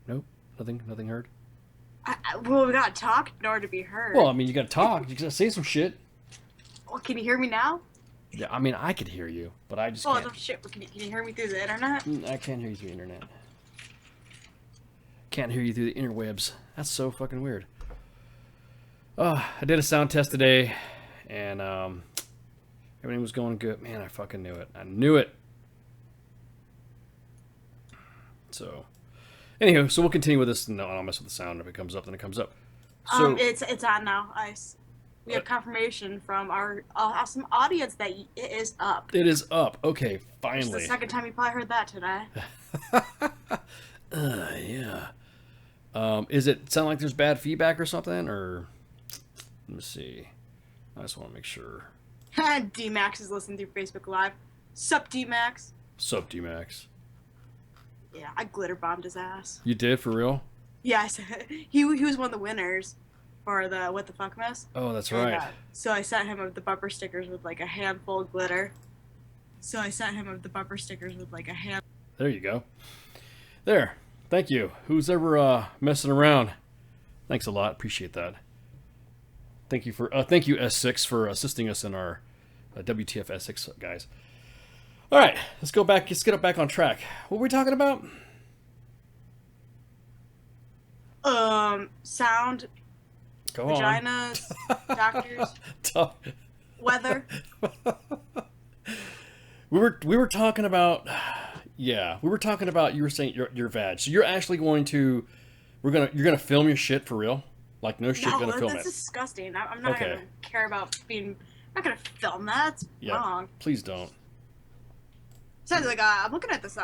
Nope. Nothing heard. Well, we gotta talk in order to be heard. Well, I mean, you gotta talk. You gotta say some shit. Well, can you hear me now? Yeah, I mean, I could hear you, but I just Oh, can't. no shit. Can you hear me through the internet? I can't hear you through the internet. Can't hear you through the interwebs. That's so fucking weird. I did a sound test today, and everything was going good. Man, I fucking knew it. I knew it. So, anywho, so we'll continue with this. No, I'll mess with the sound. If it comes up, then it comes up. So, It's on now. We have confirmation from our awesome audience that it is up. it is up. Okay, It's the finally. second time you probably heard that today. Yeah. Is it sound like there's bad feedback or something, or let me see. I just want to make sure. D-Max is listening through Facebook Live. Sup, D-Max? Sup, D-Max. Yeah, I glitter bombed his ass. You did for real? Yes, he was one of the winners for the What the Fuck Mess. Oh, that's And, right. so I sent him of the bumper stickers with like a handful of glitter. So I sent him of the bumper stickers with like a hand. There you go. There. Thank you. Who's ever messing around? Thanks a lot. Appreciate that. Thank you S6 for assisting us in our WTF S6 guys. All right, let's go back. Let's get back on track. What were we talking about? Sound, Go vaginas, doctors, on. weather. We were talking about, yeah, we were talking about. You were saying your vag. So you're actually going to, you're gonna film your shit for real? Like no shit, No, gonna film that's it. disgusting. I'm not Okay. gonna care about being. I'm not gonna film that. That's Yeah. wrong. Please don't. Besides, like I'm looking at this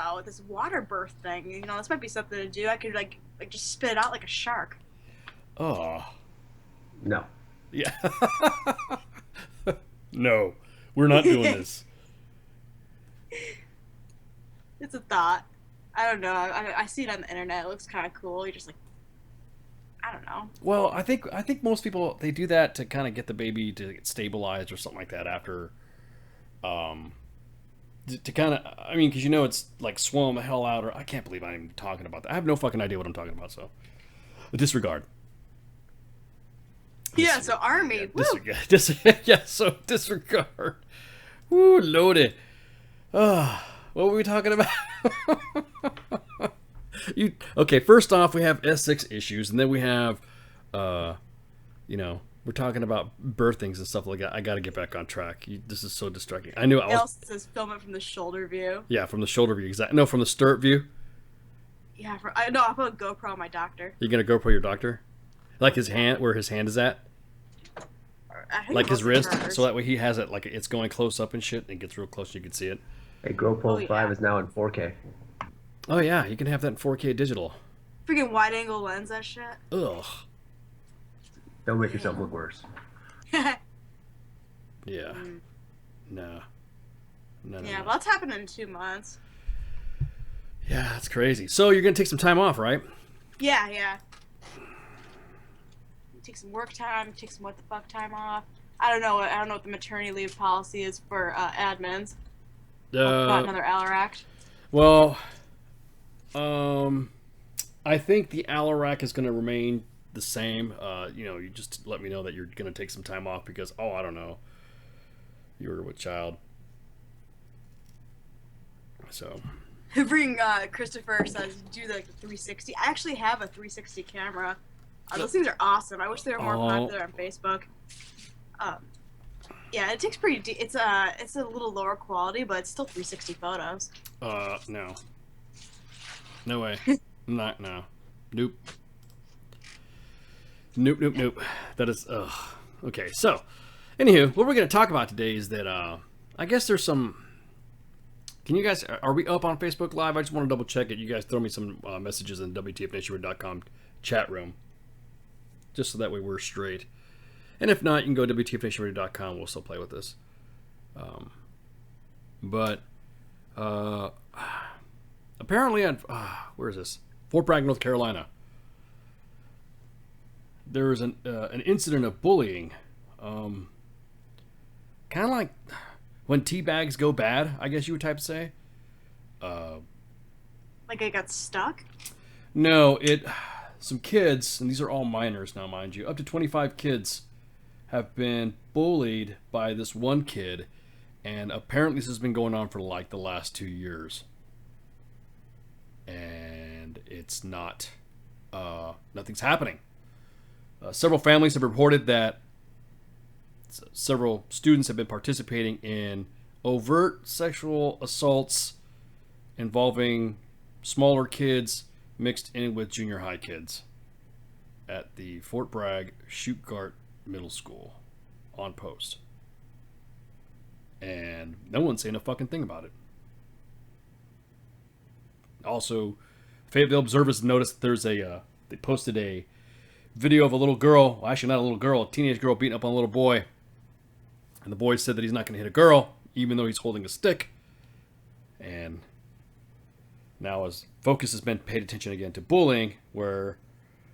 water birth thing. You know, this might be something to do. I could like just spit it out like a shark. Oh. No. Yeah. No, we're not doing this. It's a thought. I don't know. I see it on the internet. It looks kind of cool. You're just like, I don't know. Well, I think most people they do that to kind of get the baby to get stabilized or something like that after, to kind of I mean because it's like swelling the hell out or I can't believe I'm even talking about that. I have no fucking idea what I'm talking about. So, disregard. Yeah. So army. Woo! Yeah. So disregard. Woo, loaded. What were we talking about? Okay, first off, we have S6 issues, and then we have, we're talking about birthings and stuff like that. I got to get back on track. This is so distracting. I knew I It was. also says film it from the shoulder view. Yeah, from the shoulder view. Exactly. No, from the stirrup view. Yeah. I know. I'll put a GoPro on my doctor. You're gonna go for your doctor, like his hand, where his hand is at, I think like his mostly wrist, hers. so that way he has it like it's going close up and shit, and it gets real close, you can see it. Hey, GoPro Oh, yeah. 5 is now in 4K. Oh yeah, you can have that in 4K digital. Freaking wide angle lens. That shit. Ugh. Don't make yourself look worse. Yeah. Mm. No. No. Yeah, well, that's happening in 2 months. Yeah, that's crazy. So you're gonna take some time off, right? Yeah. Take some work time. Take some what the fuck time off. I don't know what the maternity leave policy is for admins. Not another Alarac. Well, I think the Alarac is gonna remain the same. You just let me know that you're gonna take some time off because I don't know, you were with child. So. Bring Christopher says do like the 360. I actually have a 360 camera. Those things are awesome. I wish they were more popular on Facebook. Yeah, it takes it's a little lower quality, but it's still 360 photos. No. No way. Not no. Nope. Nope. That is okay. So, anywho, what we're gonna talk about today is that I guess there's some. Can you guys are we up on Facebook Live? I just want to double check it. You guys throw me some messages in WTFNationwide.com chat room, just so that way we're straight. And if not, you can go to WTFNationwide.com. We'll still play with this. But apparently, on where is this? Fort Bragg, North Carolina. There was an incident of bullying, kind of like when tea bags go bad. I guess you would type to say. Like I got stuck. No, some kids, and these are all minors now, mind you, up to 25 kids have been bullied by this one kid, and apparently this has been going on for like the last 2 years. And it's not, nothing's happening. Several families have reported that several students have been participating in overt sexual assaults involving smaller kids mixed in with junior high kids at the Fort Bragg Schuttgart Middle School on post. And no one's saying a fucking thing about it. Also, Fayetteville Observers noticed there's they posted a video of a little girl, well, actually not a little girl, a teenage girl beating up on a little boy. And the boy said that he's not going to hit a girl, even though he's holding a stick. And now his focus has been paid attention again to bullying, where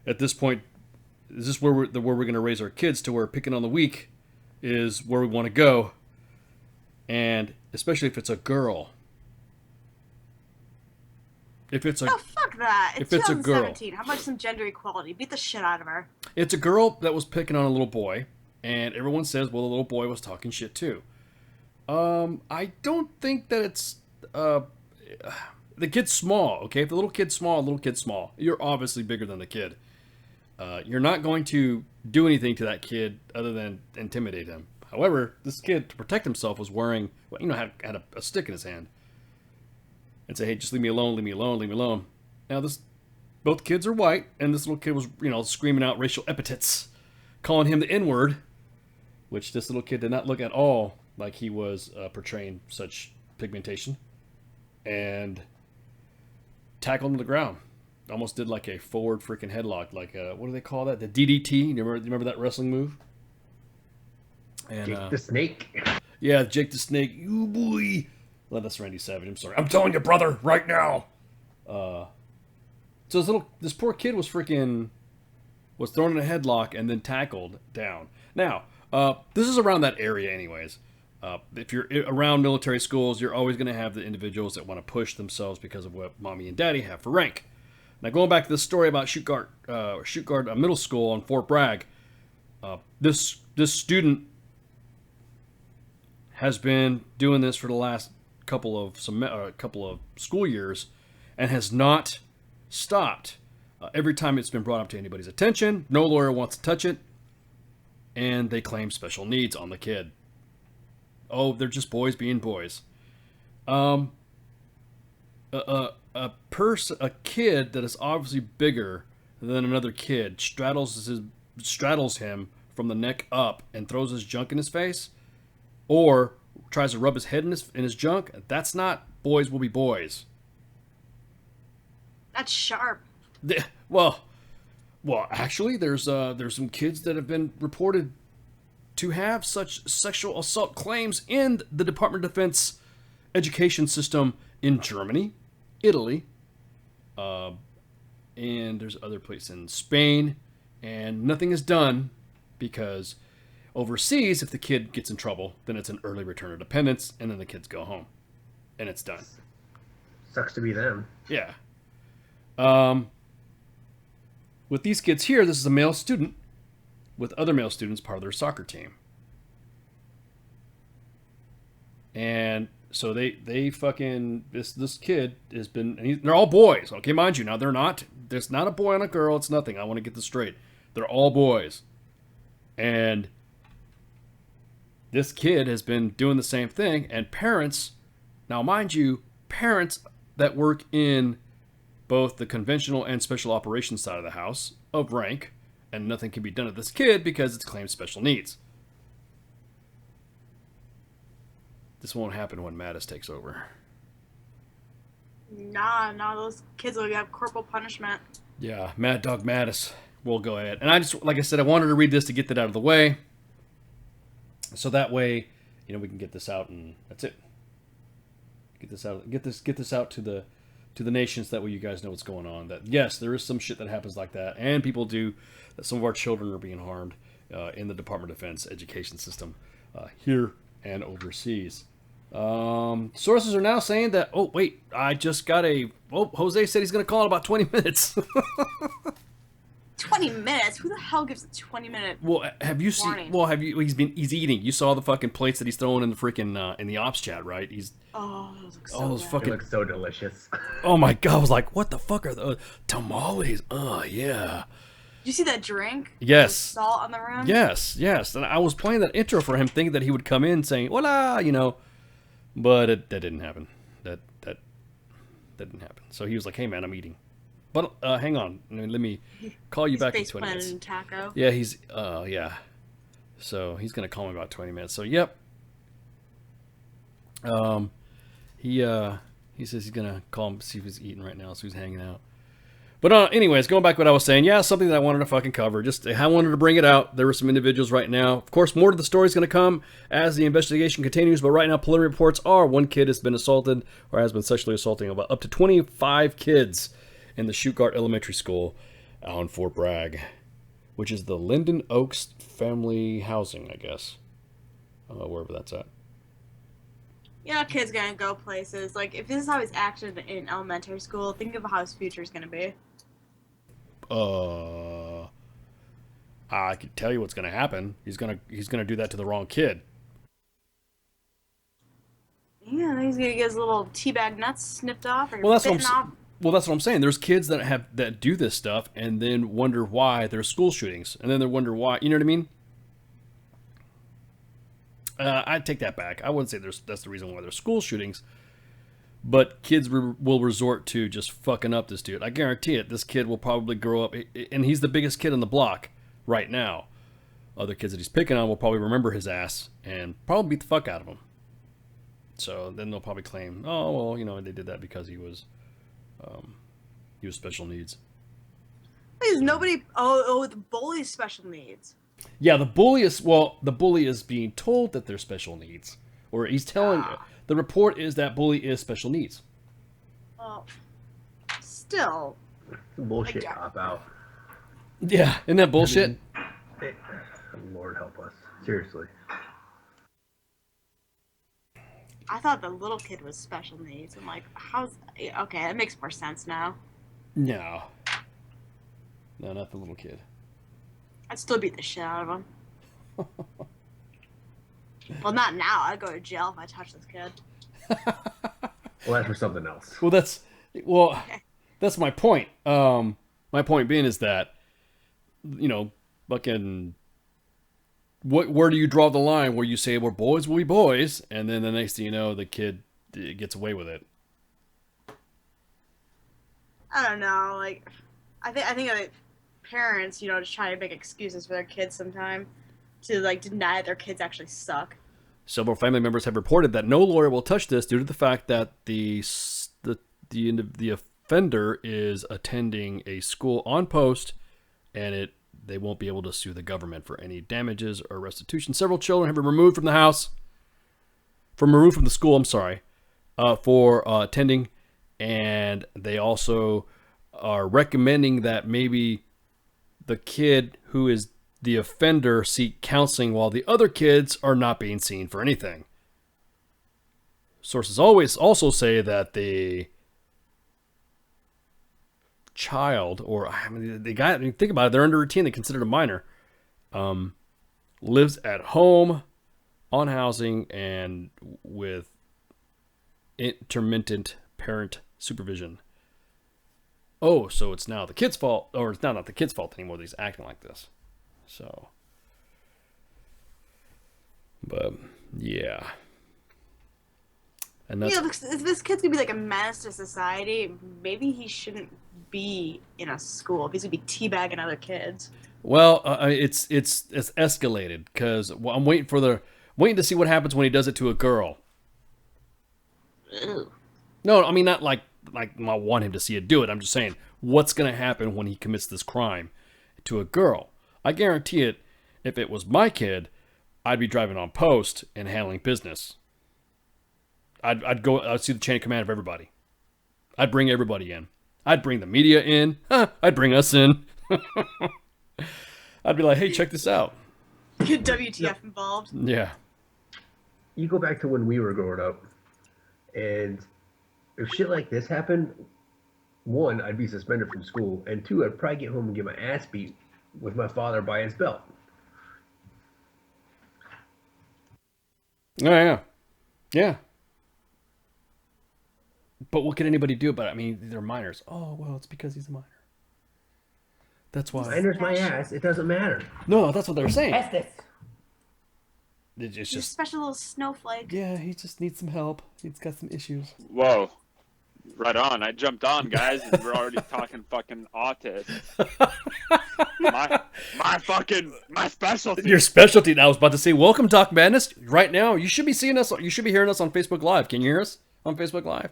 at this point, is this where we're going to raise our kids to, where picking on the weak is where we want to go. And especially if it's a girl. If it's a Oh, fuck that. It's if it's a girl. 2017. How much some gender equality? Beat the shit out of her. It's a girl that was picking on a little boy, and everyone says, well, the little boy was talking shit too. I don't think that it's the kid's small, okay? If the little kid's small. You're obviously bigger than the kid. You're not going to do anything to that kid other than intimidate him. However, this kid, to protect himself, was wearing, well, had a stick in his hand. And say, hey, just leave me alone, leave me alone, leave me alone. Now, both kids are white, and this little kid was, screaming out racial epithets, calling him the N-word, which this little kid did not look at all like he was portraying such pigmentation, and tackled him to the ground. Almost did like a forward freaking headlock, like what do they call that? The DDT. You remember that wrestling move? And Jake the Snake. yeah, Jake the Snake. You boy. Well, that's Randy Savage. I'm sorry. I'm telling you, brother, right now. So this poor kid was thrown in a headlock and then tackled down. Now, this is around that area, anyways. If you're around military schools, you're always going to have the individuals that want to push themselves because of what mommy and daddy have for rank. Now, going back to the story about Schuttgart Middle School on Fort Bragg, this student has been doing this for the last couple of school years and has not stopped. Every time it's been brought up to anybody's attention, no lawyer wants to touch it, and they claim special needs on the kid. Oh, they're just boys being boys. A kid that is obviously bigger than another kid straddles him from the neck up and throws his junk in his face, or tries to rub his head in his junk. That's not boys will be boys. That's sharp. Well, actually, there's some kids that have been reported to have such sexual assault claims in the Department of Defense education system in Germany, Italy, and there's other places in Spain, and nothing is done because overseas, if the kid gets in trouble, then it's an early return of dependence, and then the kids go home, and it's done. Sucks to be them. Yeah. With these kids here, this is a male student with other male students part of their soccer team. And so they fucking, this kid has been, and they're all boys, okay, mind you. Now, there's not a boy and a girl, it's nothing. I want to get this straight. They're all boys. And this kid has been doing the same thing, and parents, now mind you, parents that work in both the conventional and special operations side of the house of rank, and nothing can be done to this kid because it's claimed special needs. This won't happen when Mattis takes over. Nah, those kids will have corporal punishment. Yeah, Mad Dog Mattis will go ahead. And I just, like I said, I wanted to read this to get that out of the way. So that way, we can get this out, and that's it. Get this out. Get this out to the nations. That way, you guys know what's going on. That yes, there is some shit that happens like that, and people do. That some of our children are being harmed in the Department of Defense education system here and overseas. Sources are now saying that. Oh wait, I just got a. Oh, Jose said he's going to call in about 20 minutes. 20 minutes? Who the hell gives a 20-minute? Well, have you seen? Warning. Well, have you? He's eating. You saw the fucking plates that he's throwing in the freaking in the ops chat, right? He's. Oh, those look so Oh, those good. It fucking. looks so delicious. Oh my god! I was like, what the fuck are those tamales? Oh yeah. Did you see that drink? Yes. With salt on the rim? Yes, yes. And I was playing that intro for him, thinking that he would come in saying "Hola," you know, but that didn't happen. That didn't happen. So he was like, "Hey man, I'm eating." But hang on, let me call you He's back in face 20 planted minutes. in taco. Yeah, he's yeah. So he's gonna call me about 20 minutes. So yep. He says he's gonna call him, see if he's eating right now, so he's hanging out. But anyways, going back to what I was saying, yeah, something that I wanted to fucking cover. Just I wanted to bring it out. There were some individuals right now. Of course, more to the story is going to come as the investigation continues. But right now, preliminary reports are one kid has been assaulted or has been sexually assaulting about up to 25 kids in the Stuttgart Elementary School out in Fort Bragg, which is the Linden Oaks Family Housing, I guess, wherever that's at. Yeah, kid's gonna go places. Like, if this is how he's acted in elementary school, think of how his future's gonna be. I can tell you what's going to happen. He's gonna do that to the wrong kid. Yeah, he's gonna get his little teabag nuts snipped off or Well, that's what bitten off. that's what I'm saying. There's kids that do this stuff and then wonder why there's school shootings, and then they wonder why. You know what I mean? I'd take that back. I wouldn't say that's the reason why there's school shootings, but kids will resort to just fucking up this dude. I guarantee it. This kid will probably grow up, and he's the biggest kid on the block right now. Other kids that he's picking on will probably remember his ass and probably beat the fuck out of him. So then they'll probably claim, oh well, you know, they did that because he was special needs. There's nobody. Oh, the bully's special needs. Yeah, the bully is being told that they're special needs, or he's telling. The report is that bully is special needs. Well, still. Bullshit Like, cop out. Yeah, isn't that bullshit? Lord help us. Seriously. I thought the little kid was special needs. I'm like, how's okay? That makes more sense now. No, not the little kid. I'd still beat the shit out of him. Well, not now. I'd go to jail if I touched this kid. Well, that's for something else. Well, that's my point. My point being is that, you know, fucking, where do you draw the line where you say, well, boys will be boys, and then the next thing you know, the kid gets away with it? I don't know. Like, I think that parents, you know, just try to make excuses for their kids sometime to like deny their kids actually suck. Several family members have reported that no lawyer will touch this due to the fact that the offender is attending a school on post, and they won't be able to sue the government for any damages or restitution. Several children have been removed from the school. I'm sorry, for attending, and they also are recommending that maybe the kid who is the offender seek counseling while the other kids are not being seen for anything. Sources always also say that the child, or I mean, the guy, I mean, think about it, they're under routine, they're considered a minor, lives at home on housing and with intermittent parent supervision. Oh, so it's now the kid's fault, or it's not the kid's fault anymore that he's acting like this. So, but yeah, and that's, You know, if this kid's gonna be like a menace to society, maybe he shouldn't be in a school. If he's gonna be teabagging other kids. well, it's escalated because I'm waiting to see what happens when he does it to a girl. Ew. No, I mean not like I want him to see it do it. I'm just saying what's gonna happen when he commits this crime to a girl. I guarantee it, if it was my kid, I'd be driving on post and handling business. I'd see the chain of command of everybody. I'd bring everybody in. I'd bring the media in. I'd bring us in. I'd be like, hey, check this out. Get WTF involved. Yeah. you go back to when we were growing up, and if shit like this happened, one, I'd be suspended from school, and two, I'd probably get home and get my ass beat with my father by his belt. Oh, yeah. Yeah. But what can anybody do about it? I mean, they're minors. Oh, well, it's because he's a minor. That's why. Minor's my ass. It doesn't matter. No, that's what they're saying. Estes. It's He's a just, special little snowflake. yeah, he just needs some help. He's got some issues. Whoa. Right on. I jumped on, guys, and we're already talking fucking autist. My specialty. Your specialty. I was about to say, welcome, Talk Madness. Right now, you should be seeing us. You should be hearing us on Facebook Live. Can you hear us on Facebook Live?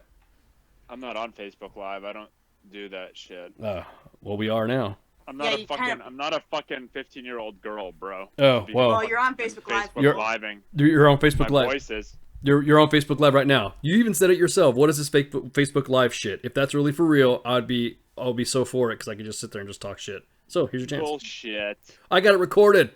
I'm not on Facebook Live. I don't do that shit. Well, we are now. I'm not I'm not a fucking 15-year-old girl, bro. Oh, well. Well, you're on Facebook Live. Facebook Living. You're on Facebook My Live. voices. You're on Facebook Live right now. You even said it yourself. What is this Facebook Live shit? If that's really for real, I'll be so for it because I could just sit there and just talk shit. So here's your chance. Bullshit. I got it recorded.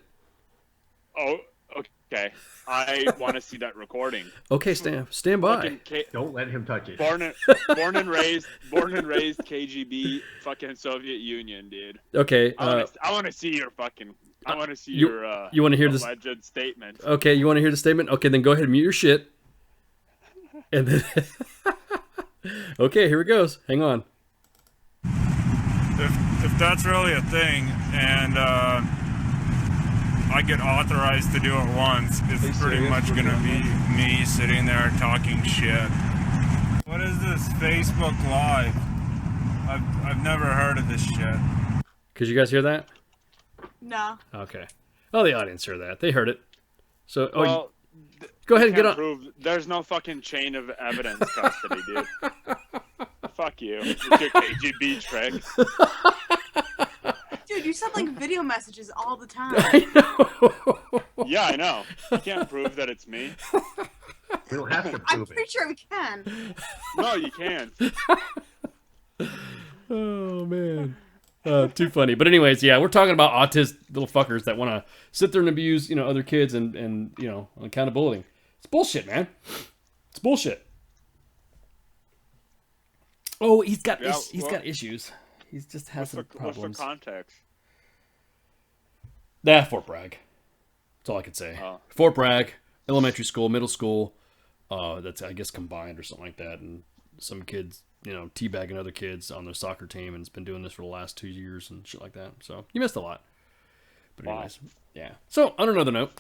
Oh, okay. I want to see that recording. Okay, stand by. Fucking Don't let him touch it. born and raised KGB, fucking Soviet Union, dude. Okay. I want to see your fucking. I want to see you want to hear this alleged statement. Okay, you want to hear the statement? Okay, then go ahead and mute your shit. And then okay, here it goes. Hang on. If that's really a thing, and I get authorized to do it once, it's pretty much gonna be me sitting there talking shit. What is this Facebook Live? I've never heard of this shit. Could you guys hear that? No. Okay. Oh, the audience heard that. They heard it. So, Well, go ahead and get can't on. prove there's no fucking chain of evidence custody, dude. Fuck you with your KGB tricks. Dude, you send like video messages all the time. I know. Yeah, I know. You can't prove that it's me. We don't have to I'm prove pretty it. sure we can. No, you can't. Oh man. Too funny. But anyways, yeah, we're talking about autist little fuckers that want to sit there and abuse, other kids and accountability. It's bullshit, man. It's bullshit. Oh, he's got got issues. He just has some problems. What's the context? Fort Bragg. That's all I could say. Oh. Fort Bragg, elementary school, middle school. That's I guess combined or something like that. And some kids, teabagging other kids on their soccer team, and it's been doing this for the last 2 years and shit like that. So you missed a lot. But anyways, yeah. So on another note,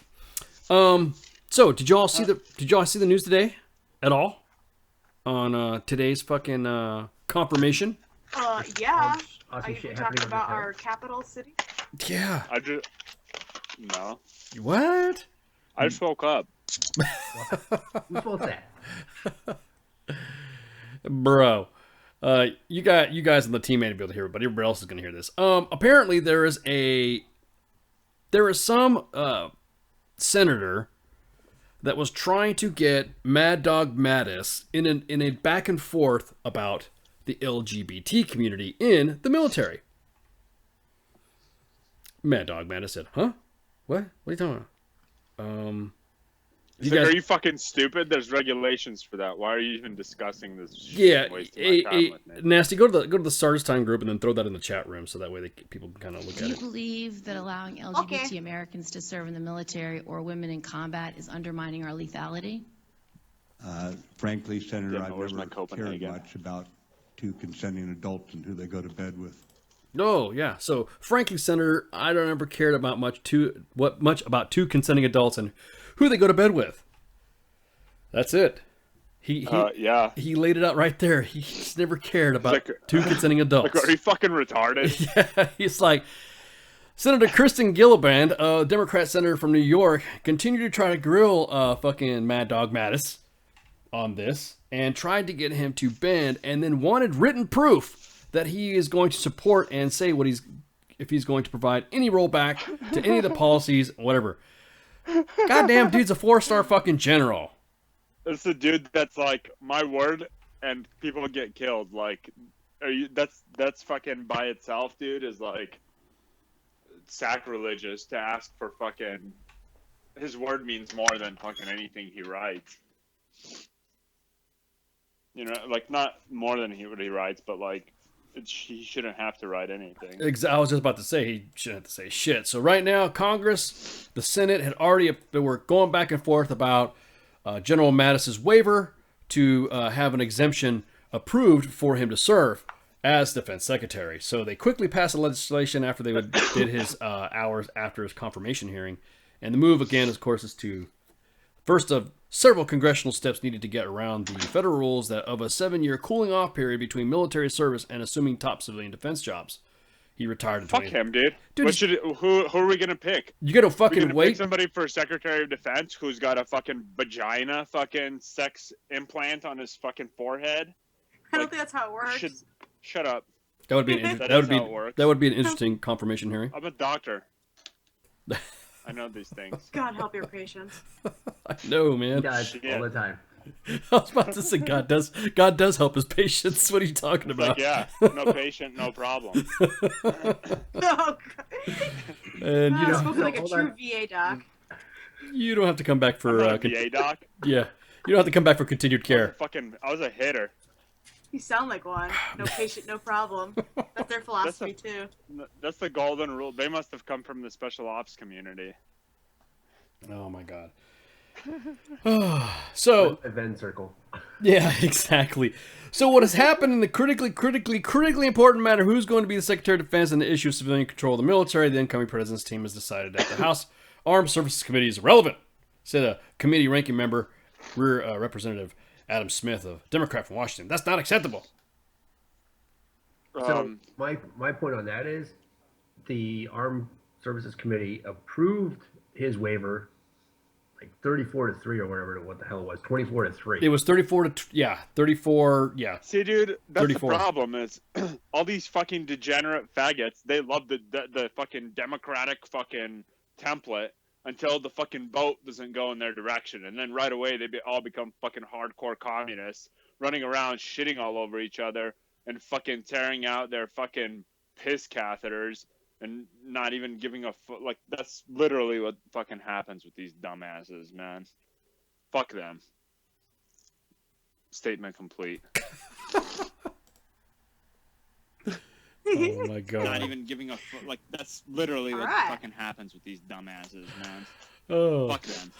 so did y'all see the news today at all on today's fucking confirmation? Yeah. Awesome Are you shit talking happening about in our capital city? Yeah. No. What? I just woke up. Who's fault that? Bro, you guys on the team may be able to hear it, but everybody else is going to hear this. Apparently there is some senator that was trying to get Mad Dog Mattis in a back and forth about the LGBT community in the military. Mad Dog Mattis said, "Huh? What? What are you talking about?" Are you fucking stupid? There's regulations for that. Why are you even discussing this? Yeah, Wasting my time with me. Nasty. Go to the Stars Time group and then throw that in the chat room so that way people can kind of look Do at you it. believe that allowing LGBT Americans to serve in the military or women in combat is undermining our lethality? Frankly, Senator, Yeah, I've where's my never cared Copenhagen? much about two consenting adults and who they go to bed with. Oh yeah. So frankly, Senator, I don't ever cared about much about two consenting adults and who they go to bed with. That's it. He laid it out right there. He just never cared about two consenting adults. Like, are you fucking retarded? Yeah, he's like, Senator Kristen Gillibrand, a Democrat senator from New York, continued to try to grill fucking Mad Dog Mattis on this and tried to get him to bend and then wanted written proof that he is going to support and say if he's going to provide any rollback to any of the policies, whatever. Goddamn dude's a 4-star fucking general. It's the dude that's like, my word, and people get killed. Like, that's fucking by itself, dude, is like sacrilegious to ask for fucking his word means more than fucking anything he writes. You know, like not more than what he writes, but like he shouldn't have to write anything. I was just about to say he shouldn't have to say shit. So right now, Congress, the Senate had already, they were going back and forth about General Mattis's waiver to have an exemption approved for him to serve as Defense Secretary. So they quickly passed the legislation after they did his hours after his confirmation hearing. And the move, again, of course, is to first of several congressional steps needed to get around the federal rules that of a 7-year cooling off period between military service and assuming top civilian defense jobs. He retired in Fuck him, dude. Dude, Who are we gonna pick? You gotta We're fucking gonna wait. pick somebody for Secretary of Defense who's got a fucking vagina fucking sex implant on his fucking forehead. I don't think that's how it works. Shut up. That would be That is how it works. that would be an interesting confirmation hearing. I'm a doctor. I know these things. God help your patients. I know, man. Guys, Shit. all the time. I was about to say God does help his patients. What are you talking It's about? like, yeah, no patient, no problem. Oh, God. And I you was know, spoken like a hold true on. VA doc. you don't have to come back I'm for not a VA doc. yeah. You don't have to come back for continued care. I was a hitter. You sound like one. No patient, no problem. That's their philosophy too. That's the golden rule. They must have come from the special ops community. Oh my God. So Event circle. yeah, exactly. So what has happened in the critically important matter, who's going to be the Secretary of Defense and the issue of civilian control of the military, the incoming president's team has decided that the House Armed Services Committee is irrelevant, said a committee ranking member, Rear Representative Adam Smith, a Democrat from Washington. That's not acceptable. So my point on that is the Armed Services Committee approved his waiver like 34-3 or whatever, what the hell it was, 24-3. It was 34. See, dude, that's 34. the problem is all these fucking degenerate faggots, they love the fucking democratic fucking template until the fucking vote doesn't go in their direction. And then right away, they all become fucking hardcore communists, running around shitting all over each other and fucking tearing out their fucking piss catheters and not even giving a like, that's literally what fucking happens with these dumbasses, man. Fuck them. Statement complete. Oh my God. Not even giving a like, that's literally what Alright. fucking happens with these dumbasses, man. Oh. Fuck them.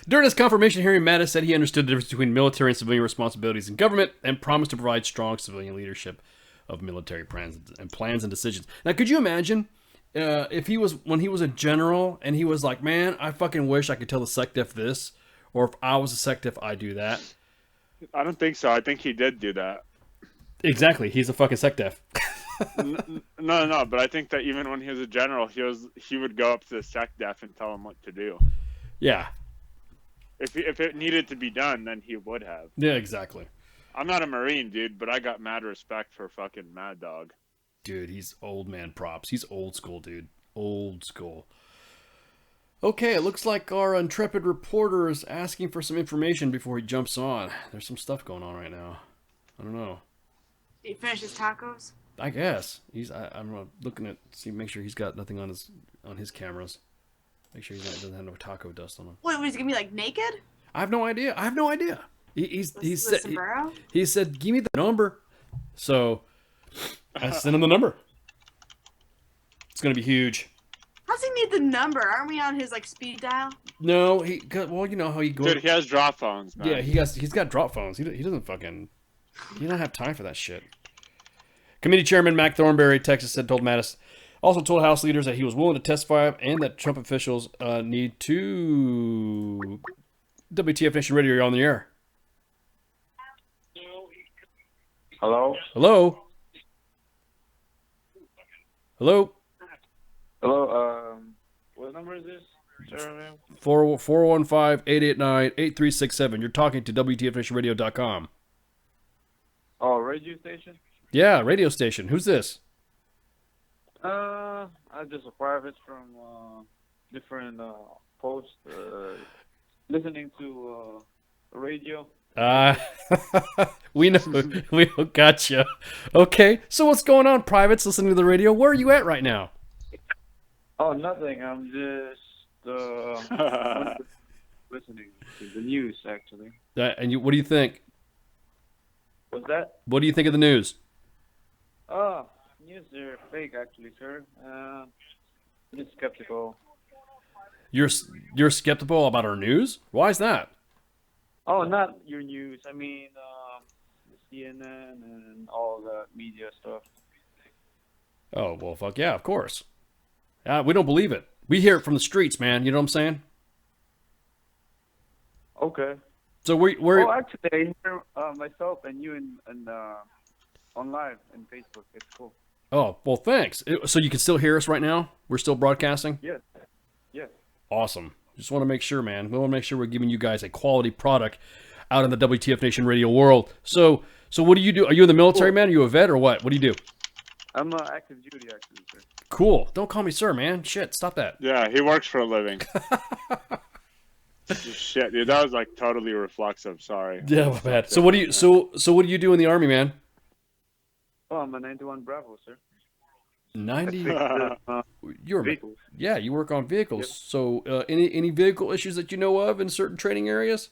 During his confirmation hearing, Mattis said he understood the difference between military and civilian responsibilities in government and promised to provide strong civilian leadership of military plans and decisions. Now, could you imagine if when he was a general and he was like, man, I fucking wish I could tell the SecDef this, or if I was a SecDef, I'd do that. I don't think so. I think he did do that. Exactly. He's a fucking SecDef. No, but I think that even when he was a general, he would go up to the SecDef and tell him what to do. Yeah. If it needed to be done, then he would have. Yeah, exactly. I'm not a Marine, dude, but I got mad respect for fucking Mad Dog. Dude, he's old man props. He's old school, dude. Old school. Okay, it looks like our intrepid reporter is asking for some information before he jumps on. There's some stuff going on right now. I don't know. Did he finish his tacos? I guess I'm looking at make sure he's got nothing on his cameras. Make sure he doesn't have no taco dust on him. What, was he gonna be like naked? I have no idea. He With said sombrero? he said give me the number. So I sent him the number. It's gonna be huge. How's he need the number? Aren't we on his like speed dial? No, well, you know how he goes. Dude, he has drop phones, man. Yeah, he's got drop phones. He don't have time for that shit. Committee Chairman Mac Thornberry, Texas, told Mattis, also told House leaders that he was willing to testify and that Trump officials need to. WTF Nation Radio, you're on the air. Hello? Hello? Hello? Hello, what number is this? 415-889-8367. You're talking to WTFNationRadio.com. Oh, radio station? Yeah, radio station. Who's this? I just acquired it from different posts, listening to radio. We know. We gotcha. Okay, so what's going on, privates listening to the radio? Where are you at right now? Oh, nothing. I'm just listening to the news, actually. And what do you think? What's that? What do you think of the news? Oh, news are fake, actually, sir. Just skeptical. You're skeptical about our news? Why is that? Oh, not your news. I mean, the CNN and all the media stuff. Oh, well, fuck yeah, of course. We don't believe it. We hear it from the streets, man. You know what I'm saying? Okay. So we're Oh, actually, I hear myself and you on live and Facebook. It's cool. Oh, well, thanks. So you can still hear us right now? We're still broadcasting? Yes. Yes. Awesome. Just want to make sure, man. We want to make sure we're giving you guys a quality product out in the WTF Nation radio world. So what do you do? Are you in the military, man? Are you a vet or what? What do you do? I'm active duty, actually, sir. Cool. Don't call me sir, man. Shit, stop that. Yeah, he works for a living. Shit, dude, that was like totally reflexive. Sorry. Yeah, my bad. So what do you what do you do in the Army, man? Oh, I'm a 91 Bravo, sir. 90. You're Vehicles. Yeah, you work on vehicles. Yep. So any vehicle issues that you know of in certain training areas?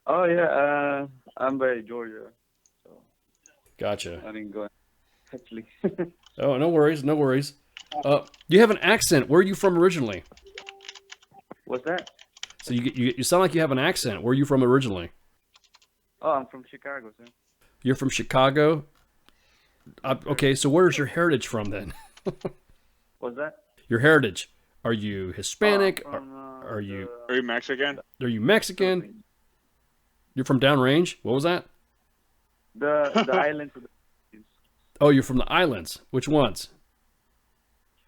Oh yeah, I'm by Georgia, so Gotcha. I didn't go. Actually, Oh, no worries, no worries. You have an accent. Where are you from originally? what's that? So you sound like you have an accent. Where are you from originally? Oh, I'm from Chicago, sir. You're from Chicago. Okay, so where's your heritage from then? What's that? Your heritage. Are you Hispanic? I'm from, Are you Are you Mexican? Mexican? You're from downrange? What was that? the islands of the Oh, you're from the islands. Which ones?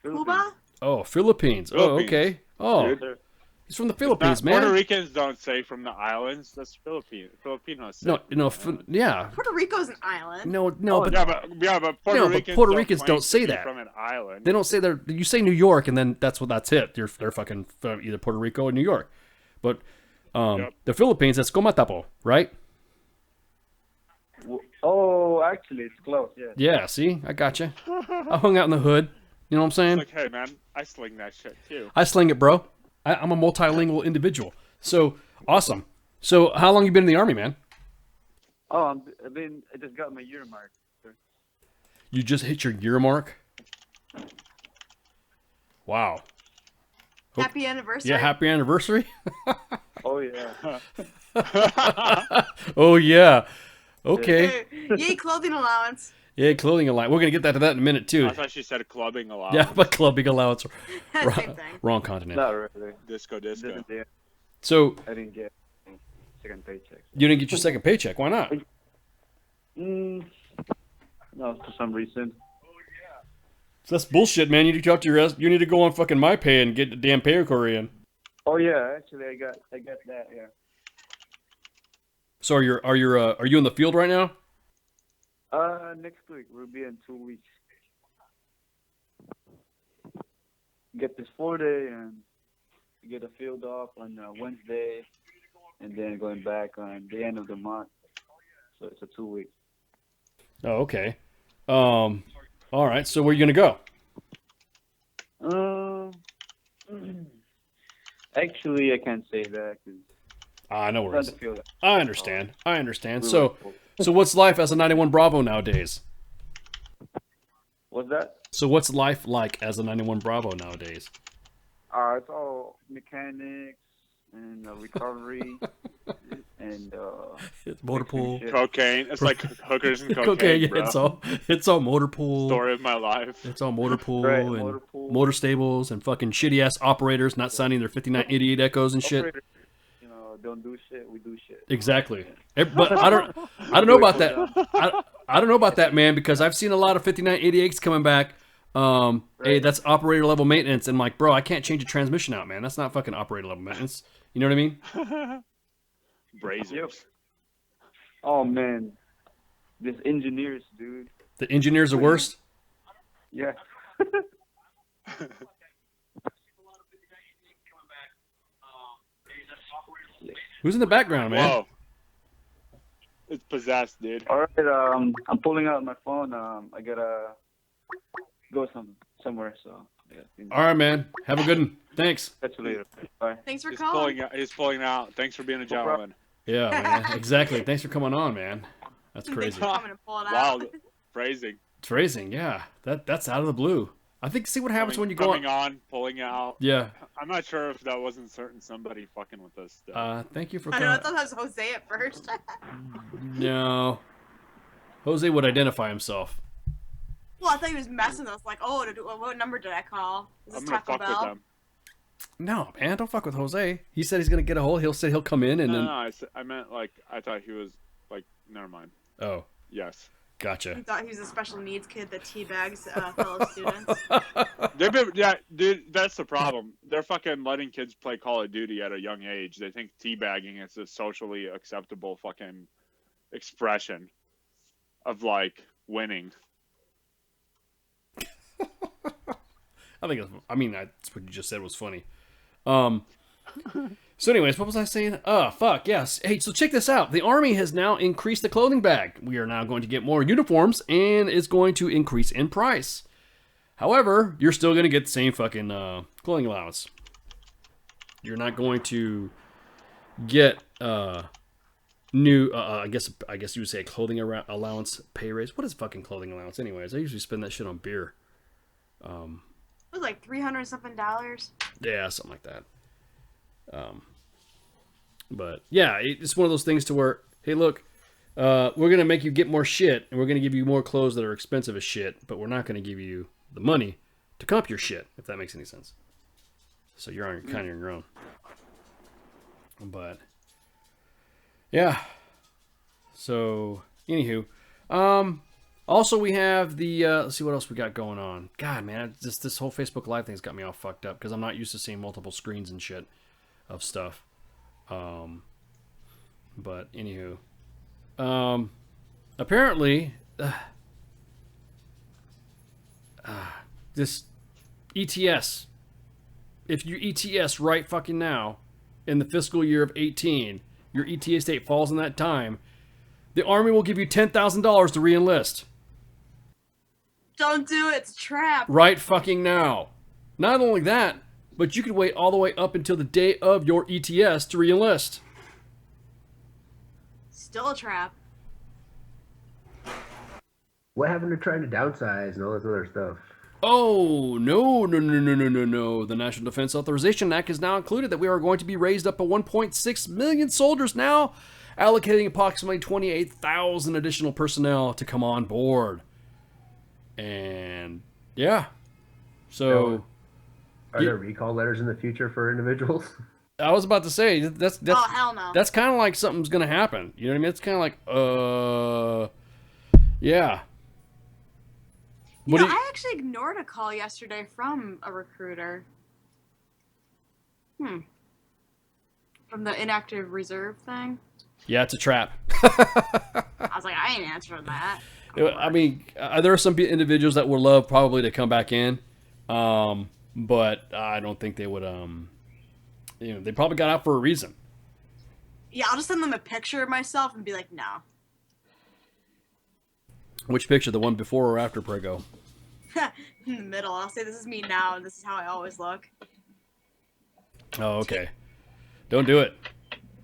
Philippines. Cuba? Oh, Philippines. Oh, Philippines. okay. Oh, Dude. Sir. he's from the Philippines, Puerto man. Ricans don't say from the islands. That's Filipinos. say No, from the islands. yeah. Puerto Rico's an island. No, Oh, but Yeah, but Puerto No, but Ricans Puerto don't Ricans claim don't to say be that. from an island. they don't say they're. You say New York, and then that's it. They're fucking from either Puerto Rico or New York. But Yep. the Philippines, that's Comatapo, right? Oh, actually, it's close. Yeah. Yeah. See, I got you. I hung out in the hood. You know what I'm saying? It's like, hey man, I sling that shit too. I sling it, bro. I'm a multilingual individual. So awesome. So how long you been in the Army, man? Oh, I just got my year mark, sir. You just hit your year mark. Wow. Happy anniversary. Yeah, happy anniversary. Oh yeah. Oh yeah. Okay. Yay, clothing allowance. Yeah, clothing allowance. We're gonna get that to that in a minute too. I thought she said clubbing a lot. Yeah, but clubbing allowance. Same thing. Wrong continent. Not really. Disco. So I didn't get second paycheck. you didn't get your second paycheck. Why not? No, for some reason. So that's bullshit, man. You need to talk to your. You need to go on fucking MyPay and get the damn pay inquiry in. Oh yeah, actually, I got that. Yeah. So are you in the field right now? Next week we'll be in 2 weeks. Get this 4-day and get a field off on Wednesday, and then going back on the end of the month. So it's a 2 week. Oh, okay. All right. So where are you gonna go? Actually, I can't say that because No not worries. the field. I understand. So what's life as a 91 Bravo nowadays? What's that? So what's life like as a 91 Bravo nowadays? It's all mechanics and recovery and It's motor pool. shit. Cocaine. It's like hookers and cocaine, Cocaine, yeah, bro. it's all motor pool. Story of my life. It's all motor pool Right, and motor pool. motor stables and fucking shitty ass operators not signing their 5988 echoes and shit. Operators, don't do shit. We do shit. Exactly. But I don't know about that. I don't know about that, man, because I've seen a lot of 5988s coming back. Hey, that's operator level maintenance, and I'm like, bro, I can't change a transmission out, man. That's not fucking operator level maintenance. You know what I mean? Brazers. Yep. Oh man, this engineers, dude. The engineers are worst. Yeah. Who's in the background, man? Whoa. It's possessed, dude. All right. I'm pulling out my phone. I got go somewhere. So yeah. All right, man. Have a good one. Thanks. Catch you later. Bye. Thanks for He's calling. pulling out. Thanks for being a gentleman. Yeah, man. Exactly. Thanks for coming on, man. That's Thanks crazy. for coming and pulling Wow, out. phrasing. Phrasing, yeah. That's out of the blue. I think see what happens when you go coming on, pulling out. Yeah. I'm not sure if that wasn't somebody fucking with us. Still. Thank you for I know, I coming. thought that was Jose at first. No. Jose would identify himself. Well, I thought he was messing with us. Like, oh, what number did I call? Is this I'm gonna Taco fuck with Bell? them. No, man, don't fuck with Jose. He said he's gonna get a hold. He'll say he'll come in and No, then. I meant like I thought he was like. Never mind. Oh, Yes. He gotcha. thought he was a special needs kid that teabags fellow students. They've been, yeah, dude. That's the problem. They're fucking letting kids play Call of Duty at a young age. They think teabagging is a socially acceptable fucking expression of like winning. I think. That's what you just said was funny. So, anyways, what was I saying? Fuck yes. Hey, so check this out. The Army has now increased the clothing bag. We are now going to get more uniforms, and it's going to increase in price. However, you're still going to get the same fucking clothing allowance. You're not going to get new. I guess you would say a clothing allowance pay raise. What is fucking clothing allowance, anyways? I usually spend that shit on beer. It was like $300 something. Yeah, something like that. But yeah, it's one of those things to where, hey, look, we're gonna make you get more shit, and we're gonna give you more clothes that are expensive as shit, but we're not gonna give you the money to comp your shit, if that makes any sense. So you're on kind of your own. But yeah. So anywho, also we have the let's see what else we got going on. God, man, this whole Facebook Live thing's got me all fucked up because I'm not used to seeing multiple screens and shit of stuff. But anywho, apparently, this ETS, if you ETS right fucking now, in the fiscal year of 18, your ETS date falls in that time, the Army will give you $10,000 to re-enlist. Don't do it. It's a trap. Right fucking now. Not only that, but you could wait all the way up until the day of your ETS to re-enlist. Still a trap. What happened to trying to downsize and all this other stuff? Oh, no. The National Defense Authorization Act has now included that we are going to be raised up to 1.6 million soldiers now, allocating approximately 28,000 additional personnel to come on board. And, yeah. So... Are there recall letters in the future for individuals? I was about to say that's Oh, hell no. That's kind of like something's gonna happen. You know what I mean? It's kind of like yeah. I actually ignored a call yesterday from a recruiter. From the inactive reserve thing. Yeah, it's a trap. I was like, I ain't answering that. I mean, there are some individuals that would love probably to come back in, but I don't think they would. They probably got out for a reason. Yeah, I'll just send them a picture of myself and be like, no. Which picture? The one before or after Prego? In the middle. I'll say, this is me now, and this is how I always look. Oh, okay. Don't do it.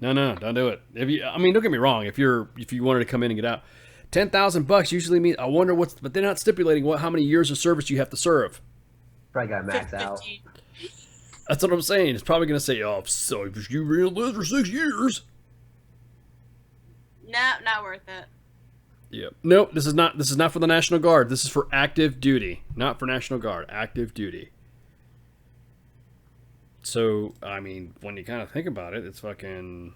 No, don't do it. Don't get me wrong. If you wanted to come in and get out, $10,000 usually means. I wonder but they're not stipulating how many years of service you have to serve. Probably got maxed out. 15. That's what I'm saying. It's probably going to say, oh, so if you re-enlist for 6 years. Nah, not worth it. Yep. Nope. This is not for the National Guard. This is for active duty, not for National Guard. Active duty. So, I mean, when you kind of think about it, it's fucking,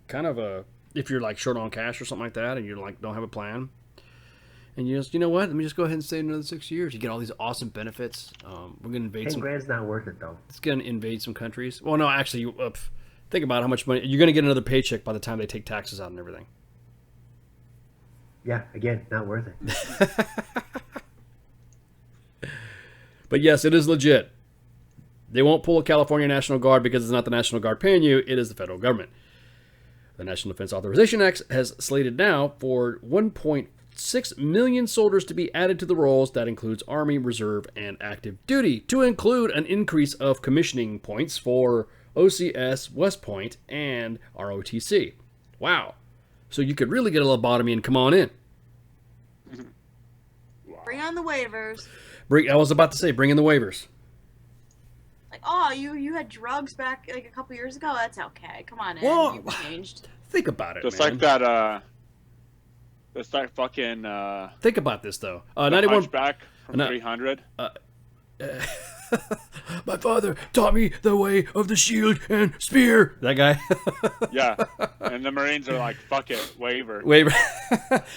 kind of if you're like short on cash or something like that, and you're like don't have a plan. And you just, what? Let me just go ahead and stay another 6 years. You get all these awesome benefits. We're gonna invade 10 grand's not worth it though. It's gonna invade some countries. Well, no, actually, think about how much money you're gonna get another paycheck by the time they take taxes out and everything. Yeah, again, not worth it. But yes, it is legit. They won't pull a California National Guard because it's not the National Guard paying you. It is the federal government. The National Defense Authorization Act has slated now for $1.6 6 million soldiers to be added to the rolls. That includes Army, Reserve, and active duty, to include an increase of commissioning points for OCS, West Point, and ROTC. Wow. So you could really get a lobotomy and come on in. Bring on the waivers. I was about to say, bring in the waivers. Like, oh, you had drugs back like a couple years ago. That's okay. Come on in. Well, You've changed. Think about it, Just man. like that, just that fucking, Think about this, though. the 91... Hunchback from 300. My father taught me the way of the shield and spear. That guy. Yeah. And the Marines are like, fuck it, waiver. Waiver.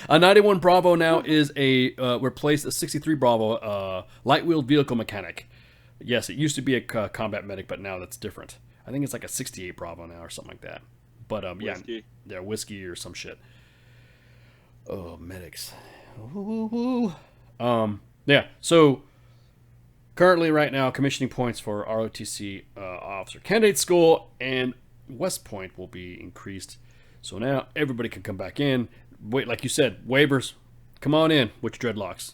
A 91 Bravo now is replaced a 63 Bravo light wheeled vehicle mechanic. Yes, it used to be a combat medic, but now that's different. I think it's like a 68 Bravo now or something like that. But Whiskey. yeah, whiskey or some shit. Oh, medics. Ooh. Yeah. So currently, right now, commissioning points for ROTC officer candidate school and West Point will be increased. So now everybody can come back in. Wait, like you said, waivers. Come on in with your dreadlocks.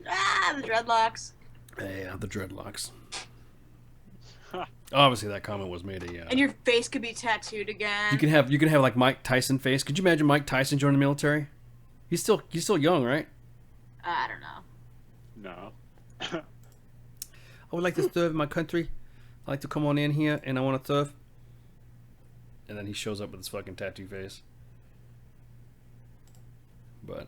The dreadlocks. Yeah, the dreadlocks. Obviously, that comment was made And your face could be tattooed again. You can have like Mike Tyson face. Could you imagine Mike Tyson joining the military? He's still young, right? I don't know. No. I would like to serve my country. I like to come on in here and I want to serve. And then he shows up with his fucking tattoo face. But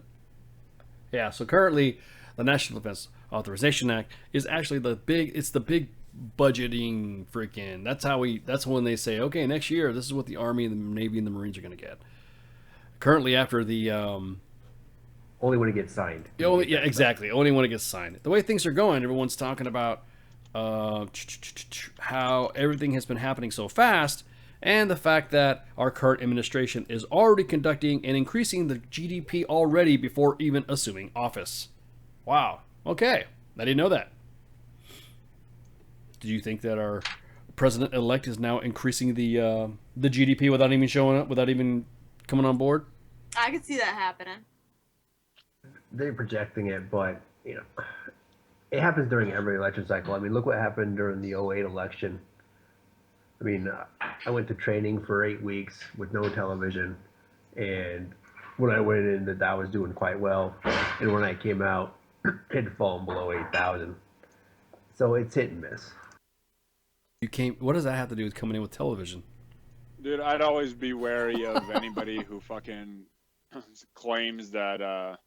yeah, so currently the National Defense Authorization Act is actually the big budgeting freaking. That's when they say, okay, next year this is what the Army and the Navy and the Marines are going to get. Currently, after the only when it gets signed. Yeah, exactly. Only when it gets signed. The way things are going, everyone's talking about how everything has been happening so fast, and the fact that our current administration is already conducting and increasing the GDP already before even assuming office. Wow. Okay. I didn't know that. Do you think that our president-elect is now increasing the GDP without even showing up, without even coming on board? I could see that happening. They're projecting it, but it happens during every election cycle. I mean, look what happened during the 08 election. I mean, I went to training for 8 weeks with no television, and when I went in, the Dow was doing quite well, and when I came out, it had fallen below 8,000. So it's hit and miss. What does that have to do with coming in with television? Dude, I'd always be wary of anybody who fucking claims that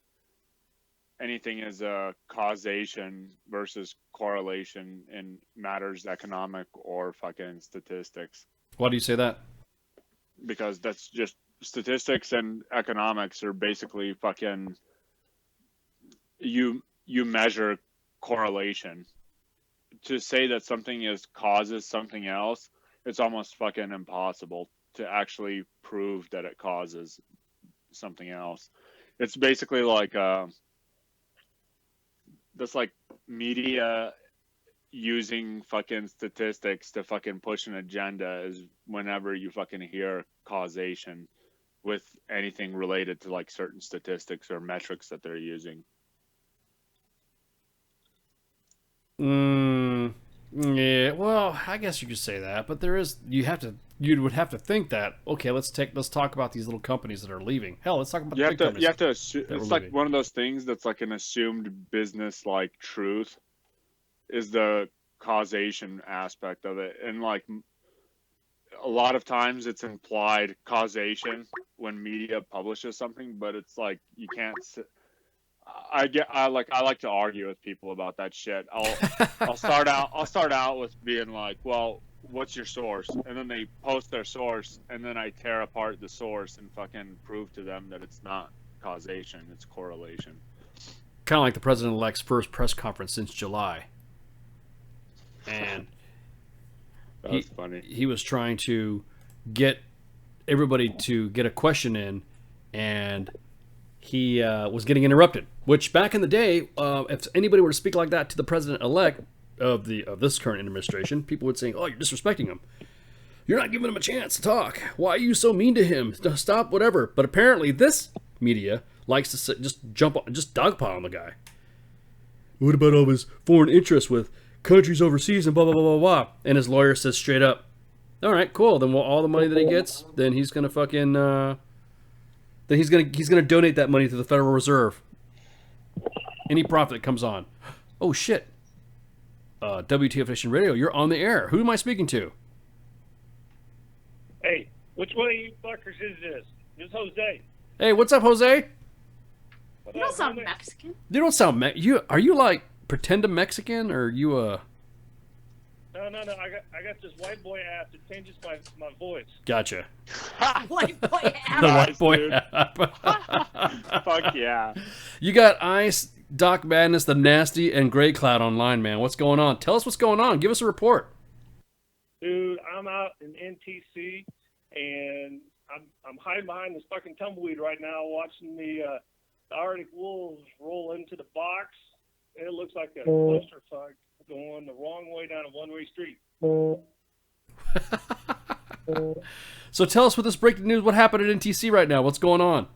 anything is a causation versus correlation in matters economic or fucking statistics. Why do you say that? Because that's just statistics and economics are basically fucking you measure correlation. To say that something causes something else, it's almost fucking impossible to actually prove that it causes something else. It's basically like that's like media using fucking statistics to fucking push an agenda is whenever you fucking hear causation with anything related to like certain statistics or metrics that they're using. Yeah, well, I guess you could say that, but you would have to think that, okay, let's talk about these little companies that are leaving. Hell, let's talk about the big companies. You have to assume, it's like one of those things that's like an assumed business like truth is the causation aspect of it. And like a lot of times it's implied causation when media publishes something, but it's like you can't I like to argue with people about that shit. I'll start out with being like, well, what's your source? And then they post their source, and then I tear apart the source and fucking prove to them that it's not causation, it's correlation. Kind of like the president-elect's first press conference since July. And That's funny. He was trying to get everybody to get a question in, and he was getting interrupted. Which back in the day, if anybody were to speak like that to the president-elect of this current administration, people would say, "Oh, you're disrespecting him. You're not giving him a chance to talk. Why are you so mean to him? Stop, whatever." But apparently, this media likes to just dogpile on the guy. What about all his foreign interests with countries overseas and blah blah blah blah blah? And his lawyer says straight up, "All right, cool. Then all the money that he gets, then he's gonna fucking then he's gonna donate that money to the Federal Reserve. Any profit that comes on." Oh shit. WTF Nation Radio, you're on the air. Who am I speaking to? Hey, which one of you fuckers is this? This is Jose. Hey, what's up, Jose? You don't sound Mexican. You don't sound Are you like pretend a Mexican, or you No. I got this white boy app that changes my voice. Gotcha. White boy app. The white boy dude. app. Fuck yeah. You got Ice, Doc Madness, The Nasty, and Grey Cloud online, man. What's going on? Tell us what's going on. Give us a report. Dude, I'm out in NTC, and I'm hiding behind this fucking tumbleweed right now, watching the Arctic Wolves roll into the box. It looks like a clusterfuck going the wrong way down a one-way street. So tell us with this breaking news, what happened at NTC right now? What's going on?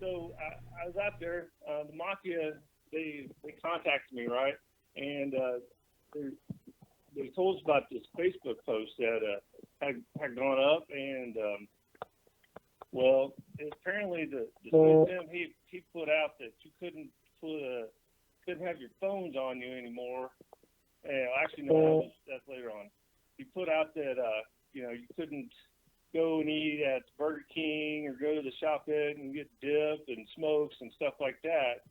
So I was out there. The Mafia, they contacted me, right? And they told us about this Facebook post that had gone up, and well, apparently the system he put out that you couldn't have your phones on you anymore. And actually, no, that's later on. He put out that you couldn't go and eat at Burger King or go to the shop and get dip and smokes and stuff like that.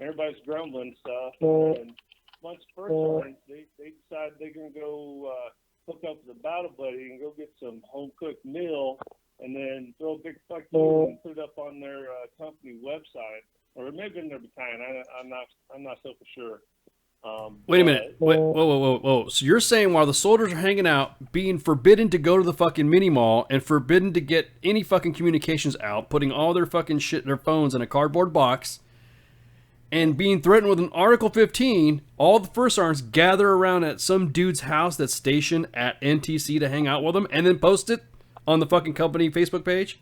Everybody's grumbling and stuff. And once first started, they decided they're gonna go hook up with a Battle Buddy and go get some home cooked meal, and then throw a big fuck you and put it up on their company website, or it may have been their battalion. I'm not so for sure. Wait a minute. Whoa. So you're saying while the soldiers are hanging out, being forbidden to go to the fucking mini mall and forbidden to get any fucking communications out, putting all their fucking shit, their phones in a cardboard box, and being threatened with an Article 15, all the first sergeants gather around at some dude's house that's stationed at NTC to hang out with them, and then post it on the fucking company Facebook page?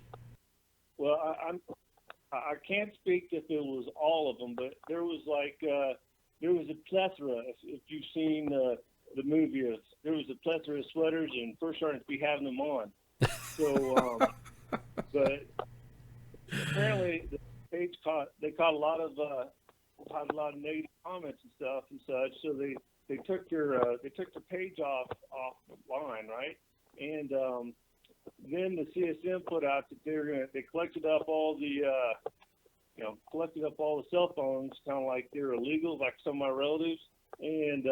Well, I can't speak if it was all of them, but there was like there was a plethora. If you've seen the movie, there was a plethora of sweaters, and first sergeants be having them on. So, but apparently the page caught a lot of negative comments and stuff and such. So they took their page offline, right? And then the CSM put out that they collected up all the cell phones, kind of like they're illegal, like some of my relatives, and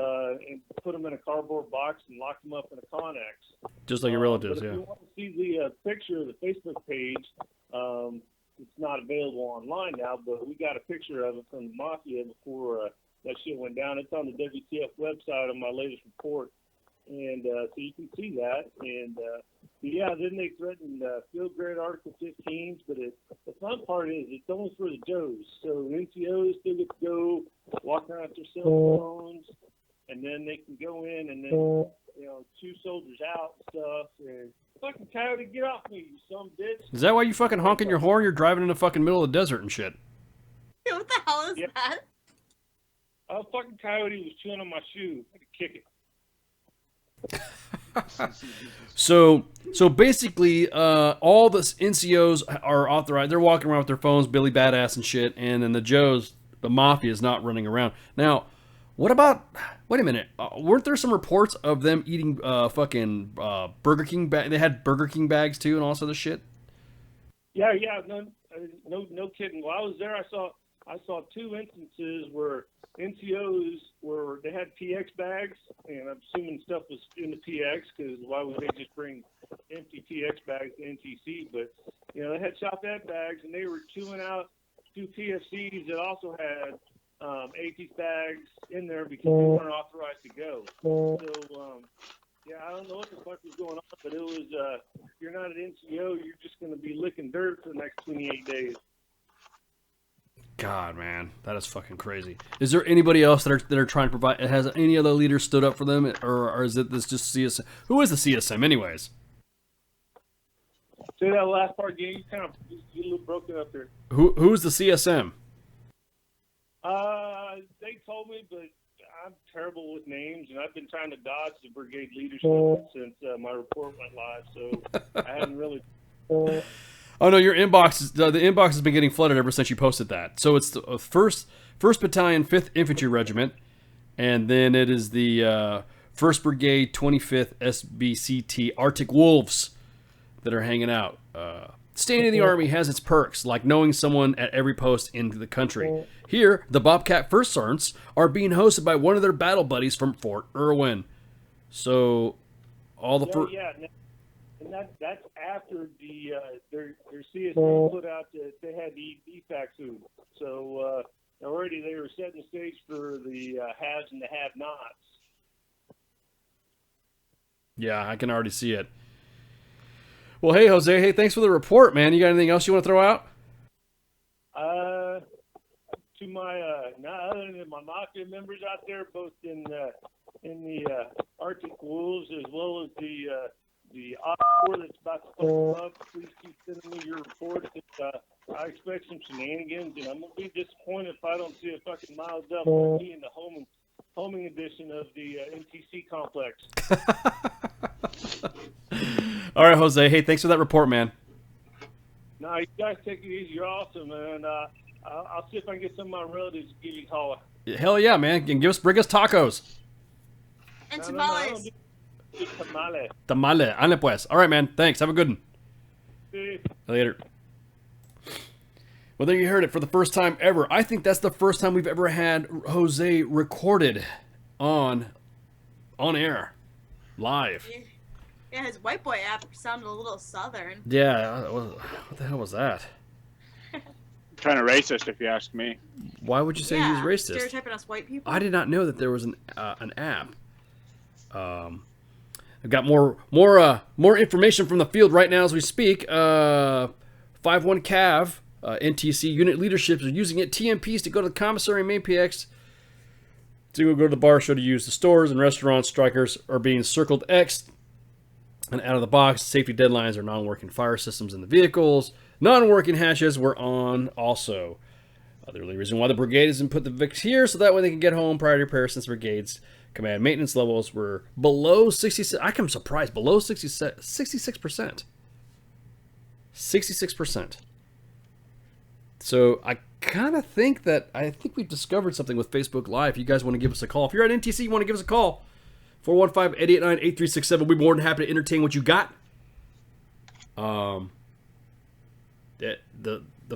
put them in a cardboard box and locked them up in a Connex. Just like your relatives, but yeah. If you want to see the picture of the Facebook page, it's not available online now, but we got a picture of it from the Mafia before that shit went down. It's on the WTF website on my latest report, and so you can see that. And yeah, then they threatened field grade Article 15s, but the fun part is it's only for the Joes. So NCOs still get to go walk around with their cell phones, and then they can go in and then chew soldiers out and stuff. And fucking coyote, get off me, you son of a bitch! Is that why you fucking honking your horn? You're driving in the fucking middle of the desert and shit. What the hell is that? A fucking coyote was chewing on my shoe. I could kick it. So basically, all the NCOs are authorized. They're walking around with their phones, Billy Badass and shit, and then the Joes, the Mafia, is not running around. Now, what about? Wait a minute. Weren't there some reports of them eating fucking Burger King bag? They had Burger King bags too, and all this other shit. Yeah, no kidding. While I was there, I saw two instances where NCOs they had PX bags, and I'm assuming stuff was in the PX, because why would they just bring empty PX bags to NTC? But they had shop ed bags, and they were chewing out two PFCs that also had AT bags in there because they weren't authorized to go. So yeah, I don't know what the fuck was going on, but it was if you're not an NCO, you're just going to be licking dirt for the next 28 days. God, man, that is fucking crazy. Is there anybody else that are trying to provide? Has any other leaders stood up for them, or is it this just CSM? Who is the CSM, anyways? Say that last part again. You kind of you a little broken up there. Who's the CSM? They told me, but I'm terrible with names, and I've been trying to dodge the brigade leadership since my report went live. So I haven't really. Oh no, your inbox is the inbox has been getting flooded ever since you posted that. So it's the first Battalion, 5th Infantry Regiment, and then it is the 1st Brigade, 25th SBCT Arctic Wolves that are hanging out. Staying in the Army has its perks, like knowing someone at every post in the country. Here, the Bobcat First Sergeants are being hosted by one of their battle buddies from Fort Irwin. So, all the and that's after the their CSM put out that they had the EFAC soon. So already they were setting the stage for the haves and the have-nots. Yeah, I can already see it. Well, hey, Jose. Hey, thanks for the report, man. You got anything else you want to throw out? To my other than my Mafia members out there, both in the Arctic Wolves as well as the Op that's about to fuck up, please keep sending me your reports. I expect some shenanigans, and I'm gonna be disappointed if I don't see a fucking Miles Duff in the homing edition of the MTC complex. All right, Jose. Hey, thanks for that report, man. No, you guys take it easy. You're awesome, and I'll see if I can get some of my relatives to give you a call. Hell yeah, man. Bring us tacos. And tamales. Tamale. Ane pues. All right, man. Thanks. Have a good one. See. Later. Well, there you heard it for the first time ever. I think that's the first time we've ever had Jose recorded on air, live. Yeah, his white boy app sounded a little southern. Yeah, what the hell was that? Kind of racist, if you ask me. Why would you say he's racist? Stereotyping us white people. I did not know that there was an app. I've got more information from the field right now as we speak. 5-1 Cav, NTC unit leaderships are using it. TMPs to go to the commissary and main PX to go to the bar show to use. The stores and restaurants. Strikers are being circled X and out of the box. Safety deadlines are non-working fire systems in the vehicles. Non-working hatches were on also. The only reason why the brigade isn't put the VIX here, so that way they can get home prior to repair, since the brigade's command maintenance levels were below 66. I'm surprised, below 66%. 66%. So I kind of think we've discovered something with Facebook Live. If you guys want to give us a call, if you're at NTC, you want to give us a call, 415-889-8367. We'll be more than happy to entertain what you got. The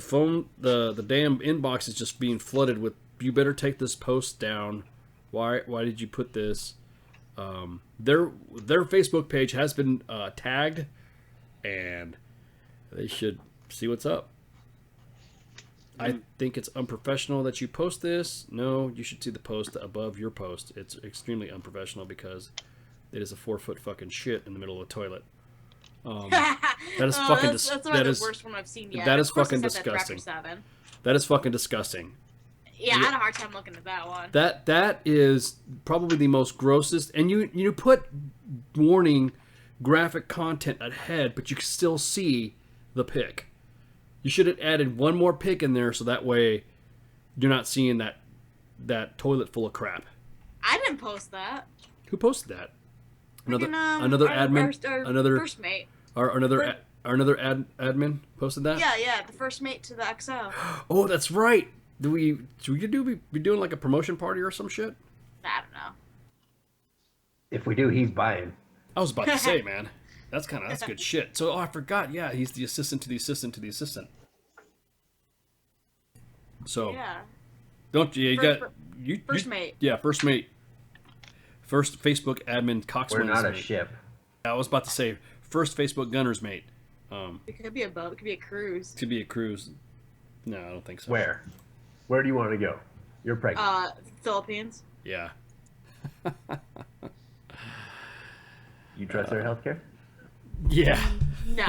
phone, the damn inbox is just being flooded with, you better take this post down. Why did you put this? Their Facebook page has been tagged, and they should see what's up. I think it's unprofessional that you post this. No, you should see the post above your post. It's extremely unprofessional because it is a 4-foot fucking shit in the middle of the toilet. That is fucking that's the worst one I've seen yet. That is fucking disgusting. That is fucking disgusting. Yeah, I had a hard time looking at that one. That is probably the most grossest. And you put warning graphic content ahead, but you can still see the pic. You should have added one more pic in there so that way you're not seeing that toilet full of crap. I didn't post that. Who posted that? Another our another first mate. Another admin posted that? Yeah, the first mate to the XO. Oh, that's right. Should we be doing like a promotion party or some shit? I don't know. If we do, he's buying. I was about to say, man, that's good shit. So, I forgot. Yeah, he's the assistant to the assistant to the assistant. So, yeah. Don't you first mate? Yeah, first mate. First Facebook admin coxswain's mate. We're not a ship. I was about to say first Facebook gunner's mate. It could be a boat. It could be a cruise. Could be a cruise. No, I don't think so. Where do you want to go? You're pregnant. Philippines. Yeah. You trust their healthcare? Yeah. No.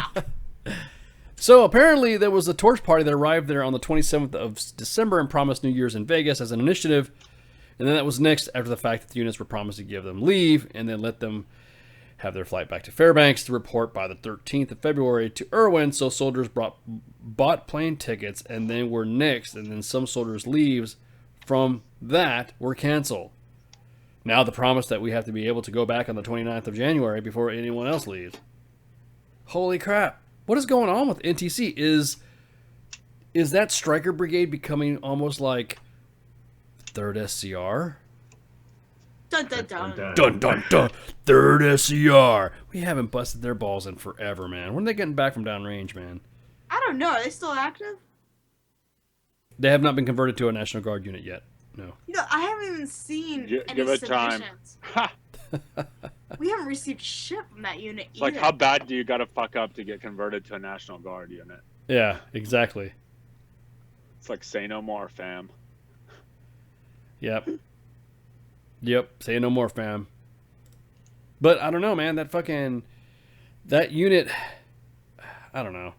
So apparently there was a torch party that arrived there on the 27th of December and promised New Year's in Vegas as an initiative. And then that was next after the fact that the units were promised to give them leave and then let them have their flight back to Fairbanks to report by the 13th of February to Irwin. So soldiers bought plane tickets and then were nixed, and then some soldiers' leaves from that were canceled. Now the promise that we have to be able to go back on the 29th of January before anyone else leaves. Holy crap. What is going on with NTC? Is that Stryker Brigade becoming almost like 3rd SCR? Dun dun dun. Dun dun dun. 3rd SCR. We haven't busted their balls in forever, man. When are they getting back from downrange, man? I don't know. Are they still active? They have not been converted to a National Guard unit yet. No. You know, I haven't even seen any give it time. submissions. We haven't received shit from that unit It's either. like, how bad do you gotta fuck up to get converted to a National Guard unit? Yeah, exactly. It's like, say no more, fam. Yep. Yep. Say no more, fam. But I don't know, man. That unit. I don't know.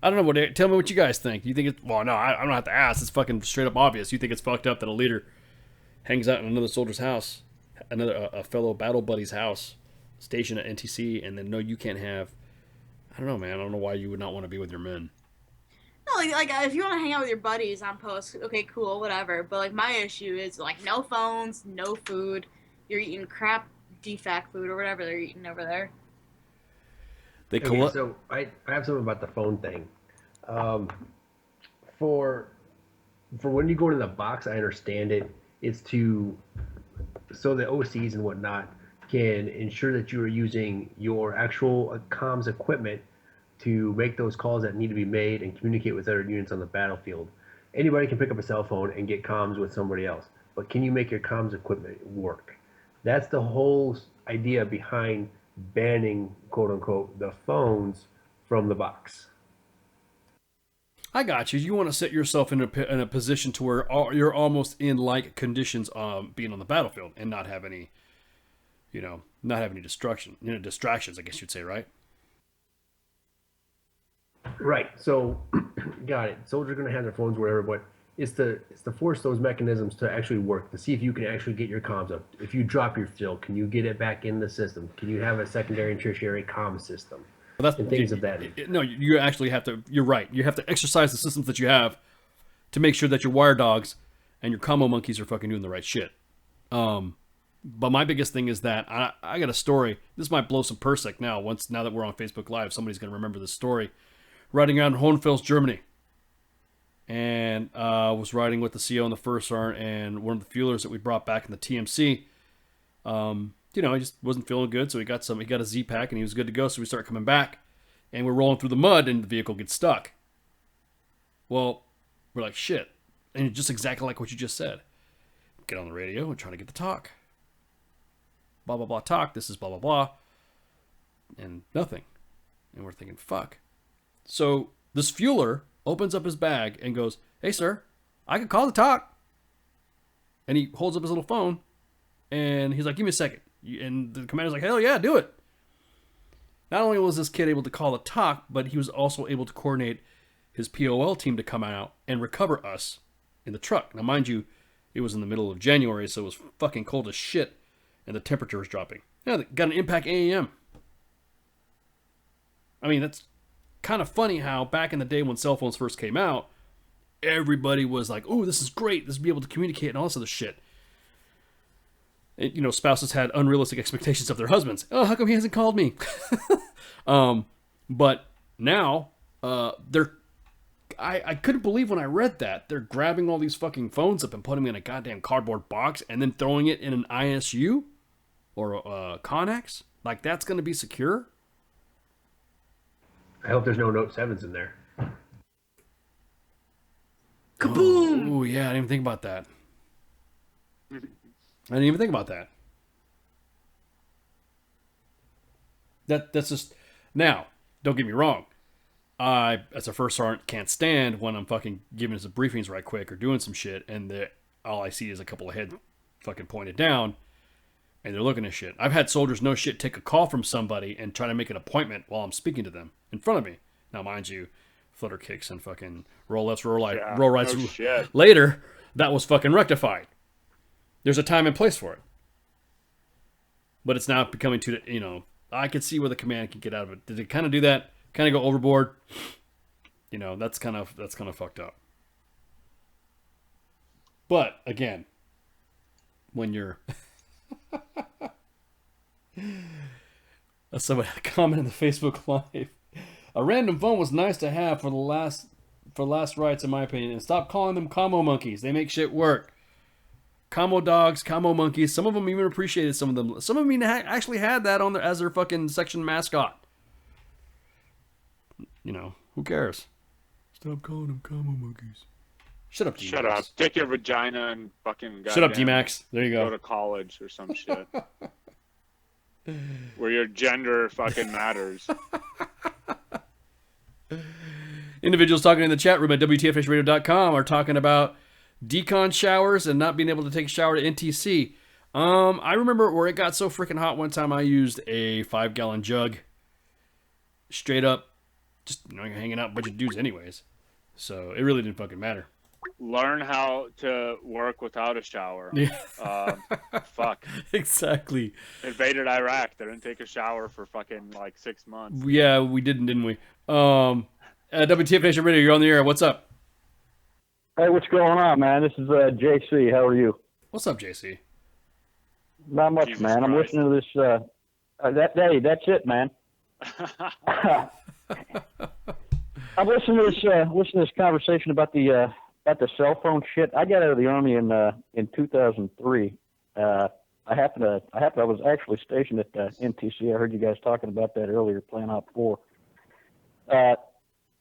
Tell me what you guys think. You think it's, well, no, I don't have to ask. It's fucking straight up obvious. You think it's fucked up that a leader hangs out in another soldier's house, a fellow battle buddy's house, stationed at NTC, and then no, you can't have. I don't know, man. I don't know why you would not want to be with your men. No, like if you want to hang out with your buddies on post, okay, cool, whatever. But like my issue is like no phones, no food. You're eating crap DFAC food or whatever they're eating over there. Okay, so I have something about the phone thing. For when you go into the box, I understand it. It's so the OCs and whatnot can ensure that you are using your actual comms equipment to make those calls that need to be made and communicate with other units on the battlefield. Anybody can pick up a cell phone and get comms with somebody else, but can you make your comms equipment work? That's the whole idea behind banning, quote unquote, the phones from the box. I got you. You want to set yourself in a position to where you're almost in like conditions being on the battlefield and not have any, distractions, I guess you'd say, right? Right. So, got it. Soldiers are going to have their phones, whatever, but it's to force those mechanisms to actually work, to see if you can actually get your comms up. If you drop your fill, can you get it back in the system? Can you have a secondary and tertiary comm system? Well, that's and things of that nature. No, you actually have to. You're right. You have to exercise the systems that you have to make sure that your wire dogs and your combo monkeys are fucking doing the right shit. But my biggest thing is that I got a story. This might blow some Persec now. Now that we're on Facebook Live, somebody's gonna remember this story. Riding around Hohenfels, Germany, and was riding with the CO in the First Sergeant and one of the fuelers that we brought back in the TMC. He just wasn't feeling good, so he got a Z-Pack and he was good to go. So we start coming back, and we're rolling through the mud, and the vehicle gets stuck. Well, we're like, shit, and just exactly like what you just said. Get on the radio and try to get the talk. Blah blah blah talk. This is blah blah blah, and nothing. And we're thinking, fuck. So this fueler opens up his bag and goes, "Hey, sir, I can call the talk." And he holds up his little phone, and he's like, "Give me a second." And the commander's like, "Hell yeah, do it." Not only was this kid able to call the talk, but he was also able to coordinate his POL team to come out and recover us in the truck. Now, mind you, it was in the middle of January, so it was fucking cold as shit, and the temperature was dropping. Yeah, they got an Impact AAM. I mean, that's kind of funny how back in the day when cell phones first came out, everybody was like, "Oh, this is great. This will be able to communicate and all this other shit." And, spouses had unrealistic expectations of their husbands. "Oh, how come he hasn't called me?" But now, I couldn't believe when I read that. They're grabbing all these fucking phones up and putting them in a goddamn cardboard box and then throwing it in an ISU or a Connex. Like, that's going to be secure? I hope there's no Note 7s in there. Kaboom! Oh, yeah, I didn't even think about that. That's just... Now, don't get me wrong. I, as a first sergeant, can't stand when I'm fucking giving some briefings right quick or doing some shit, and all I see is a couple of heads fucking pointed down, and they're looking at shit. I've had soldiers no shit take a call from somebody and try to make an appointment while I'm speaking to them in front of me. Now, mind you, flutter kicks and fucking roll lefts, roll rights. Later, that was fucking rectified. There's a time and place for it. But it's now becoming I could see where the command can get out of it. Did it kind of do that? Kind of go overboard? You know, that's kind of fucked up. But again, when you're somebody comment in the Facebook Live, a random phone was nice to have for last rights, in my opinion. And stop calling them combo monkeys. They make shit work. Combo dogs, combo monkeys. Some of them even appreciated some of them. Some of them actually had that on as their fucking section mascot. You know, who cares? Stop calling them combo monkeys. Shut up, D-Max. Shut up. Take your vagina and fucking Shut up, D-Max. There you go. Go to college or some shit. Where your gender fucking matters. Individuals talking in the chat room at WTFHradio.com are talking about decon showers and not being able to take a shower at NTC. I remember where it got so freaking hot one time I used a 5-gallon jug. Straight up. Just, you know, you're hanging out with a bunch of dudes anyways. So it really didn't fucking matter. Learn how to work without a shower. Yeah. Fuck. Exactly. Invaded Iraq. They didn't take a shower for fucking like 6 months. Yeah, we didn't we? WTF Nation Radio, you're on the air. What's up? Hey, what's going on, man? This is JC. How are you? What's up, JC? Not much, Jesus man. I'm Christ. listening to this. That's it, man. I'm listening to this conversation about the cell phone shit. I got out of the Army in 2003. I was actually stationed at NTC. I heard you guys talking about that earlier, playing Op 4.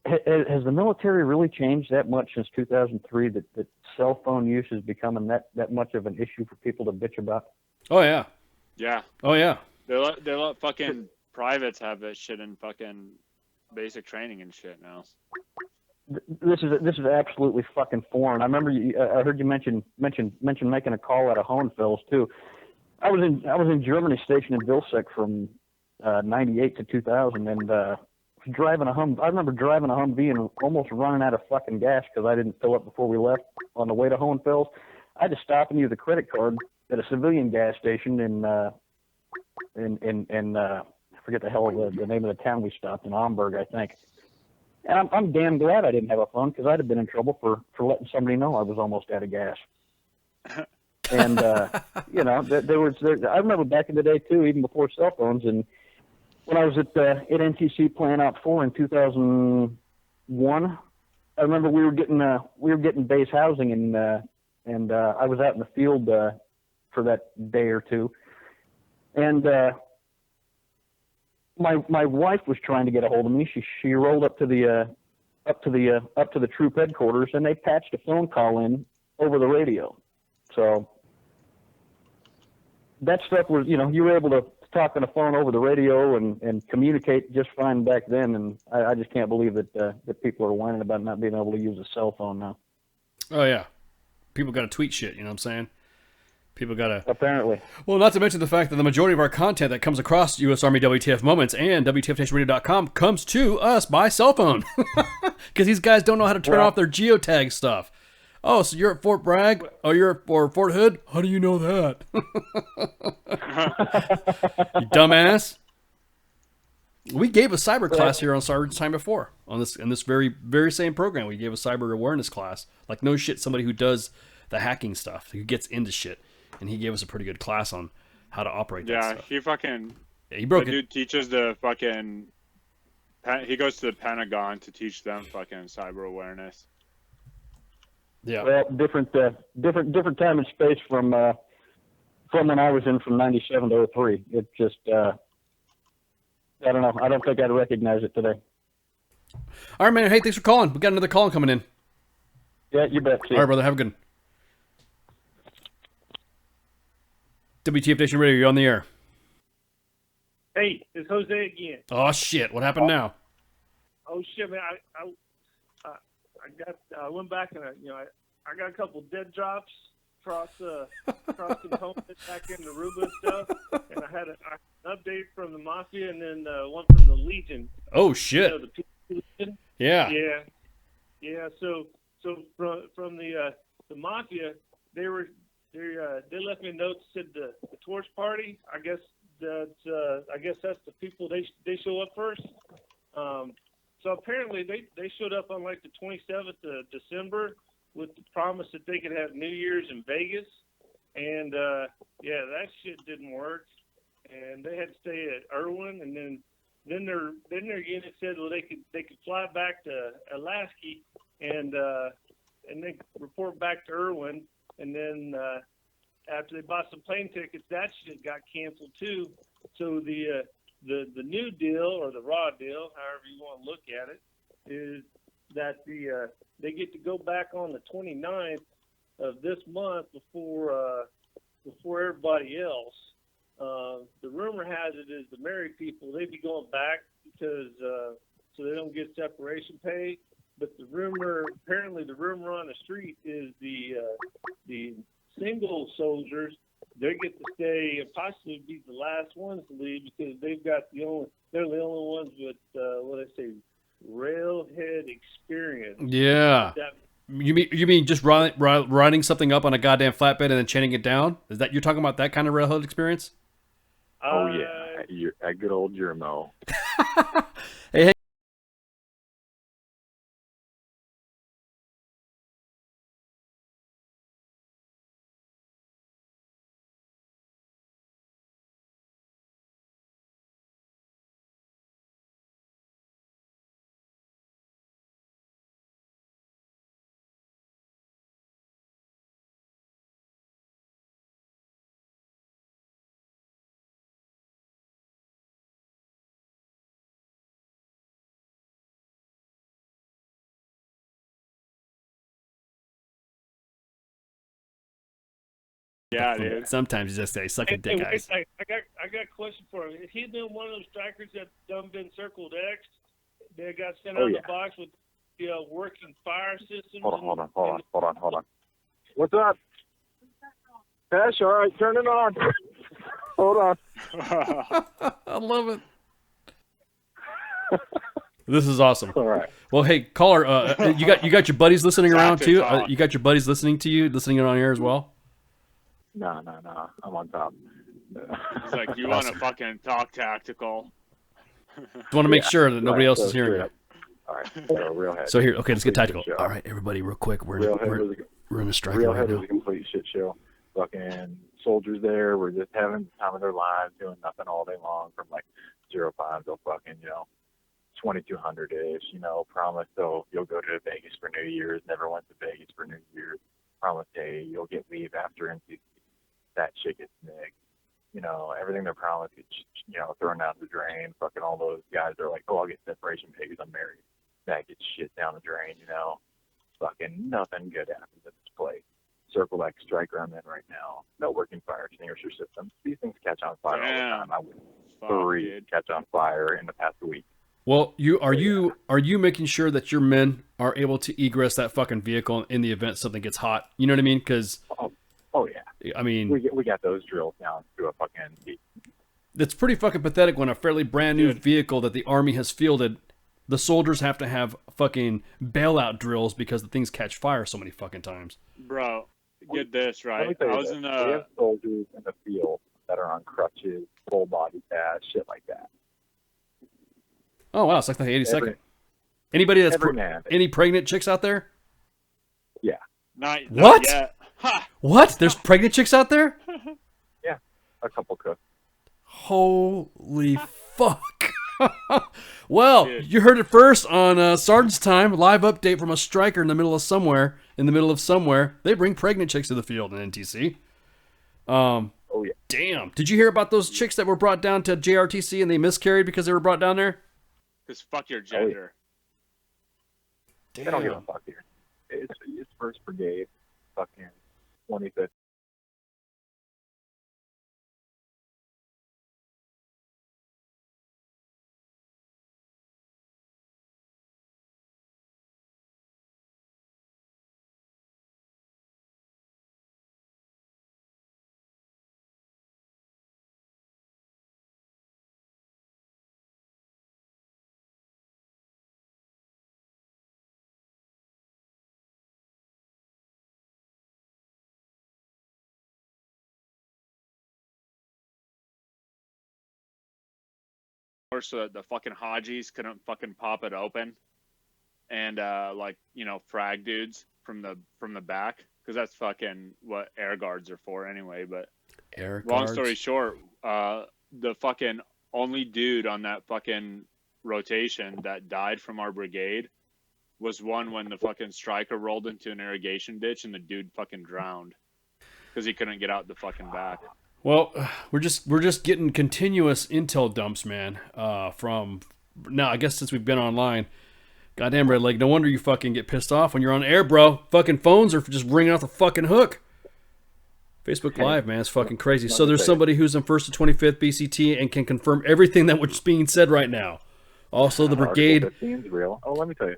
Has the military really changed that much since 2003 that cell phone use is becoming that much of an issue for people to bitch about? Oh, yeah. Yeah. Oh, yeah. They let fucking privates have that shit in fucking basic training and shit now. This is absolutely fucking foreign. I remember I heard you mention making a call out of Hohenfels too. I was in Germany, stationed in Vilseck from 98 to 2000, and driving a I remember driving a Humvee and almost running out of fucking gas because I didn't fill up before we left on the way to Hohenfels. I had to stop and use a credit card at a civilian gas station in I forget the hell of the name of the town we stopped in, Amberg, I think. And I'm damn glad I didn't have a phone because I'd have been in trouble for letting somebody know I was almost out of gas. And you know, I remember back in the day too, even before cell phones, and when I was at NTC playing Op 4 in 2001, I remember we were getting base housing, and I was out in the field for that day or two, and my wife was trying to get a hold of me. She rolled up to the troop headquarters, and they patched a phone call in over the radio. So that stuff was, you know, you were able to talk on the phone over the radio and communicate just fine back then. And I just can't believe that people are whining about not being able to use a cell phone now. Oh, yeah. People got to tweet shit, you know what I'm saying? People got to... Apparently. Well, not to mention the fact that the majority of our content that comes across U.S. Army WTF Moments and WTFNationRadio.com comes to us by cell phone. Because these guys don't know how to turn off their geotag stuff. Oh, so you're at Fort Bragg? Oh, you're at Fort Hood? How do you know that? You dumbass. We gave a cyber class here on Sergeant's Time before. In this very, very same program, we gave a cyber awareness class. Like, no shit, somebody who does the hacking stuff, who gets into shit. And he gave us a pretty good class on how to operate that stuff. He fucking... Yeah, he broke the it. dude teaches the fucking... He goes to the Pentagon to teach them fucking cyber awareness. Yeah. Well, different time and space from when I was in from 97 to 03. It just... I don't know. I don't think I'd recognize it today. All right, man. Hey, thanks for calling. We got another call coming in. Yeah, you bet. All right, brother. Have a good one. WTF Nation Radio, you're on the air. Hey, it's Jose again. Oh, shit. What happened now? Oh shit, man! I went back and I got a couple dead drops across components back in Aruba and stuff, and I had an update from the Mafia and then one from the Legion. Oh shit! You know, the Legion. Yeah. Yeah. So from the Mafia, they left me a note that said the Torch Party. I guess I guess that's the people they show up first. So apparently they showed up on like the 27th of December with the promise that they could have New Year's in Vegas, and yeah, that shit didn't work, and they had to stay at Irwin, and then their unit said, well, they could fly back to Alaska and they report back to Irwin, and then after they bought some plane tickets, that shit got canceled too. So the new deal, or the raw deal, however you want to look at it, is that they get to go back on the 29th of this month before everybody else. The rumor has it is the married people, they'd be going back because so they don't get separation pay. But apparently the rumor on the street is the single soldiers, they get to stay and possibly be the last ones to leave because they're the only ones with what I say, railhead experience. Yeah. You mean just riding something up on a goddamn flatbed and then chaining it down? Is that you're talking about that kind of railhead experience? Oh yeah, that good old Germo. Hey. Yeah, dude. Sometimes you just say sucking dick, guys. I got a question for him. Has he been one of those strikers that done been circled X? They got sent out of the box with working fire systems. Hold on. What's up? Pesh, all right, turn it on. Hold on. I love it. This is awesome. All right. Well, hey, caller, you got your buddies listening around too? You got your buddies listening in on here as well? No. I'm on top. It's like, you want to fucking talk tactical. Just want to make sure that nobody else is hearing you. All right. So, Railhead. So here, okay, let's get tactical. All right, everybody, real quick. We're in a strike right Railhead now. was a complete shit show. Fucking soldiers there were just having the time of their lives, doing nothing all day long from like 05 till fucking 2200-ish. Promise you'll go to Vegas for New Year's. Never went to Vegas for New Year's. Promise hey, you'll get leave after NCC. That shit gets nicked. Everything they're promised gets, thrown down the drain. Fucking all those guys are like, oh, I'll get separation pay because I'm married. That gets shit down the drain, Fucking nothing good happens at this place. Circle X striker I'm in right now. No working fire extinguisher systems. These things catch on fire all the time. I would three catch on fire in the past week. Well, are you making sure that your men are able to egress that fucking vehicle in the event something gets hot? You know what I mean? Because oh yeah. I mean, we got those drills down to a fucking. It's pretty fucking pathetic when a fairly brand new vehicle that the Army has fielded, the soldiers have to have fucking bailout drills because the things catch fire so many fucking times. Bro, get this right. We have soldiers in the field that are on crutches, full body cast, shit like that. Oh wow, it's like the 82nd. Anybody that's any pregnant chicks out there? Yeah. Not what? Yet. Ha! What? There's pregnant chicks out there? Yeah, a couple cooks. Holy fuck! Well, you heard it first on Sergeant's Time, live update from a striker in the middle of somewhere. They bring pregnant chicks to the field in NTC. Oh yeah. Damn. Did you hear about those chicks that were brought down to JRTC and they miscarried because they were brought down there? Because fuck your gender. They don't give a fuck here. It's 1st Brigade, fucking 25th so that the fucking Hajis couldn't fucking pop it open, and like, you know, frag dudes from the back, because that's fucking what air guards are for anyway. But Air long guards. story short, the fucking only dude on that fucking rotation that died from our brigade was one when the fucking striker rolled into an irrigation ditch and the dude fucking drowned because he couldn't get out the fucking back. Well, we're just getting continuous intel dumps, man. From now, I guess since we've been online. Goddamn, Red Leg. No wonder you fucking get pissed off when you're on air, bro. Fucking phones are just ringing off the fucking hook. Facebook Live, man, it's fucking crazy. So there's somebody who's on 1st to 25th BCT and can confirm everything that was being said right now. Also, the brigade. Article 15's real. Oh, let me tell you.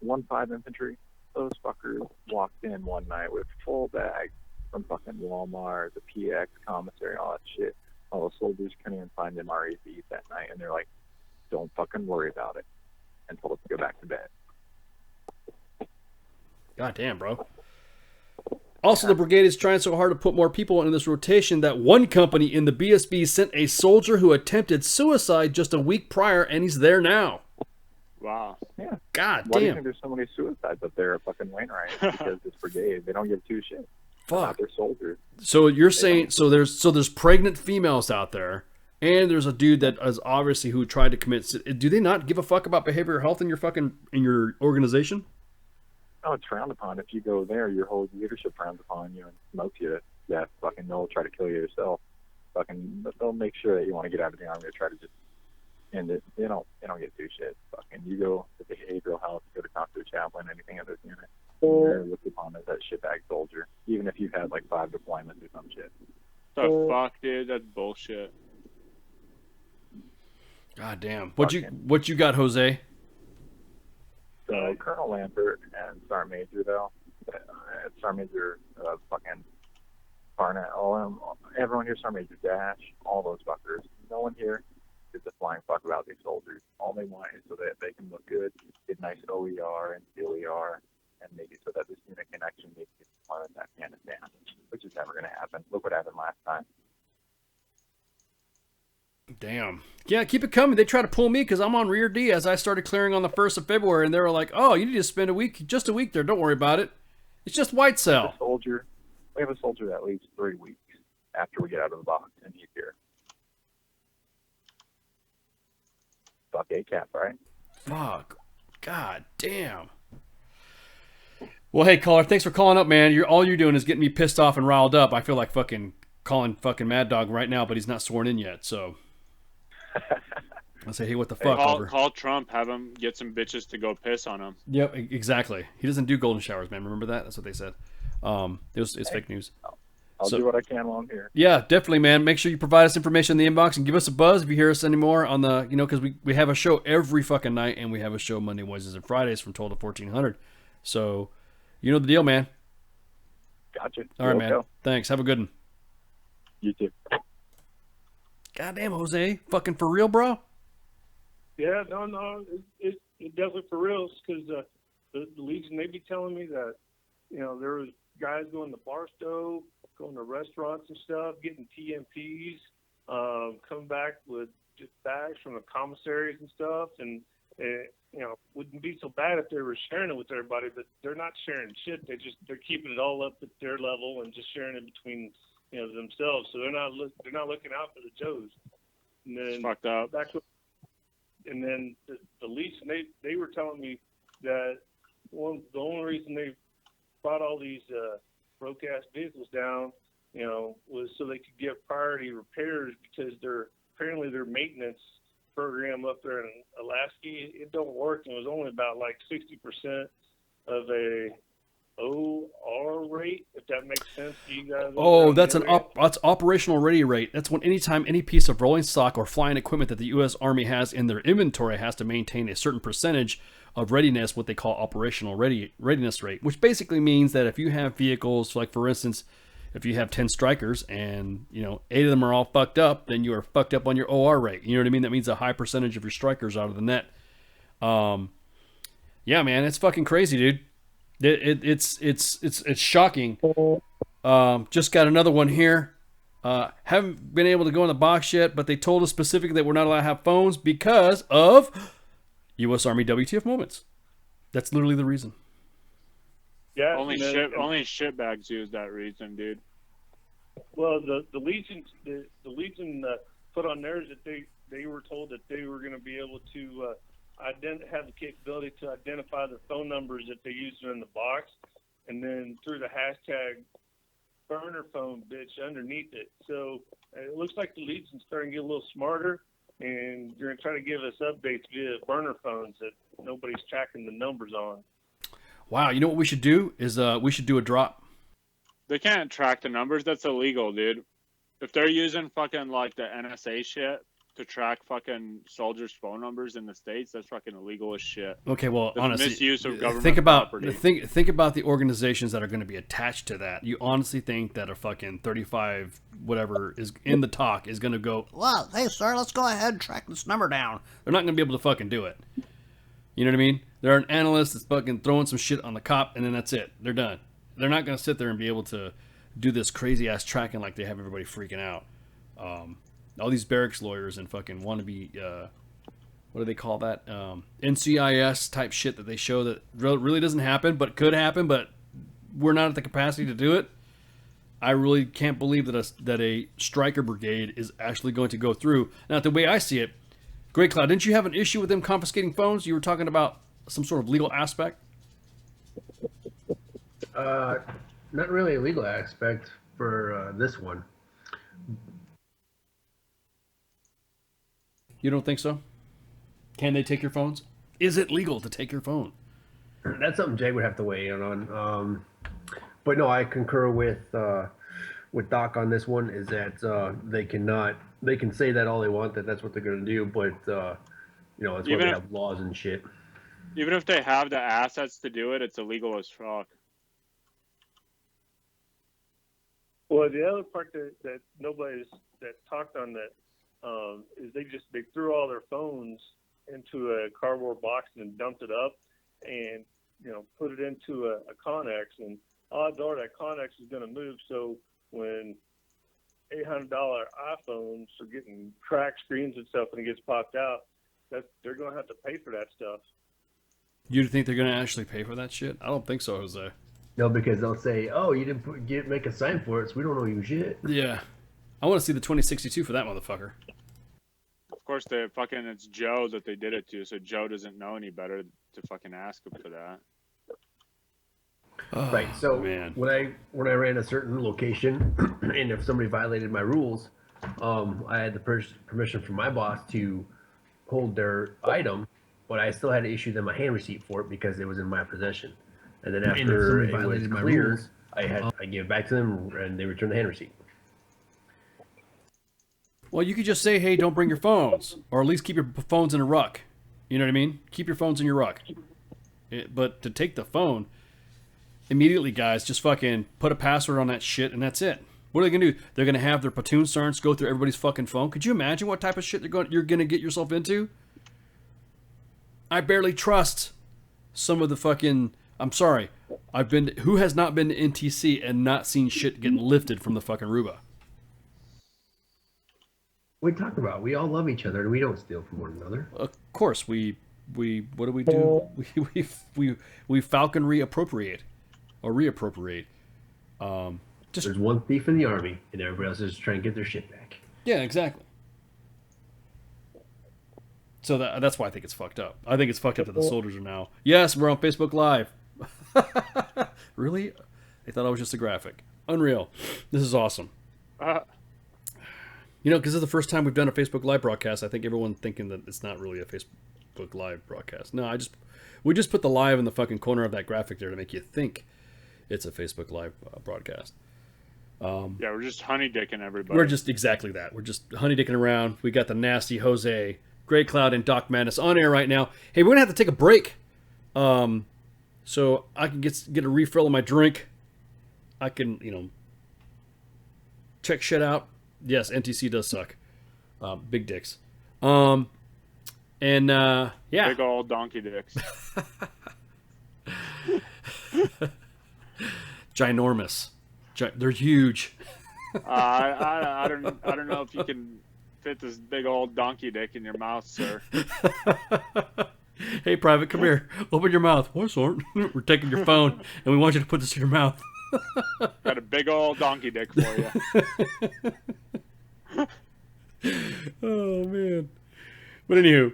1-5 infantry. Those fuckers walked in one night with full bags from fucking Walmart, the PX commissary, all that shit. All the soldiers couldn't even find MREs to eat that night, and they're like, "Don't fucking worry about it," and told us to go back to bed. God damn, bro. Also, the brigade is trying so hard to put more people into this rotation that one company in the BSB sent a soldier who attempted suicide just a week prior, and he's there now. Wow. Yeah. God Why do you damn. think there's so many suicides up there at fucking Wainwright? Because this brigade, they don't give two shits. Fuck. They're soldiers. So you're saying there's pregnant females out there, and there's a dude that is obviously who tried to commit. Do they not give a fuck about behavioral health in your organization? Oh, it's frowned upon. If you go there, your whole leadership frowns upon you and smokes you to death. Fucking, they'll try to kill you yourself. Fucking, they'll make sure that you want to get out of the army or try to just end it. They don't get two shit. Fucking, you go to behavioral health, you go to talk to a chaplain, anything of this unit. You're looked upon as that shitbag soldier, even if you've had like 5 deployments or some shit. The fuck, dude? That's bullshit. God damn. What you got, Jose? So Colonel Lambert and Sergeant Major, though, Sergeant Major, fucking Barnett, everyone here, Sergeant Major Dash, all those fuckers. No one here gives a flying fuck about these soldiers. All they want is so that they can look good, get nice OER and COER, and make it so that this unit can actually make its deployment to Afghanistan, which is never going to happen. Look what happened last time. Damn. Yeah, keep it coming. They try to pull me because I'm on Rear D as I started clearing on the 1st of February, and they were like, oh, you need to spend just a week there. Don't worry about it. It's just white cell. We have a soldier that leaves 3 weeks after we get out of the box, and he's here. Fuck ACAP, right? Fuck. God damn. Well, hey, caller, thanks for calling up, man. All you're doing is getting me pissed off and riled up. I feel like fucking calling fucking Mad Dog right now, but he's not sworn in yet, so... I say, hey, what the fuck? Call Trump, have him get some bitches to go piss on him. Yep, exactly. He doesn't do golden showers, man. Remember that? That's what they said. It's fake news. I'll do what I can while I'm here. Yeah, definitely, man. Make sure you provide us information in the inbox and give us a buzz if you hear us anymore on the, because we have a show every fucking night, and we have a show Monday, Wednesdays, and Fridays from 12 to 1400. So, you know the deal, man. Gotcha. All right, man. Go. Thanks. Have a good one. You too. Goddamn, Jose. Fucking for real, bro? Yeah, no, it's definitely for real. Because the Legion, they be telling me that, there was guys going to Barstow, going to restaurants and stuff, getting TMPs, coming back with just bags from the commissaries and stuff, and wouldn't be so bad if they were sharing it with everybody, but they're not sharing shit. They're keeping it all up at their level and just sharing it between themselves. So they're not looking out for the Joes. And then it's fucked up. And then the Legion, they were telling me that the only reason they brought all these broke ass vehicles down, was so they could get priority repairs, because apparently their maintenance program up there in Alaska, it don't work. And it was only about like 60% of a OR rate, if that makes sense to you guys. Oh, that's that's operational ready rate. That's when anytime any piece of rolling stock or flying equipment that the U.S. Army has in their inventory has to maintain a certain percentage of readiness, what they call operational readiness rate, which basically means that if you have vehicles, like for instance, if you have 10 strikers and 8 of them are all fucked up, then you are fucked up on your OR rate. You know what I mean? That means a high percentage of your strikers out of the net. Yeah, man, it's fucking crazy, dude. It's shocking. Just got another one here. Haven't been able to go in the box yet, but they told us specifically that we're not allowed to have phones because of U.S. Army WTF moments. That's literally the reason. Yeah, only shitbags use that reason, dude. Well, the Legion put on theirs that they were told that they were going to be able to have the capability to identify the phone numbers that they used in the box, and then through the hashtag burner phone bitch underneath it. So it looks like the Legion's starting to get a little smarter, and they're going to try to give us updates via burner phones that nobody's tracking the numbers on. Wow, you know what we should do is we should do a drop. They can't track the numbers. That's illegal, dude. If they're using fucking like the NSA shit to track fucking soldiers' phone numbers in the States, that's fucking illegal as shit. Okay, well, That's honestly, misuse of government think about property. think about the organizations that are going to be attached to that. You honestly think that a fucking 35 whatever is in the talk is going to go, well, hey sir, let's go ahead and track this number down. They're not going to be able to fucking do it. You know what I mean? They're an analyst that's fucking throwing some shit on the cop, and then that's it. They're done. They're not going to sit there and be able to do this crazy ass tracking like they have everybody freaking out. All these barracks lawyers and fucking wannabe, what do they call that? NCIS type shit that they show that really doesn't happen, but could happen, but we're not at the capacity to do it. I really can't believe that a striker brigade is actually going to go through. Now, the way I see it, Great Cloud, didn't you have an issue with them confiscating phones? You were talking about some sort of legal aspect? Not really a legal aspect for this one. You don't think so? Can they take your phones? Is it legal to take your phone? That's something Jay would have to weigh in on. But no, I concur with Doc on this one. Is that they can say that all they want, that's what they're going to do, but that's why they have laws and shit. Even if they have the assets to do it, it's illegal as fuck. Well, the other part that nobody's talked on that is they threw all their phones into a cardboard box and dumped it up, and put it into a Connex, and odds are that Connex is going to move. So when $800 iPhones are getting cracked screens and stuff, and it gets popped out, they're going to have to pay for that stuff. You think they're going to actually pay for that shit? I don't think so, Jose. No, because they'll say, "Oh, you didn't make a sign for it, so we don't know you shit." Yeah, I want to see the 2062 for that motherfucker. Of course, it's Joe that they did it to, so Joe doesn't know any better to fucking ask him for that. Right. So man. when I ran a certain location, and if somebody violated my rules, I had the permission from my boss to hold their item, but I still had to issue them a hand receipt for it because it was in my possession. And then after it was cleared, I gave it back to them, and they returned the hand receipt. Well, you could just say, hey, don't bring your phones, or at least keep your phones in a ruck. You know what I mean? Keep your phones in your ruck. But to take the phone, immediately, guys, just fucking put a password on that shit, and that's it. What are they going to do? They're going to have their platoon sergeants go through everybody's fucking phone? Could you imagine what type of shit you're going to get yourself into? I barely trust some of the fucking... I'm sorry. Who has not been to NTC and not seen shit getting lifted from the fucking Ruba? What are you talking about? We all love each other and we don't steal from one another. Of course, we what do we do? We falconry appropriate or reappropriate. There's one thief in the army, and everybody else is trying to get their shit back. Yeah, exactly. So that's why I think it's fucked up. I think it's fucked up that the soldiers are now. Yes, we're on Facebook Live. Really? They thought I was just a graphic. Unreal. This is awesome. Because it's the first time we've done a Facebook Live broadcast. I think everyone's thinking that it's not really a Facebook Live broadcast. No, we just put the live in the fucking corner of that graphic there to make you think it's a Facebook Live broadcast. Yeah, we're just honeydicking everybody. We're just exactly that. We're just honeydicking around. We got the nasty Jose, Great Cloud, and Doc Madness on air right now. Hey, we're gonna have to take a break, so I can get a refill of my drink. I can, check shit out. Yes, NTC does suck. Big dicks. Yeah. Big old donkey dicks. Ginormous. They're huge. I don't know if you can fit this big old donkey dick in your mouth, sir. Hey, Private, come here. Open your mouth. What, sir? We're taking your phone, and we want you to put this in your mouth. Got a big old donkey dick for you. Oh, man. But anywho,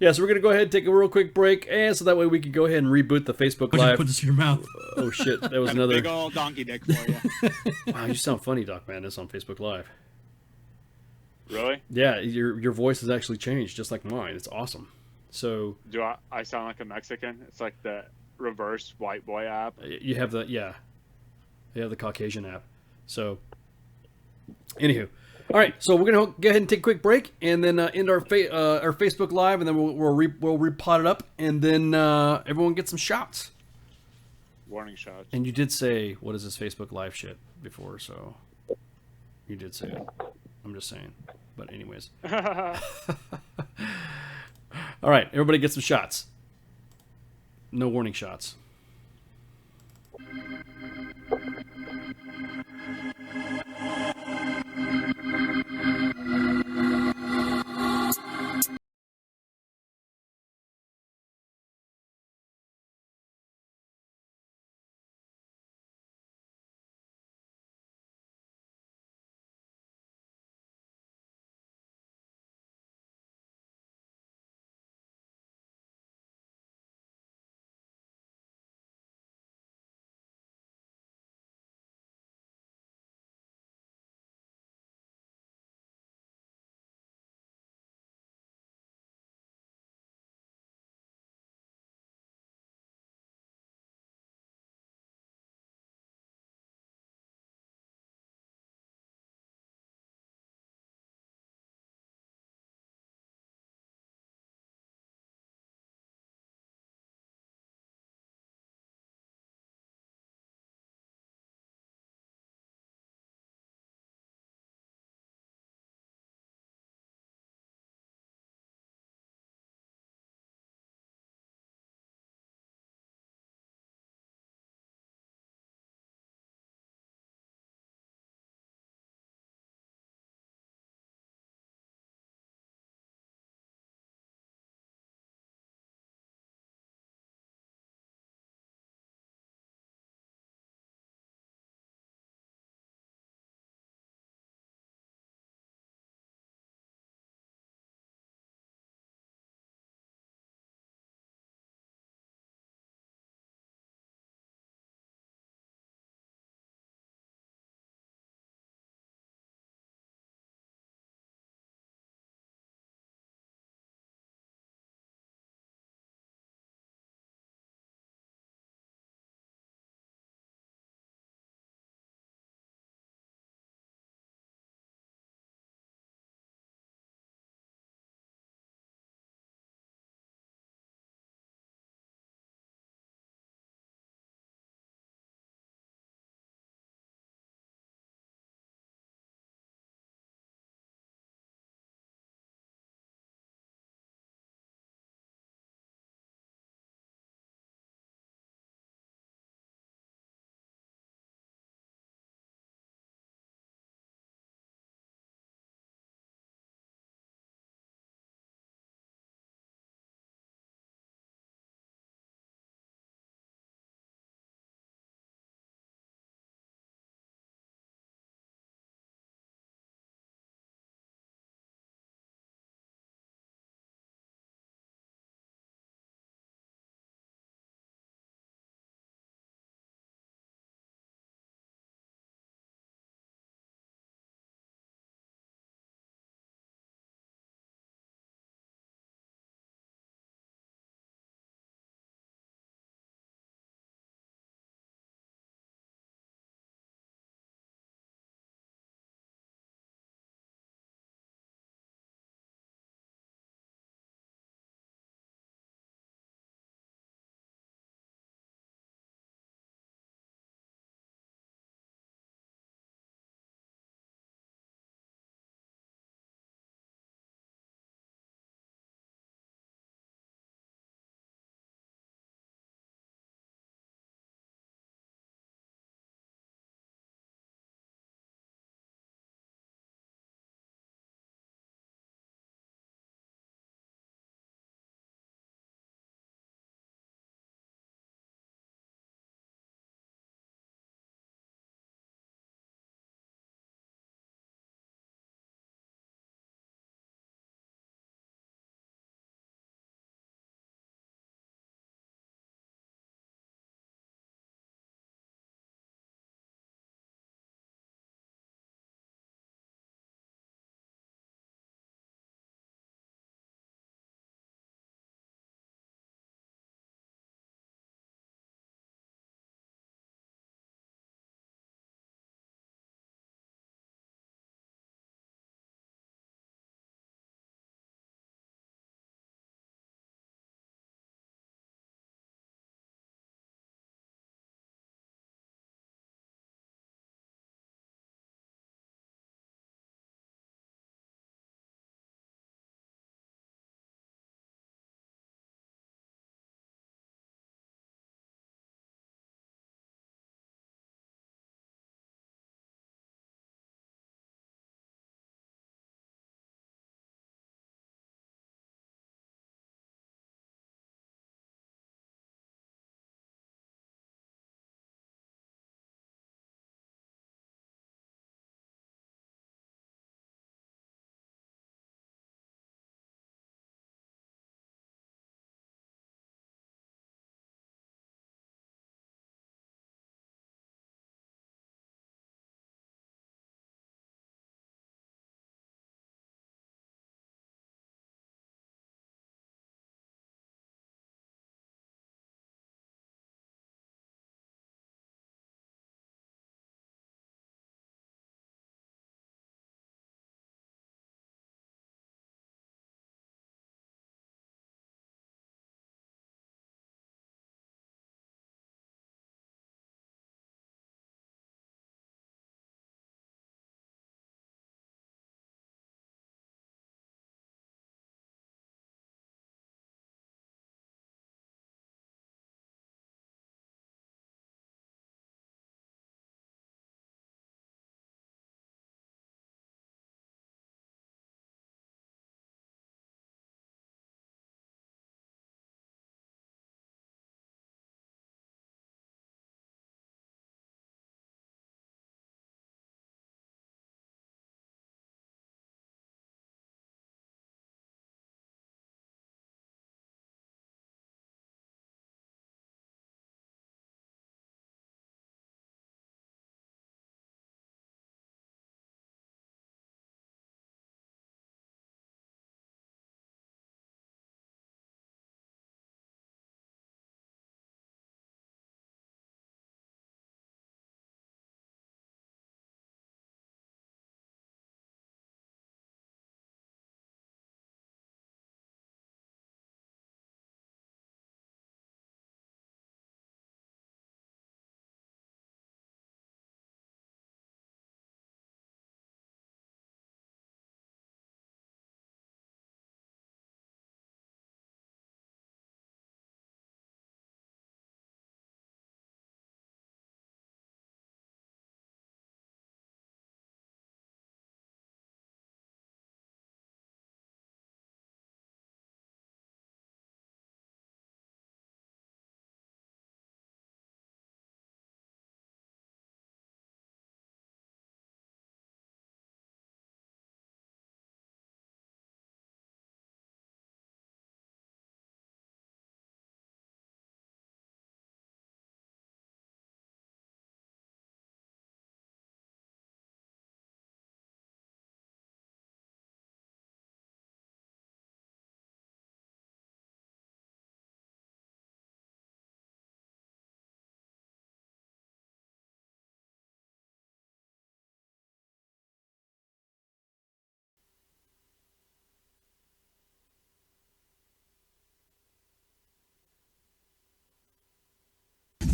yeah, so we're going to go ahead and take a real quick break, and so that way we can go ahead and reboot the Facebook Live. Put this in your mouth. Oh, shit. That was Got another... a big old donkey dick for you. Wow, you sound funny, Doc Madness, on Facebook Live. Really? Yeah, your voice has actually changed, just like mine. It's awesome. So... Do I sound like a Mexican? It's like the reverse white boy app. You have the... Yeah. You have the Caucasian app. So... Anywho. All right, so we're gonna go ahead and take a quick break, and then end our Facebook Live, and then we'll repot it up, and then everyone get some shots. Warning shots. And you did say, "What is this Facebook Live shit?" before, so you did say it. I'm just saying. But anyways, all right, everybody get some shots. No warning shots.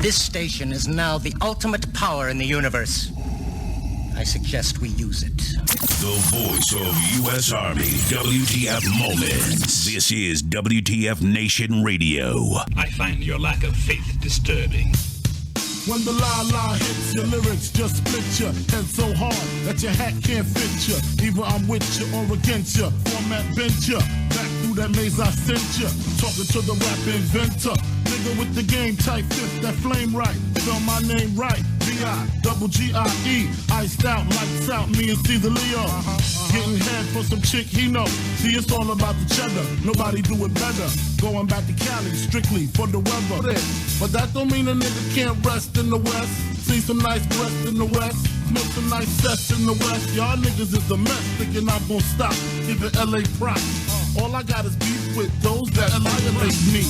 This station is now the ultimate power in the universe. I suggest we use it. The voice of U.S. Army, WTF Moments. This is WTF Nation Radio. I find your lack of faith disturbing. When the la-la hits, your lyrics just split you. Head so hard that your hat can't fit you. Either I'm with you or against you. Format bent you. Back through that maze I sent you. Talking to the rap inventor. Nigga with the game type fifth, that flame right. Spell my name right. B-I-double-G-I-E. Iced out, lights out, me and Caesar Leo. Getting head for some chick he know. See, it's all about the cheddar. Nobody do it better. Going back to Cali, strictly for the weather. But that don't mean a nigga can't rest in the West. See some nice breasts in the West. Smoke some nice sets in the West. Y'all niggas is a mess, thinking I'm gonna stop. Giving LA props. All I got is beef with those that annihilate me.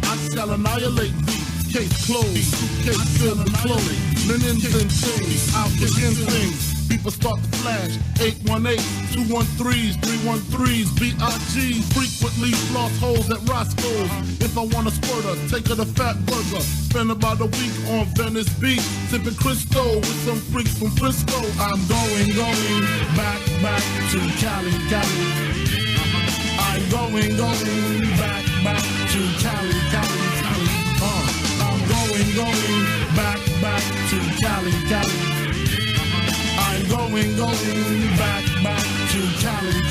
I shall annihilate thee. Case closed, suitcase filled with clothes. Linens and things, I'll kick in things. People start to flash. 818, 213s, 313s, BIGs. Frequently floss holes at Roscoe's. If I want a squirter, take her to Fat Burger. Spend about a week on Venice Beach, sipping Crisco with some freaks from Frisco. I'm going back to Cali. I'm going back to Cali. I'm going back to Cali. I'm going back to Cali.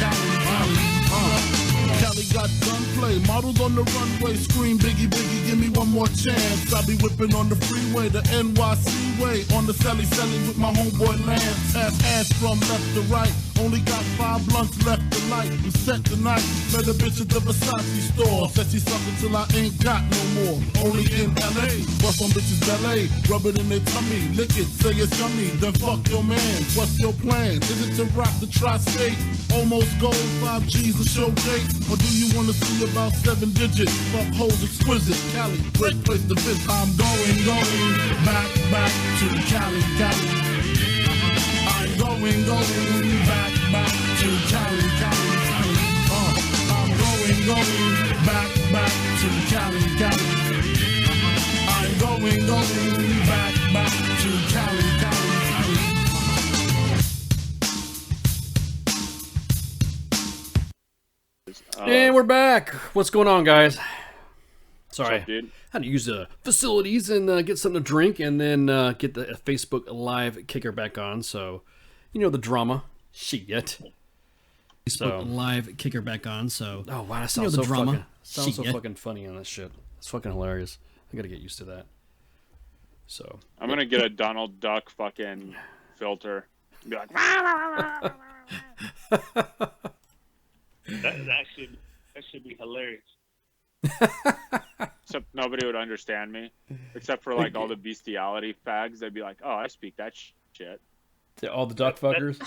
Cali got gunplay, models on the runway, scream Biggie, Biggie, give me one more chance. I be whipping on the freeway, the NYC way, on the Sally with my homeboy Lance. Pass from left to right, only got 5 blunts left to light. I'm set tonight, met a bitch at the Versace store. Said she suckin' till I ain't got no more. Only in LA, bust on bitches ballet, rub it in their tummy, lick it, say it's yummy, then fuck your man. What's your plan? Is it to rock the tri-state? Almost gold, 5 G's a show date? Or do you wanna see about 7 digits? Fuck hoes exquisite, Cali, great place to visit. I'm going back to Cali. I'm going back to Cali. I'm going back to Cali. I'm going back to Cali. And we're back. What's going on, guys? Sorry, What's up, dude? had to use the facilities and get something to drink, and then get the Facebook Live kicker back on. So, you know the drama. Shit. Facebook Live kicker back on. So, oh wow, that sounds so drama. Sounds so fucking funny on this shit. It's fucking hilarious. I gotta get used to that. So I'm gonna get a Donald Duck fucking filter. And be like, that should be hilarious. Except nobody would understand me, except for like all the bestiality fags. They'd be like, "Oh, I speak that shit." All the duck fuckers.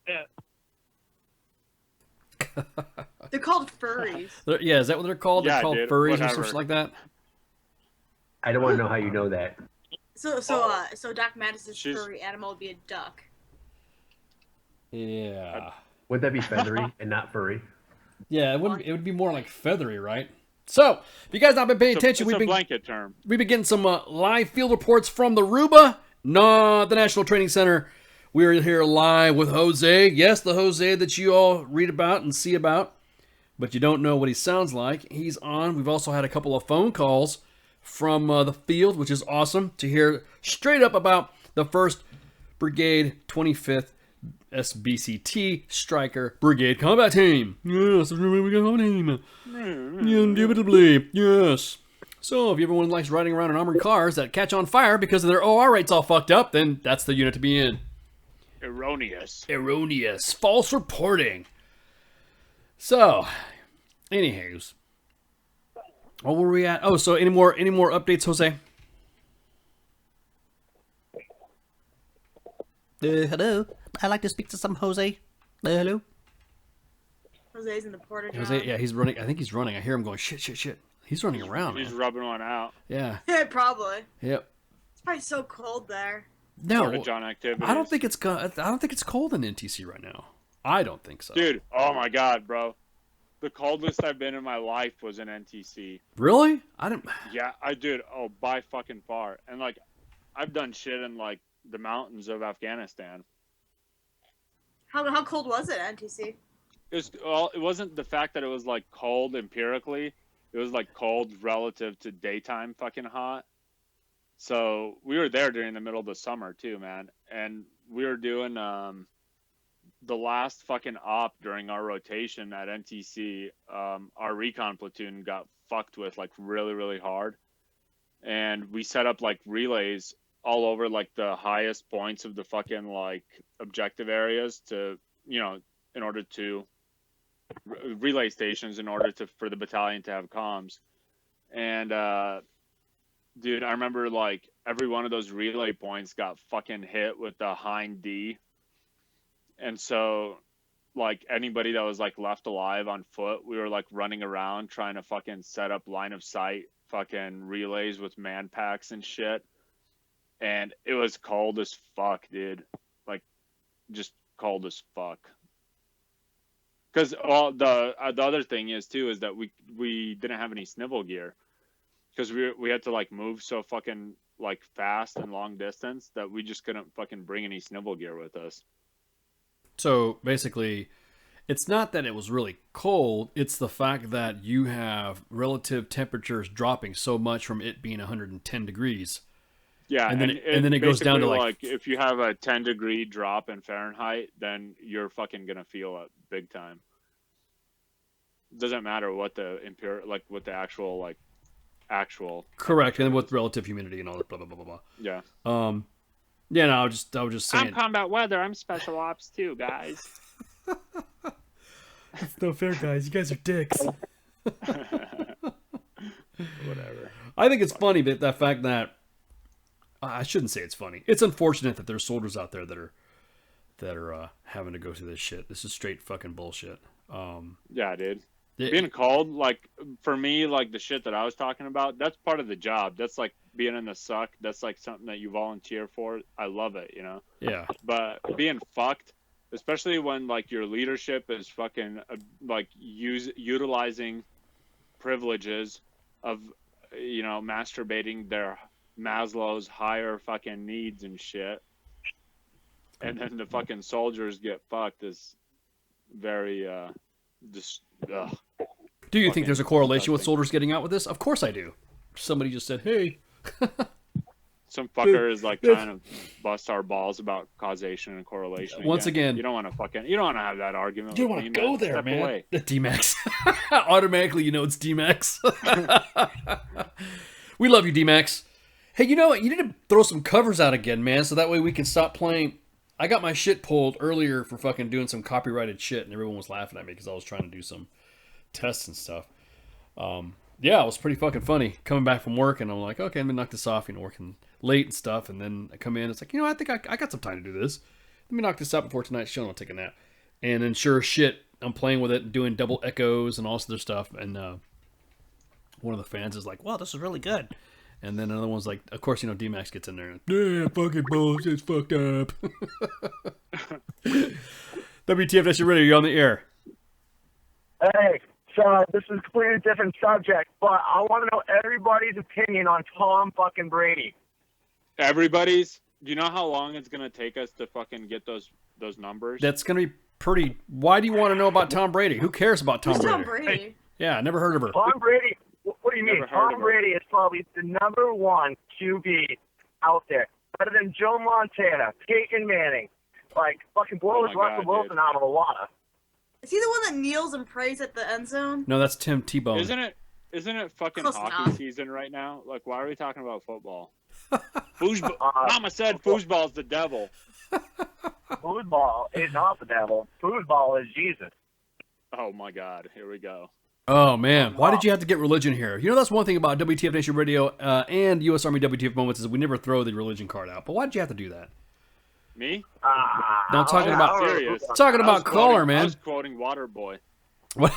Yeah. They're called furries. Yeah, is that what they're called? Yeah, They're called dude, furries whatever. or something like that. I don't want to know how you know that. So Doc Mattis's furry animal would be a duck. Yeah. Would that be feathery and not furry? Yeah, it would be more like feathery, right? So, if you guys not been paying attention, It's a blanket term. we've been getting some live field reports from the Ruba, the National Training Center. We're here live with Jose. Yes, the Jose that you all read about and see about, but you don't know what he sounds like. He's on. We've also had a couple of phone calls from the field, which is awesome to hear straight up about the 1st Brigade 25th SBCT Stryker Brigade Combat Team. Yes, we got a team. Indubitably, yes. So, if everyone likes riding around in armored cars that catch on fire because of their OR rates all fucked up, then that's the unit to be in. Erroneous. False reporting. So, anywho's. What were we at? Oh, so any more updates, Jose? Hello. I'd like to speak to some Jose. Hello. Jose's in the porta john. Jose, yeah, he's running. I think he's running. I hear him going, shit. He's running around, He's man. rubbing one out. Yeah. Yeah, probably. Yep. It's probably so cold there. No, Porta john activities. I don't think it's cold in NTC right now. I don't think so. Dude, oh my god, bro. The coldest I've been in my life was in NTC. Really? I didn't. Yeah, I did. Oh, by fucking far. And like, I've done shit in like the mountains of Afghanistan. How cold was it at NTC? It wasn't the fact that it was like cold empirically. It was like cold relative to daytime fucking hot. So we were there during the middle of the summer too, man. And we were doing the last fucking op during our rotation at NTC. Our recon platoon got fucked with like really, really hard. And we set up like relays all over like the highest points of the fucking like objective areas to, you know, in order to relay stations in order to for the battalion to have comms. And dude, I remember like every one of those relay points got fucking hit with the Hind D. And so like anybody that was like left alive on foot, we were like running around trying to fucking set up line of sight fucking relays with man packs and shit. And it was cold as fuck, dude. Like just cold as fuck. Because the other thing is too is that we didn't have any snivel gear, because we had to like move so fucking like fast and long distance that we just couldn't fucking bring any snivel gear with us. So basically, it's not that it was really cold; it's the fact that you have relative temperatures dropping so much from it being 110 degrees. Yeah, and then it goes down to like if you have a 10-degree drop in Fahrenheit, then you're fucking gonna feel it big time. It doesn't matter what the what the actual correct, and with relative humidity and all that blah blah blah blah blah. Yeah. Yeah, no, I was just saying. I'm combat weather. I'm special ops too, guys. It's no fair, guys. You guys are dicks. Whatever. I think it's funny, but that fact that I shouldn't say it's funny. It's unfortunate that there's soldiers out there that are having to go through this shit. This is straight fucking bullshit. Yeah, dude. Being cold, like for me, like the shit that I was talking about, that's part of the job. That's like being in the suck. That's like something that you volunteer for. I love it, you know. Yeah. But being fucked, especially when like your leadership is fucking like utilizing privileges of, you know, masturbating their Maslow's higher fucking needs and shit, and then the fucking soldiers get fucked is very just ugh. Do you think there's a correlation with soldiers getting out with this? Of course I do. Somebody just said, hey. Some fucker is like trying to bust our balls about causation and correlation. Once again, you don't want to have that argument. You don't want to go there, Step man. away. The D-Max. Automatically, you know it's D-Max. We love you, D-Max. Hey, you know what? You need to throw some covers out again, man, so that way we can stop playing. I got my shit pulled earlier for fucking doing some copyrighted shit, and everyone was laughing at me because I was trying to do some tests and stuff. Yeah, it was pretty fucking funny. Coming back from work, and I'm like, okay, I'm gonna knock this off, you know, working late and stuff, and then I come in, it's like, you know, I think I got some time to do this. Let me knock this out before tonight's show, and I'll take a nap. And then sure as shit, I'm playing with it and doing double echoes and all this other stuff, and one of the fans is like, wow, this is really good. And then another one's like, of course, you know, D-Max gets in there and, yeah, fucking bullshit's fucked up. WTF Nation Radio, you're on the air. Hey, so this is a completely different subject, but I want to know everybody's opinion on Tom fucking Brady. Everybody's? Do you know how long it's going to take us to fucking get those numbers? That's going to be pretty... Why do you want to know about Tom Brady? Who cares about Tom Who's Brady? Tom Brady? Yeah, never heard of her. Tom Brady, what do you mean? Tom Brady is probably the number one QB out there. Better than Joe Montana, Peyton Manning. Like, fucking blows Russell Wilson out of the water. Is he the one that kneels and prays at the end zone? No, that's Tim Tebow. Isn't it fucking Close hockey enough. season right now? Like, why are we talking about football? Mama said foosball's the devil. Foosball is not the devil. Foosball is Jesus. Oh my God, here we go. Oh, man. Why did you have to get religion here? You know, that's one thing about WTF Nation Radio and U.S. Army WTF Moments is we never throw the religion card out. But why did you have to do that? Me? No, I'm talking about serious. talking about caller, man. I was quoting Waterboy. What?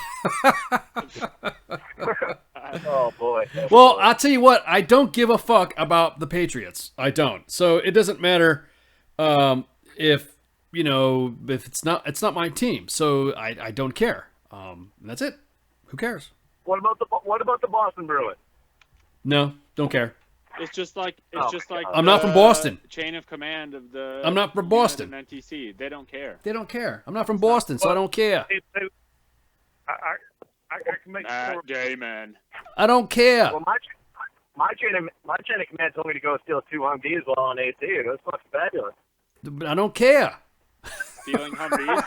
Oh, boy. Well, I'll tell you what. I don't give a fuck about the Patriots. I don't. So it doesn't matter if, you know, if it's not my team. So I don't care. And that's it. Who cares? What about the Boston Bruins? No, don't care. It's just like I'm not from Boston. Chain of command of the. I'm not from Boston. NTC. They don't care. They don't care. I'm not from Boston, so I don't care. I can make sure. Gay man. I don't care. Well, my chain of command told me to go steal 2 Humvees while on AT. It was fucking fabulous. But I don't care. Stealing Humvees.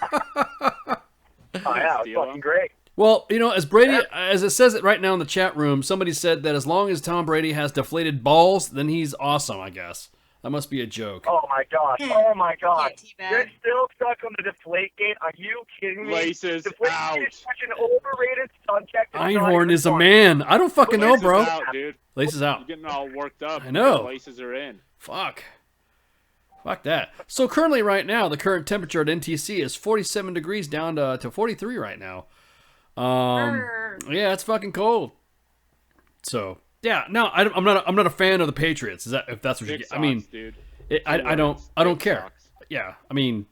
Oh yeah, it was fucking great. Well, you know, as Brady, as it says it right now in the chat room, somebody said that as long as Tom Brady has deflated balls, then he's awesome, I guess. That must be a joke. Oh my gosh! Oh my god! You're still stuck on the deflate gate? Are you kidding me? Laces deflate out. Is such an overrated subject. Einhorn is a man. I don't fucking know, bro. Laces out, dude. Laces out. You're getting all worked up. I know. Laces are in. Fuck that. So currently, right now, the current temperature at NTC is 47 degrees down to 43 right now. Yeah, it's fucking cold. So yeah, no, I'm not a fan of the Patriots. Is that if that's what you get? I mean, dude. I don't care. Yeah, I mean,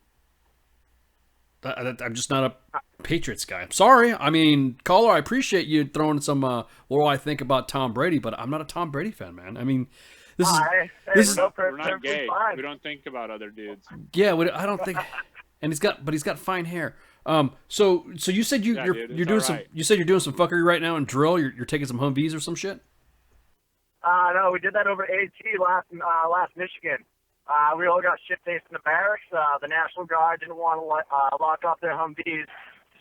I'm just not a Patriots guy. I'm sorry. I mean, caller, I appreciate you throwing some what do I think about Tom Brady, but I'm not a Tom Brady fan, man. I mean, We're not gay. We don't think about other dudes. Yeah, I don't think. And he's got fine hair. So you said you're doing some. You said you're doing some fuckery right now in drill. You're taking some Humvees or some shit. No, we did that over AT last Michigan. We all got shit-faced in the barracks. The National Guard didn't want to lock up their Humvees.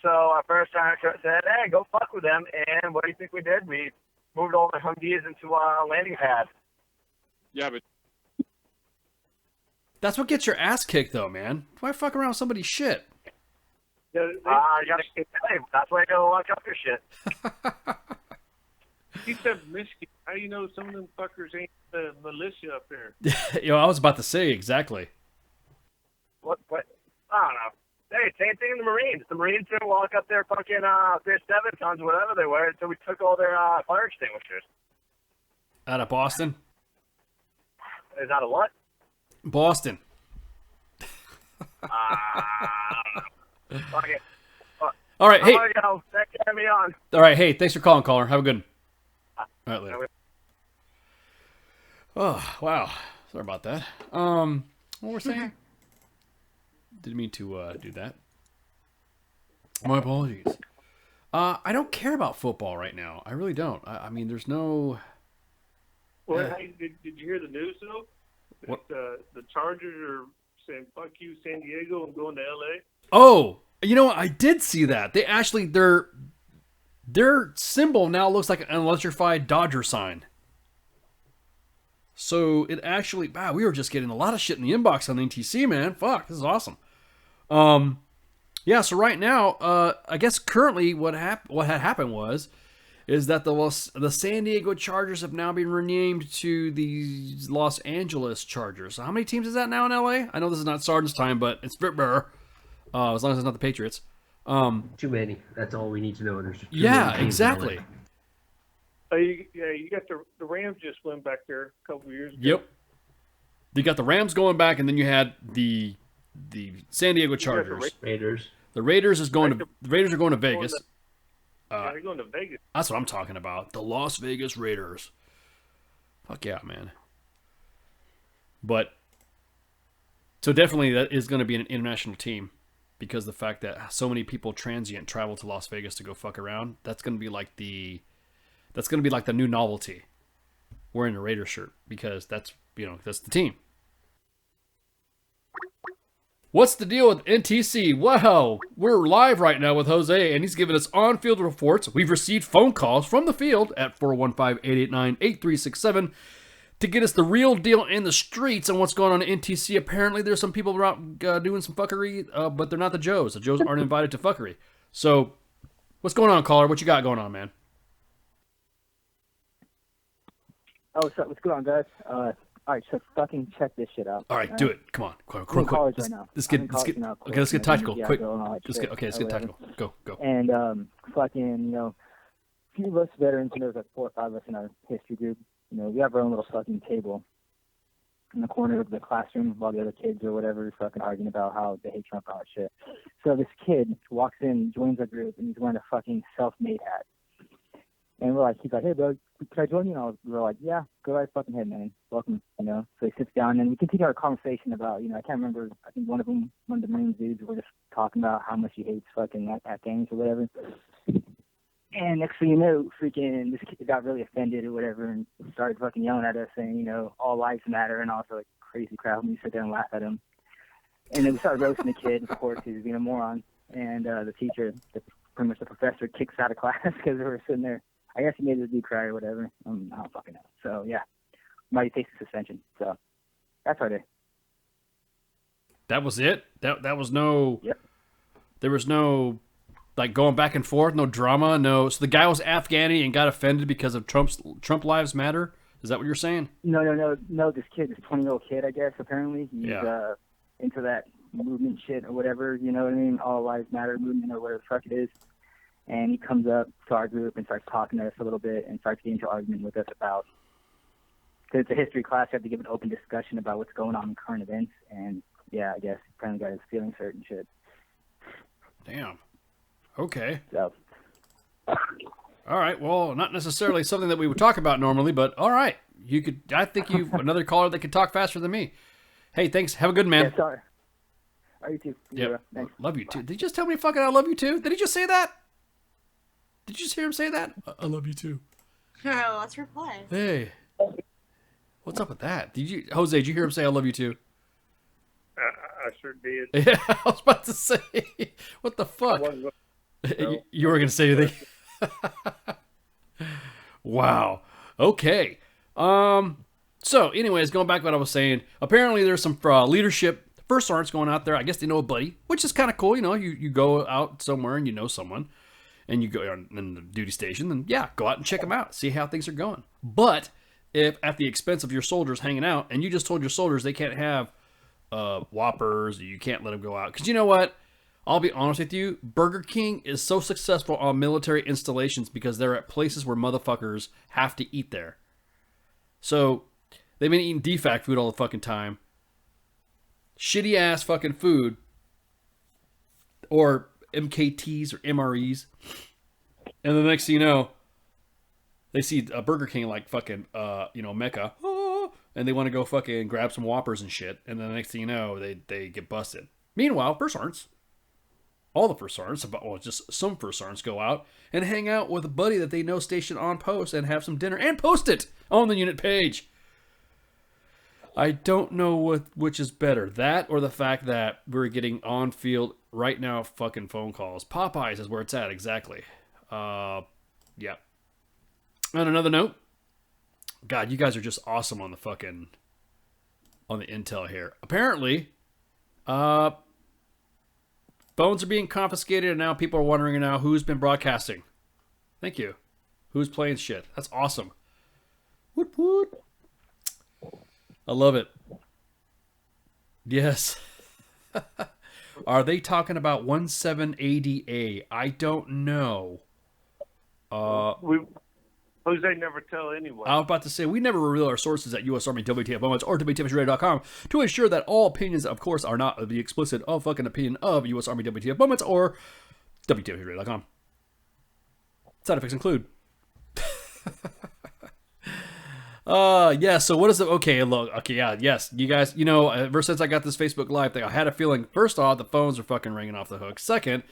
So our first sergeant said, hey, go fuck with them. And what do you think we did? We moved all the Humvees into a landing pad. Yeah, but that's what gets your ass kicked, though, man. Why fuck around with somebody's shit? You gotta keep time. That's why you gotta lock up your shit. He said Michigan. How do you know some of them fuckers ain't the militia up there? I was about to say exactly. What? I don't know. Hey, same thing in the Marines. The Marines didn't walk up their fucking their 7 tons, whatever they were, until we took all their fire extinguishers. Out of Boston? Is that a what? Boston. Okay. All right, hey. Thanks for having me on. All right, hey, thanks for calling, caller. Have a good one. All right, later. Oh, wow. Sorry about that. What we're saying? Didn't mean to do that. My apologies. I don't care about football right now. I really don't. I mean, there's no... Well, hey, did you hear the news, though? What? The Chargers are saying, fuck you, San Diego, I'm going to L.A.? Oh, you know what? I did see that. They actually, their symbol now looks like an electrified Dodger sign. So it actually, wow, we were just getting a lot of shit in the inbox on NTC, man. Fuck, this is awesome. Yeah, so right now, I guess currently what had happened is that the San Diego Chargers have now been renamed to the Los Angeles Chargers. So how many teams is that now in LA? I know this is not Sergeant's time, but it's Fitbearer. As long as it's not the Patriots. Too many. That's all we need to know. There's too yeah, many teams exactly. You got the Rams just went back there a couple of years ago. Yep. You got the Rams going back, and then you had the San Diego Chargers. Raiders. The Raiders are going to Vegas. Yeah, they're going to Vegas. That's what I'm talking about. The Las Vegas Raiders. Fuck yeah, man. But so definitely that is going to be an international team because the fact that so many people transient travel to Las Vegas to go fuck around, that's going to be like the new novelty. Wearing a Raider shirt because that's the team. What's the deal with NTC? Wow, we're live right now with Jose, and he's giving us on-field reports. We've received phone calls from the field at 415-889-8367 to get us the real deal in the streets on what's going on in NTC. Apparently, there's some people out doing some fuckery, but they're not the Joes. The Joes aren't invited to fuckery. So, what's going on, caller? What you got going on, man? Oh, what's up? What's going on, guys? All right, so fucking check this shit out. All right, do it. Come on, quick. Let's get tactical. Quick. Let's get tactical. Go. And fucking, a few of us veterans, there's like 4 or 5 of us in our history group. We have our own little fucking table in the corner of the classroom while the other kids or whatever are fucking arguing about how they hate Trump and all that shit. So this kid walks in, joins our group, and he's wearing a fucking self-made hat. And we're like, he's like, hey, bro, can I join you? And we're like, yeah, go right fucking ahead, man. Welcome, you know. So he sits down, and we continue our conversation about, you know, I can't remember, I think one of the Marines dudes were just talking about how much he hates fucking Afghans or whatever. And next thing you know, freaking this kid got really offended or whatever and started fucking yelling at us saying, you know, all lives matter and all sorts of like crazy crap. And we sit there and laugh at him. And then we started roasting the kid, of course, he was being a moron. And the teacher, pretty much the professor, kicks out of class because we were sitting there. I guess he made the dude cry or whatever. I don't fucking know. So, yeah. Might face suspension. So, that's our day. That was it? That was no... Yep. There was no, like, going back and forth, no drama, no... So the guy was Afghani and got offended because of Trump Lives Matter? Is that what you're saying? No, this kid, this 20-year-old kid, I guess, apparently. He's into that movement shit or whatever, you know what I mean? All Lives Matter movement or whatever the fuck it is. And he comes up to our group and starts talking to us a little bit and starts getting into argument with us about, because it's a history class, you have to give an open discussion about what's going on in current events. And yeah, I guess apparently got his feelings hurt and shit. Damn. Okay. So. All right. Well, not necessarily something that we would talk about normally, but all right. You could. I think you've another caller that could talk faster than me. Hey, thanks. Have a good man. Yeah, sorry. Are you too? Yeah. Thanks. Love you too. Did he just tell me fucking I love you too? Did he just say that? Did you just hear him say that? I love you too. Oh, let's reply. Hey. What's up with that? Jose, did you hear him say I love you too? I sure did. Yeah, I was about to say. What the fuck? You were going to say anything? Wow. Okay. So, anyways, going back to what I was saying. Apparently, there's some leadership first sergeants going out there. I guess they know a buddy, which is kind of cool. You know, you go out somewhere and you know someone, and you go on the duty station, then yeah, go out and check them out, see how things are going. But if at the expense of your soldiers hanging out, and you just told your soldiers they can't have Whoppers, you can't let them go out, because you know what? I'll be honest with you, Burger King is so successful on military installations because they're at places where motherfuckers have to eat there. So they've been eating DFAC food all the fucking time. Shitty ass fucking food. Or MKTs or MREs. And the next thing you know, they see a Burger King like fucking, Mecca. And they want to go fucking grab some Whoppers and shit. And then the next thing you know, they get busted. Meanwhile, first sergeants, all the first sergeants, well, just some first sergeants go out and hang out with a buddy that they know stationed on post and have some dinner and post it on the unit page. I don't know which is better, that or the fact that we're getting on field right now fucking phone calls. Popeyes is where it's at, exactly. Yeah. On another note, God, you guys are just awesome on the intel here. Apparently, phones are being confiscated, and now people are wondering now who's been broadcasting. Thank you. Who's playing shit? That's awesome. Whoop whoop. I love it. Yes. Are they talking about 1780A? I don't know. Jose never tell anyone. I was about to say, we never reveal our sources at U.S. Army WTF Moments or WTFradio.com to ensure that all opinions, of course, are not the explicit fucking opinion of U.S. Army WTF Moments or WTFradio.com. Side effects include. Yeah, so what is it? Okay, look, yes, you guys, ever since I got this Facebook Live thing, I had a feeling, first off, the phones are fucking ringing off the hook. Second,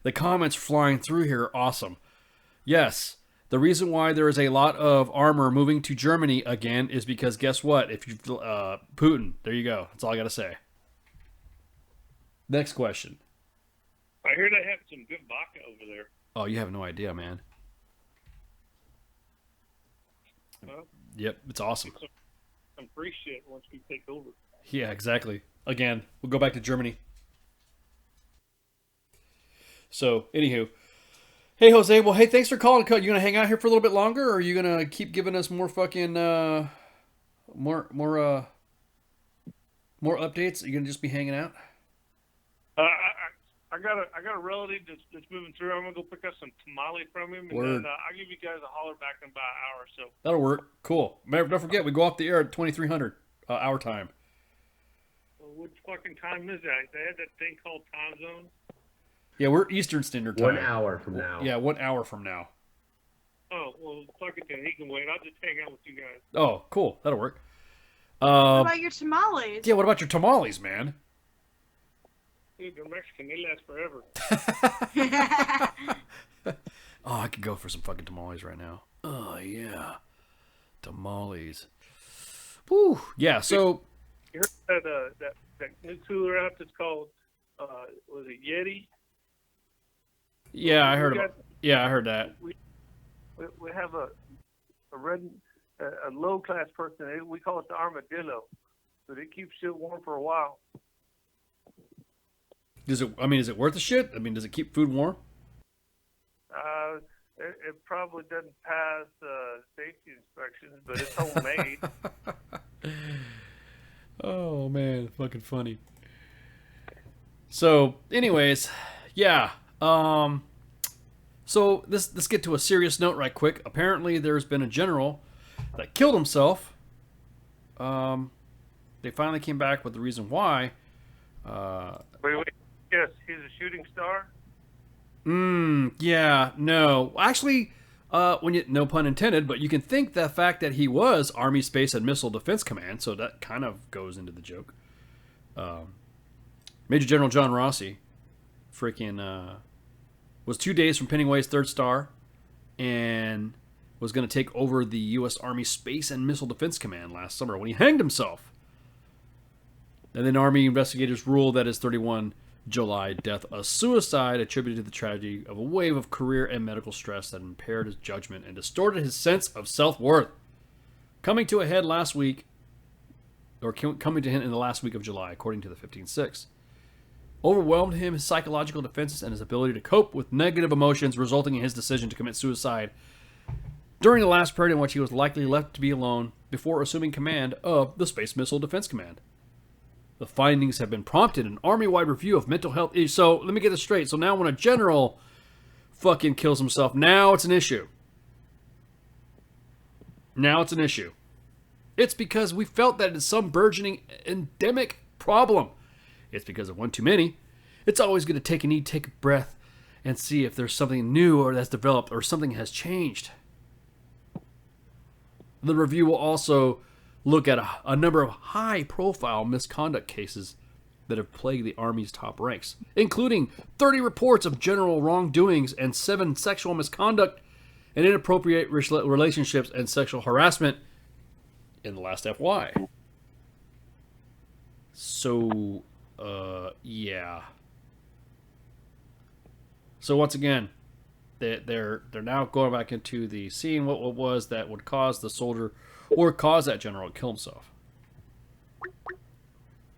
the comments flying through here are awesome. Yes, the reason why there is a lot of armor moving to Germany again is because guess what? If you Putin, there you go. That's all I got to say. Next question. I hear they have some good vodka over there. Oh, you have no idea, man. Well, yep, it's awesome. Some free shit once we take over. Yeah, exactly. Again, we'll go back to Germany. So, anywho. Hey, Jose. Well, hey, thanks for calling. You gonna hang out here for a little bit longer, or are you gonna keep giving us more fucking more updates? Are you gonna just be hanging out? I got a relative that's moving through. I'm gonna go pick up some tamale from him, and Word. then I'll give you guys a holler back in about an hour or so. That'll work. Cool. Don't forget, we go off the air at 2300 our time. Well, what fucking time is that? They had that thing called time zone. Yeah, we're Eastern Standard Time. 1 hour from now. Yeah, 1 hour from now. Oh, well, fuck it then. He can wait. I'll just hang out with you guys. Oh, cool. That'll work. What about your tamales? Yeah, what about your tamales, man? Dude, they're Mexican. They last forever. Oh, I could go for some fucking tamales right now. Oh, yeah. Tamales. Woo. Yeah, so... You heard that new cooler app that's called, was it Yeti? Yeah, I heard about... Yeah, I heard that. We have a low-class person. We call it the armadillo. So they keep shit warm for a while. Is it worth the shit? I mean, does it keep food warm? It probably doesn't pass safety inspections, but it's homemade. Oh, man. Fucking funny. So, anyways, yeah. So, let's get to a serious note right quick. Apparently, there's been a general that killed himself. They finally came back with the reason why. Wait. Yes, he's a shooting star? Yeah, no. Actually, no pun intended, but you can think the fact that he was Army Space and Missile Defense Command, so that kind of goes into the joke. Major General John Rossi was 2 days from pinning away his third star and was going to take over the U.S. Army Space and Missile Defense Command last summer when he hanged himself. And then Army investigators ruled that his 31 July death a suicide attributed to the tragedy of a wave of career and medical stress that impaired his judgment and distorted his sense of self-worth. Coming to him in the last week of July, according to the 15-6. Overwhelmed him, his psychological defenses, and his ability to cope with negative emotions, resulting in his decision to commit suicide during the last period in which he was likely left to be alone before assuming command of the Space Missile Defense Command. The findings have been prompted an Army-wide review of mental health issues. So, let me get this straight. So now when a general fucking kills himself, now it's an issue. Now it's an issue. It's because we felt that it's some burgeoning endemic problem. It's because of one too many. It's always good to take a breath, and see if there's something new or that's developed or something has changed. The review will also look at a number of high-profile misconduct cases that have plagued the Army's top ranks, including 30 reports of general wrongdoings and 7 sexual misconduct and inappropriate relationships and sexual harassment in the last FY. So, yeah. So once again, they're now going back into the seeing what was that would cause the soldier or cause that general to kill himself.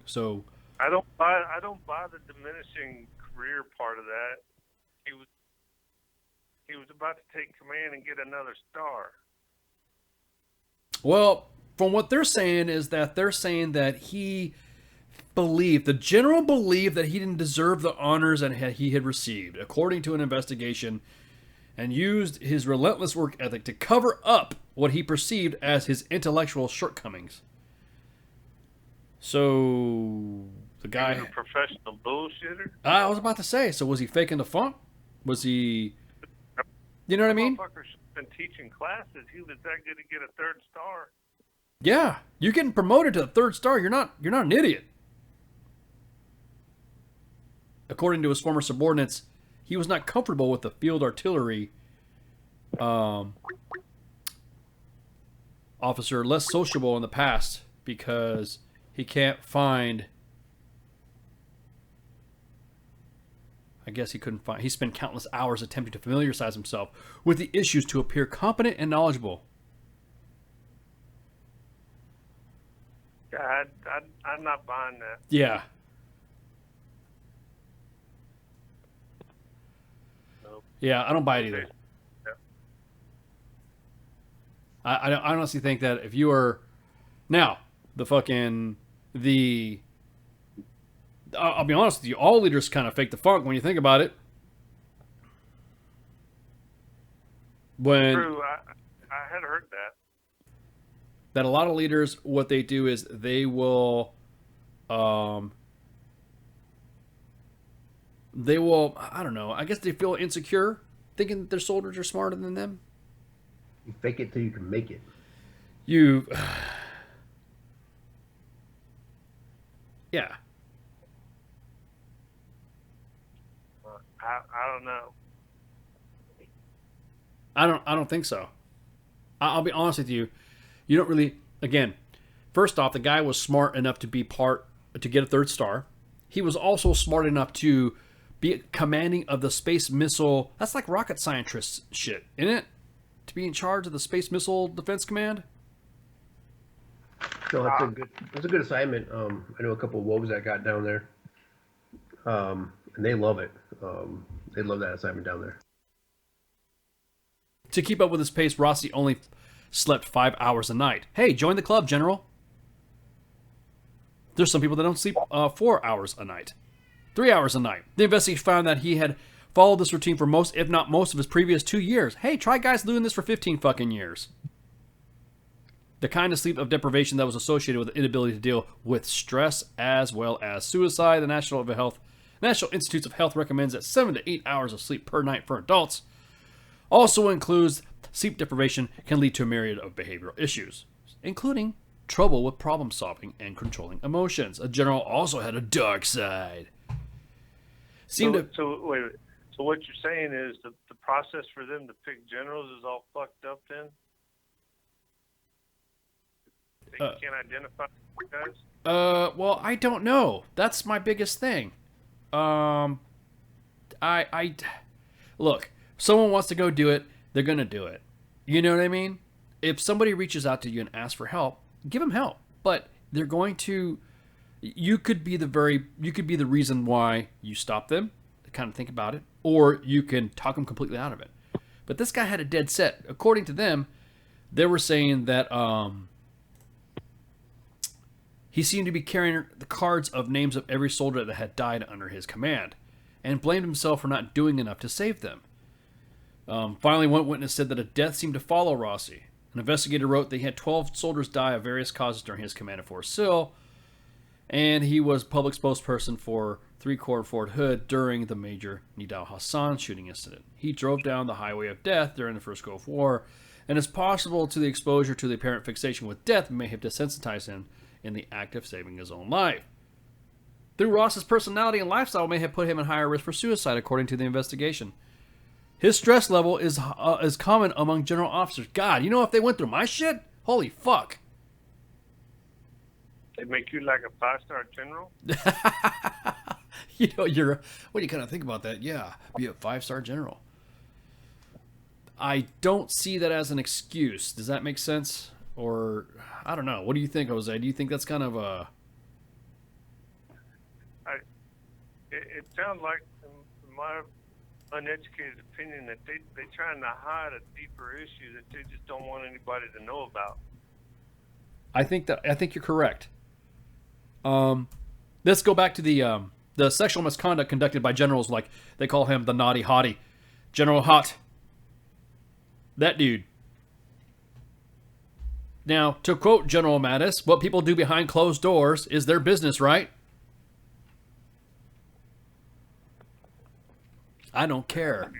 So I don't buy the diminishing career part of that. He was about to take command and get another star. Well, from what they're saying is that the general believed that he didn't deserve the honors that he had received, according to an investigation, and used his relentless work ethic to cover up what he perceived as his intellectual shortcomings. So, the guy... He was a professional bullshitter? I was about to say, so was he faking the funk? Was he... You know what I mean? Motherfucker should have been teaching classes. He was that good to get a third star. Yeah, you're getting promoted to the third star. You're not an idiot. According to his former subordinates, he was not comfortable with the field artillery officer, less sociable in the past because he can't find... I guess he couldn't find... He spent countless hours attempting to familiarize himself with the issues to appear competent and knowledgeable. Yeah, I'm not buying that. Yeah. Yeah, I don't buy it either. I honestly think that if you are... Now, I'll be honest with you, all leaders kind of fake the funk when you think about it. True, I had heard that. That a lot of leaders, what they do is they will... I don't know, I guess they feel insecure, thinking that their soldiers are smarter than them. You fake it till you can make it. You. Yeah. I don't know. I don't think so. I'll be honest with you. You don't really. Again, first off, the guy was smart enough to get a 3rd star. He was also smart enough to be commanding of the space missile. That's like rocket scientist shit, isn't it? To be in charge of the Space Missile Defense Command. No, that's a good assignment. I know a couple of wolves that got down there, and they love it. They love that assignment down there. To keep up with his pace, Rossi only slept 5 hours a night. Hey, join the club, General. There's some people that don't sleep 4 hours a night. 3 hours a night. The investigation found that he had followed this routine for most, if not most, of his previous 2 years. Hey, try guys doing this for 15 fucking years. The kind of sleep of deprivation that was associated with the inability to deal with stress as well as suicide. The National Institutes of Health recommends that 7 to 8 hours of sleep per night for adults. Also includes sleep deprivation can lead to a myriad of behavioral issues, including trouble with problem solving and controlling emotions. A general also had a dark side. So wait. So what you're saying is the process for them to pick generals is all fucked up then? They can't identify guys? Well, I don't know. That's my biggest thing. Look, if someone wants to go do it, they're gonna do it. You know what I mean? If somebody reaches out to you and asks for help, give them help. But they're going to. You could be the reason why you stop them. Kind of think about it, or you can talk them completely out of it. But this guy had a dead set. According to them, they were saying that he seemed to be carrying the cards of names of every soldier that had died under his command, and blamed himself for not doing enough to save them. Finally, one witness said that a death seemed to follow Rossi. An investigator wrote that he had 12 soldiers die of various causes during his command at Fort Sill, and he was public spokesperson for 3 Corps Fort Hood during the Major Nidal Hassan shooting incident. He drove down the highway of death during the First Gulf War, and it's possible to the exposure to the apparent fixation with death may have desensitized him in the act of saving his own life. Through Ross's personality and lifestyle may have put him at higher risk for suicide, according to the investigation. His stress level is common among general officers. God, you know if they went through my shit? Holy fuck. They make you like a 5-star general? You know, what do you kind of think about that? Yeah, be a 5-star general. I don't see that as an excuse. Does that make sense? Or, I don't know. What do you think, Jose? Do you think that's kind of a... It sounds like, in my uneducated opinion, that they're trying to hide a deeper issue that they just don't want anybody to know about. I think you're correct. Let's go back to the sexual misconduct conducted by generals, like they call him the naughty hottie, General Hot. That dude. Now, to quote General Mattis, what people do behind closed doors is their business, right? I don't care.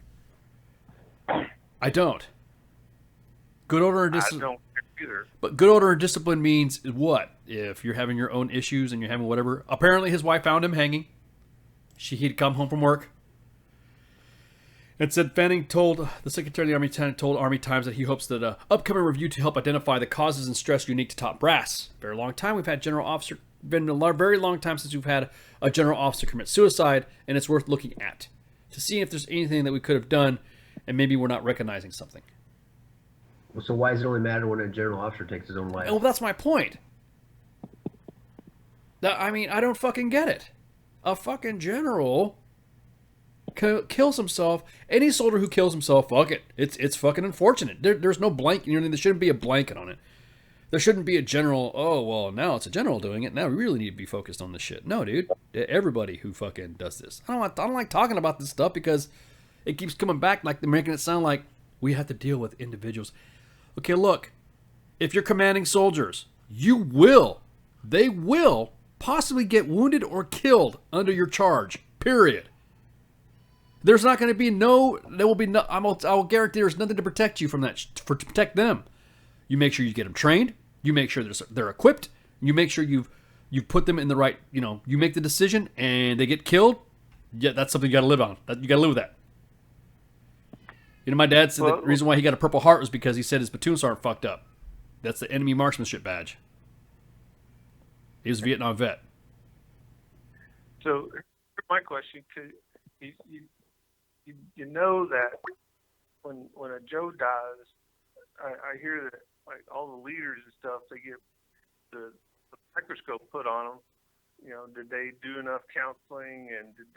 I don't. Good order and discipline. I don't care either. But good order and discipline means what? If you're having your own issues and you're having whatever. Apparently his wife found him hanging. He'd come home from work. It said Fanning told the Secretary of the Army Lieutenant told Army Times that he hopes that an upcoming review to help identify the causes and stress unique to top brass. Very long time we've had general officer. Been a very long time since we've had a general officer commit suicide, and it's worth looking at to see if there's anything that we could have done, and maybe we're not recognizing something. So why does it only matter when a general officer takes his own life? Well, that's my point. I mean, I don't fucking get it. A fucking general kills himself. Any soldier who kills himself, fuck it. It's fucking unfortunate. There's no blank. You know, there shouldn't be a blanket on it. There shouldn't be a general. Oh well, now it's a general doing it. Now we really need to be focused on this shit. No, dude. Everybody who fucking does this. I don't like talking about this stuff because it keeps coming back. Like they're making it sound like we have to deal with individuals. Okay, look. If you're commanding soldiers, they will possibly get wounded or killed under your charge. Period. There's not going to be there will be no, I'll guarantee there's nothing to protect you from that, to protect them. You make sure you get them trained. You make sure they're equipped. You make sure you've put them in the right, you make the decision and they get killed. Yeah, that's something you got to live on. You got to live with that. My dad said the reason why he got a Purple Heart was because he said his platoon sergeant fucked up. That's the enemy marksmanship badge. He was a Vietnam vet. So, my question, cause you know that when a Joe dies, I hear that like all the leaders and stuff, they get the microscope put on them. Did they do enough counseling, and did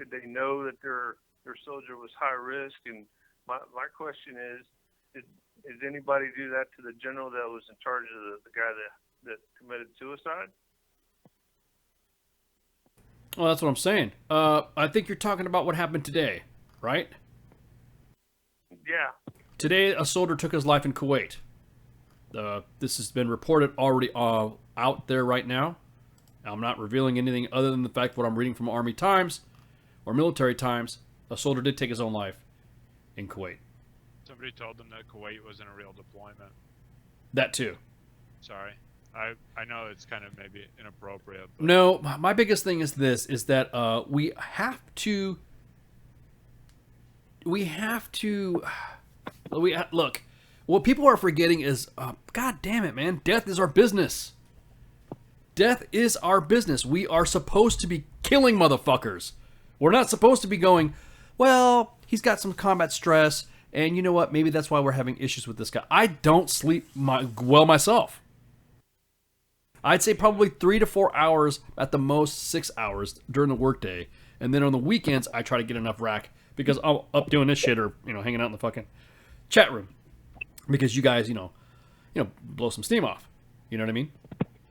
they know that their soldier was high risk? And my question is, did anybody do that to the general that was in charge of the guy that committed suicide? Well, that's what I'm saying. I think you're talking about what happened today, right? Yeah. Today, a soldier took his life in Kuwait. This has been reported already out there right now. I'm not revealing anything other than the fact what I'm reading from Army Times or Military Times. A soldier did take his own life in Kuwait. Somebody told them that Kuwait wasn't a real deployment. That too. Sorry. I know it's kind of maybe inappropriate. But... No, my biggest thing is this, is that we have to look, what people are forgetting is, God damn it, man, death is our business. Death is our business. We are supposed to be killing motherfuckers. We're not supposed to be going, well, he's got some combat stress, and you know what, maybe that's why we're having issues with this guy. I don't sleep well myself. I'd say probably 3 to 4 hours, at the most 6 hours during the workday. And then on the weekends, I try to get enough rack because I'm up doing this shit or, hanging out in the fucking chat room. Because you guys, blow some steam off. You know what I mean?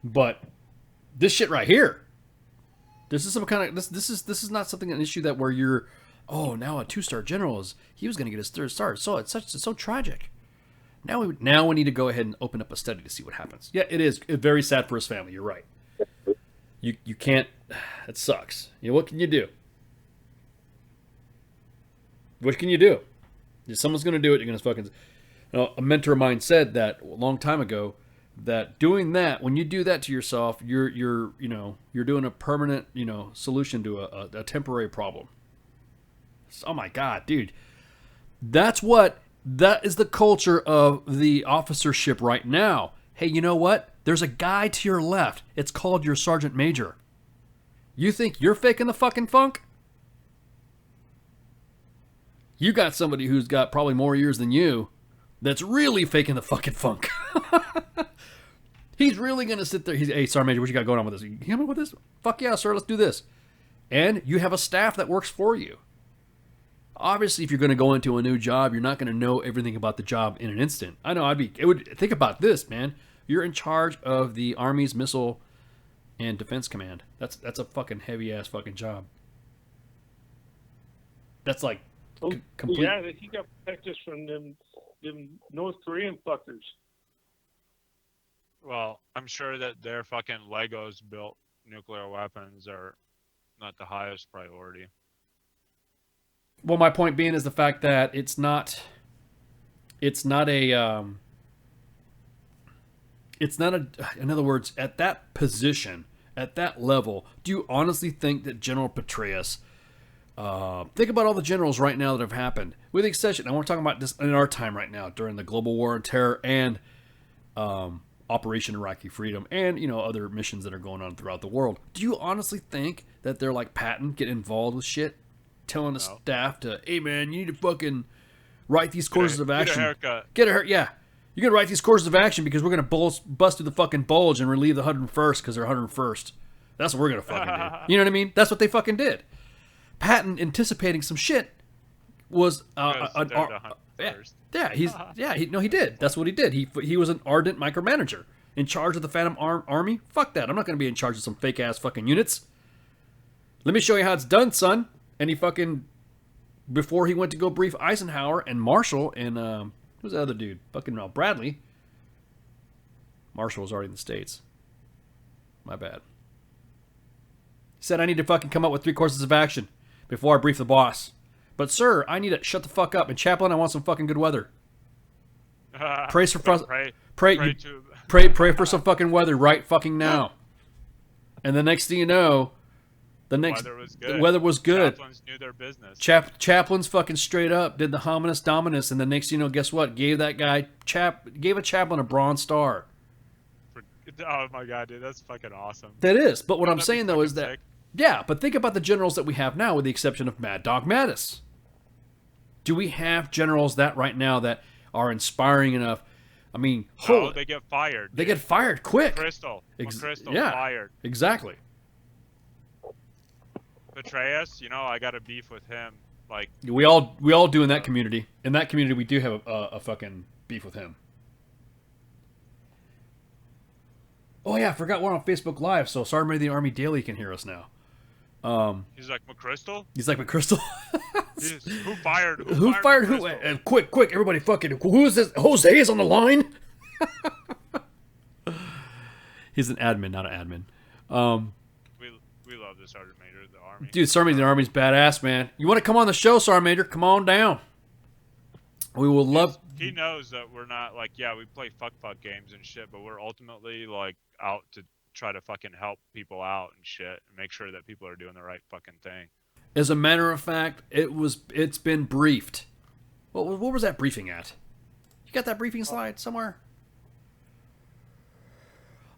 But this shit right here, this is some kind of, this is not an issue that where you're, oh, now a 2-star general he was going to get his 3rd star. So it's so tragic. Now we need to go ahead and open up a study to see what happens. Yeah, it is very sad for his family. You're right. You can't. It sucks. What can you do? What can you do? If someone's going to do it, you're going to fucking. A mentor of mine said that a long time ago, that doing that, when you do that to yourself, you're doing a permanent solution to a temporary problem. Oh my God, dude, that is the culture of the officership right now. Hey, you know what? There's a guy to your left. It's called your sergeant major. You think you're faking the fucking funk? You got somebody who's got probably more years than you that's really faking the fucking funk. He's really going to sit there. Hey, sergeant major, what you got going on with this? You help me with this? Fuck yeah, sir. Let's do this. And you have a staff that works for you. Obviously, if you're going to go into a new job, you're not going to know everything about the job in an instant. I know think about this, man. You're in charge of the Army's Missile and Defense Command. That's a fucking heavy ass fucking job. That's like complete. Yeah, he got protect us from them North Korean fuckers. Well, I'm sure that their fucking Legos built nuclear weapons are not the highest priority. Well, my point being is the fact that it's not a, in other words, at that position, at that level, do you honestly think that General Petraeus, think about all the generals right now that have happened, with the exception, and we're talking about this in our time right now, during the global war on terror and Operation Iraqi Freedom and, other missions that are going on throughout the world. Do you honestly think that they're like Patton, get involved with shit? Telling the staff to, hey man, you need to fucking write these courses of action. Get a haircut. Yeah. You're going to write these courses of action because we're going to bust through the fucking bulge and relieve the 101st because they're 101st. That's what we're going to fucking do. You know what I mean? That's what they fucking did. Patton, anticipating some shit, was he did. That's what he did. He was an ardent micromanager in charge of the Phantom Army. Fuck that. I'm not going to be in charge of some fake ass fucking units. Let me show you how it's done, son. And he fucking, before he went to go brief Eisenhower and Marshall and, who's the other dude? Fucking Bradley. Marshall was already in the States. My bad. He said, I need to fucking come up with 3 courses of action before I brief the boss. But sir, I need to shut the fuck up. And Chaplain, I want some fucking good weather. Pray for some fucking weather right fucking now. And the next thing you know, the weather was good. Chaplains knew their business. Chaplain's fucking straight up did the hominis dominus, and the next thing you know, guess what? Gave a chaplain a Bronze Star. Oh my god, dude, that's fucking awesome. That is. But what I'm saying though is that yeah, but think about the generals that we have now, with the exception of Mad Dog Mattis. Do we have generals that right now that are inspiring enough? I mean, no, they get fired. They get fired quick. Crystal yeah, fired. Exactly. Petraeus, you know, I got a beef with him. Like we all do in that community. In that community, we do have a fucking beef with him. Oh yeah, I forgot we're on Facebook Live, so Sergeant of the Army Daily can hear us now. He's like McChrystal. He's like McChrystal. Who fired? Who fired who? And quick, everybody, fucking! Who is this? Jose is on the line. He's an admin, not an admin. We love the Sergeant Major of the Army. Dude, Sergeant of the Army's badass, man. You want to come on the show, Sergeant Major? Come on down. We will love. He knows that we're not like, yeah, we play fuck games and shit, but we're ultimately like out to try to fucking help people out and shit and make sure that people are doing the right fucking thing. As a matter of fact, it's been briefed. What was that briefing at? You got that briefing slide somewhere?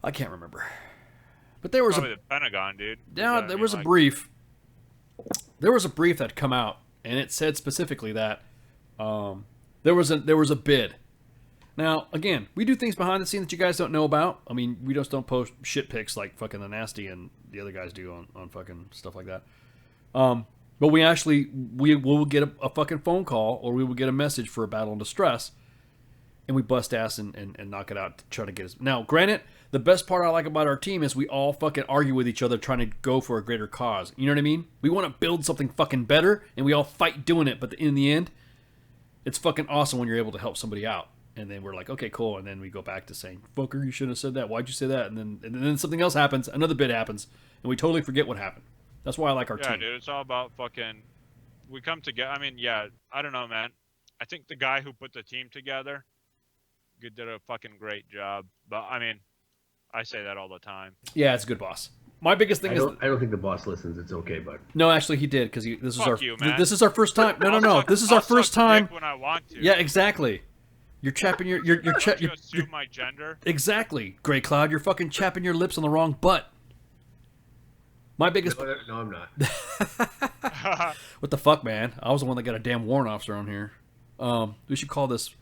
I can't remember. But there was probably the Pentagon, dude. Yeah, there was a brief. There was a brief that come out, and it said specifically that there was a bid. Now, again, we do things behind the scenes that you guys don't know about. I mean, we just don't post shit pics like fucking the Nasty and the other guys do on fucking stuff like that. But we will get a fucking phone call, or we will get a message for a battle in distress, and we bust ass and knock it out to try to get us. Now, granted, the best part I like about our team is we all fucking argue with each other trying to go for a greater cause. You know what I mean? We want to build something fucking better, and we all fight doing it, but in the end, it's fucking awesome when you're able to help somebody out. And then we're like, okay, cool. And then we go back to saying, fucker, you shouldn't have said that. Why'd you say that? And then something else happens. Another bit happens. And we totally forget what happened. That's why I like our team. Yeah, dude. It's all about fucking... We come together. I mean, yeah. I don't know, man. I think the guy who put the team together did a fucking great job. But, I mean, I say that all the time. Yeah, it's a good boss. My biggest thing is... I don't think the boss listens. It's okay, but... No, actually, he did. Because this is our first time. No. This is I'll our first time. When I want to. Yeah, exactly. You're chapping your assume my gender. Exactly, Grey Cloud. You're fucking chapping your lips on the wrong butt. My biggest. No, I'm not. What the fuck, man? I was the one that got a damn warrant officer on here. We should call this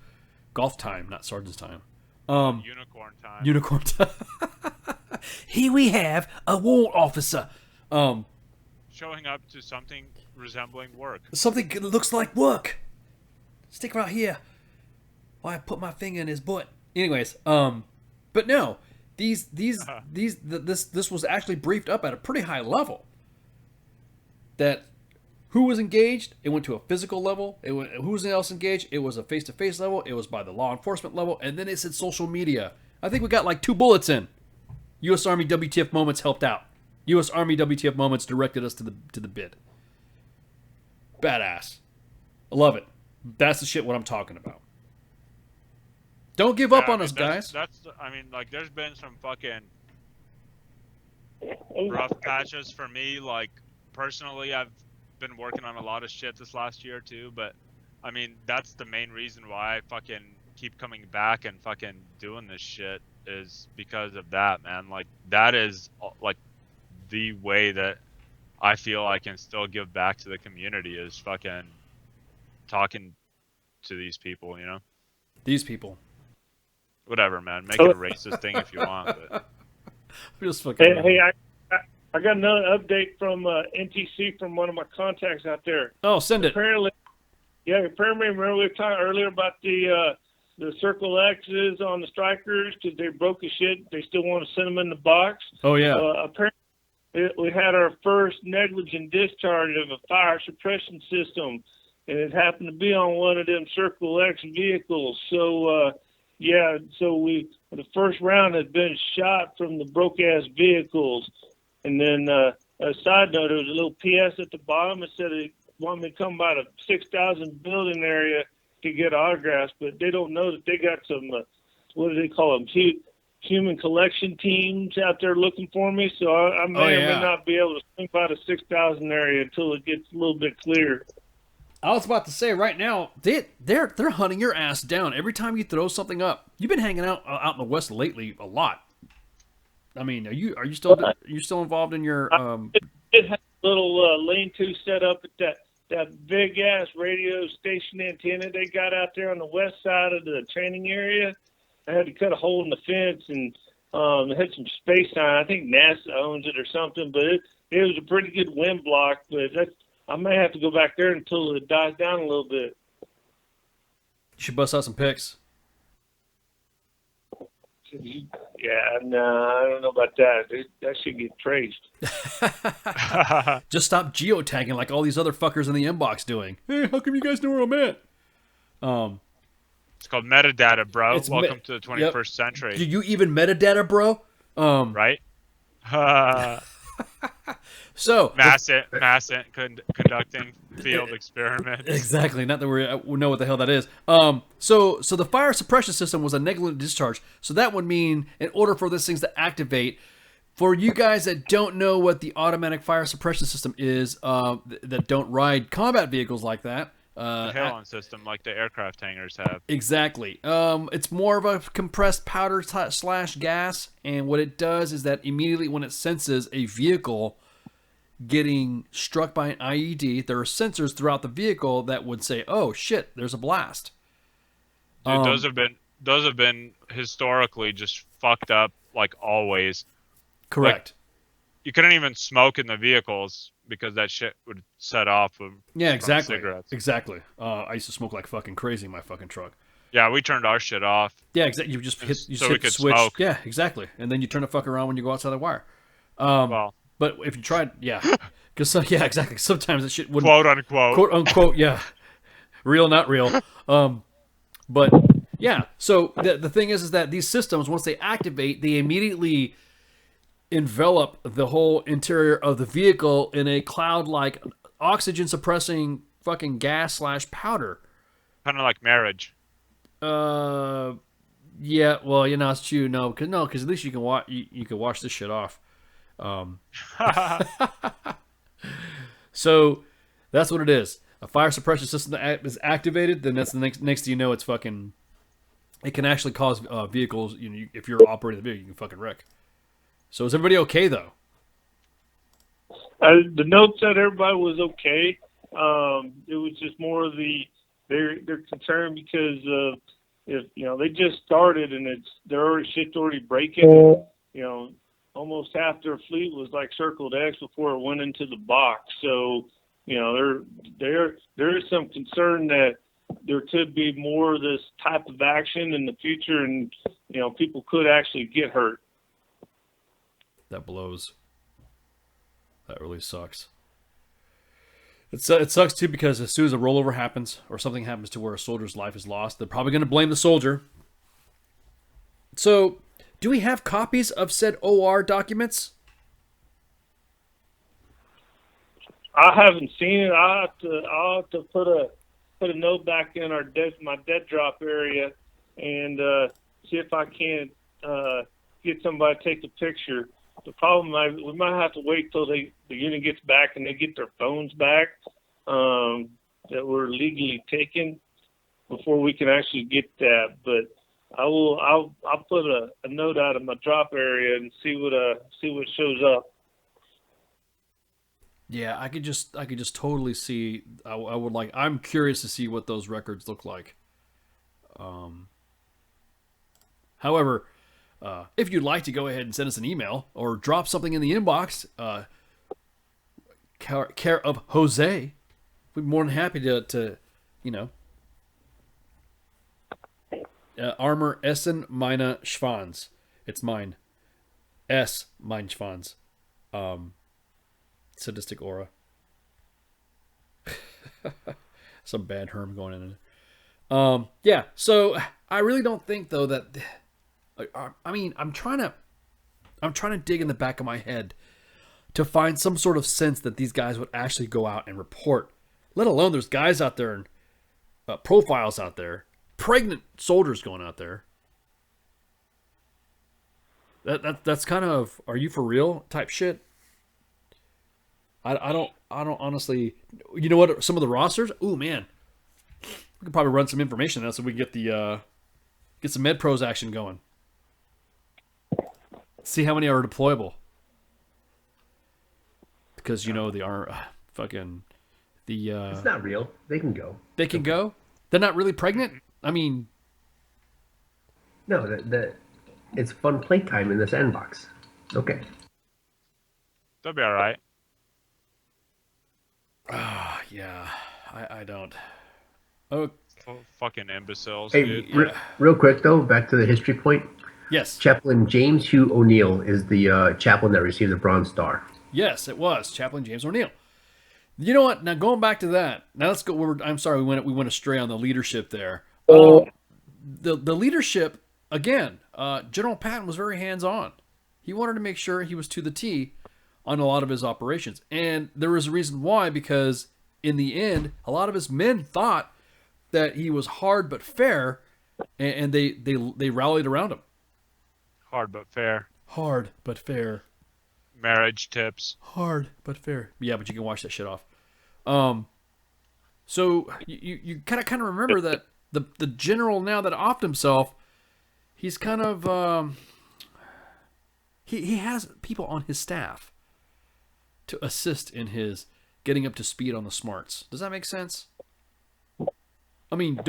golf time, not sergeant's time. Unicorn time. Unicorn time. Here we have a warrant officer. Showing up to something resembling work. Something that looks like work. Stick right here. Why I put my finger in his butt. Anyways, but no, this was actually briefed up at a pretty high level. That who was engaged? It went to a physical level. Who was else engaged? It was a face-to-face level. It was by the law enforcement level, and then it said social media. I think we got like 2 bullets in. U.S. Army WTF Moments helped out. U.S. Army WTF Moments directed us to the bid. Badass. I love it. That's the shit what I'm talking about. Don't give up on us, guys. I mean, like, there's been some fucking rough patches for me. Like, personally, I've been working on a lot of shit this last year, too. But, I mean, that's the main reason why I fucking keep coming back and fucking doing this shit is because of that, man. Like, that is, like, the way that I feel I can still give back to the community is fucking talking to these people, you know? These people. Whatever, man. Make it a racist thing if you want. But... Just fucking hey, I got another update from NTC from one of my contacts out there. Oh, send it. Apparently, remember we were talking earlier about the Circle X's on the strikers because they broke the shit. They still want to send them in the box. Oh, yeah. Apparently, we had our first negligent discharge of a fire suppression system, and it happened to be on one of them Circle X vehicles. So, so the first round had been shot from the broke-ass vehicles. And then, a side note, there was a little PS at the bottom. It said want me to come by the 6,000 building area to get autographs, but they don't know that they got some, what do they call them, human collection teams out there looking for me. So I may or may not be able to swing by the 6,000 area until it gets a little bit clearer. I was about to say right now, they're hunting your ass down every time you throw something up. You've been hanging out in the West lately a lot. I mean, are you still involved in your? It has a little lean-to set up at that big ass radio station antenna they got out there on the west side of the training area. I had to cut a hole in the fence, and it had some space on it. I think NASA owns it or something, but it was a pretty good wind block. But I may have to go back there until it dies down a little bit. You should bust out some pics. Yeah, no, I don't know about that. That should get traced. Just stop geotagging like all these other fuckers in the inbox doing. Hey, how come you guys know where I'm at? It's called metadata, bro. Welcome to the 21st century. Do you even metadata, bro? Right? So mass conducting field experiments. Exactly. Not that we know what the hell that is. So the fire suppression system was a negligent discharge. So that would mean in order for these things to activate, for you guys that don't know what the automatic fire suppression system is, that don't ride combat vehicles like that. The Halon system, like the aircraft hangars have. Exactly. It's more of a compressed powder / gas, and what it does is that immediately when it senses a vehicle getting struck by an IED, there are sensors throughout the vehicle that would say, "Oh shit, there's a blast." Dude, those have been historically just fucked up, like always. Correct. Like, you couldn't even smoke in the vehicles because that shit would set off. Exactly. Cigarettes. Exactly. I used to smoke like fucking crazy in my fucking truck. Yeah, we turned our shit off. Yeah, exactly. You just hit, so we hit the could switch. smoke. Yeah, exactly. And then you turn the fuck around when you go outside the wire. Well, but if you tried, because yeah, exactly. Sometimes that shit wouldn't quote unquote, yeah, real, not real. But yeah. So the thing is that these systems, once they activate, they immediately envelop the whole interior of the vehicle in a cloud-like oxygen suppressing fucking gas / powder. Kind of like marriage. Yeah, well, it's true. Because at least you can wash this shit off. So that's what it is. A fire suppression system that is activated, then that's the next thing you know, it's fucking. It can actually cause vehicles. If you're operating the vehicle, you can fucking wreck. So is everybody okay though? The note said everybody was okay. It was just more of they're concerned because if they just started and their shit's already breaking. Almost half their fleet was like circled X before it went into the box. So there is some concern that there could be more of this type of action in the future, and people could actually get hurt. That blows. That really sucks. It sucks too because as soon as a rollover happens or something happens to where a soldier's life is lost, they're probably going to blame the soldier. So, do we have copies of said OR documents? I haven't seen it. I'll have to put a note back in my dead drop area and see if I can't get somebody to take a picture. The problem we might have to wait till the unit gets back and they get their phones back that were legally taken before we can actually get that. But I'll put a note out of my drop area and see what shows up. Yeah, I could just totally see. I'm curious to see what those records look like. However, if you'd like to go ahead and send us an email or drop something in the inbox, care of Jose, we'd be more than happy to Armor Essen meine Schwanz. It's mine. S mein Schwanz. Sadistic aura. Some bad herm going in it. Yeah, so I really don't think though that I'm trying to dig in the back of my head to find some sort of sense that these guys would actually go out and report Let alone there's guys out there and profiles out there, pregnant soldiers going out there. That's kind of, are you for real type shit. I don't honestly. You know what? Some of the rosters. Ooh, man, we could probably run some information out so we can get some Med Pros action going. See how many are deployable. Because you know they are fucking the. It's not real. They can go. They can go. They're not really pregnant. I mean. No, it's fun playtime in the sandbox. Okay. They'll be all right. Yeah, I don't. Oh, fucking imbeciles, Hey, dude. real quick though, back to the history point. Yes. Chaplain James Hugh O'Neill is the chaplain that received the Bronze Star. Yes, it was Chaplain James O'Neill. You know what? Now going back to that. Now let's go. I'm sorry, we went astray on the leadership there. The leadership again. General Patton was very hands on. He wanted to make sure he was to the T on a lot of his operations, and there was a reason why. Because in the end, a lot of his men thought that he was hard but fair, and they rallied around him. Hard but fair. Hard but fair. Marriage tips. Hard but fair. Yeah, but you can wash that shit off. So you kind of remember that the general now that offed himself, he's kind of he has people on his staff to assist in his getting up to speed on the smarts. Does that make sense? I mean,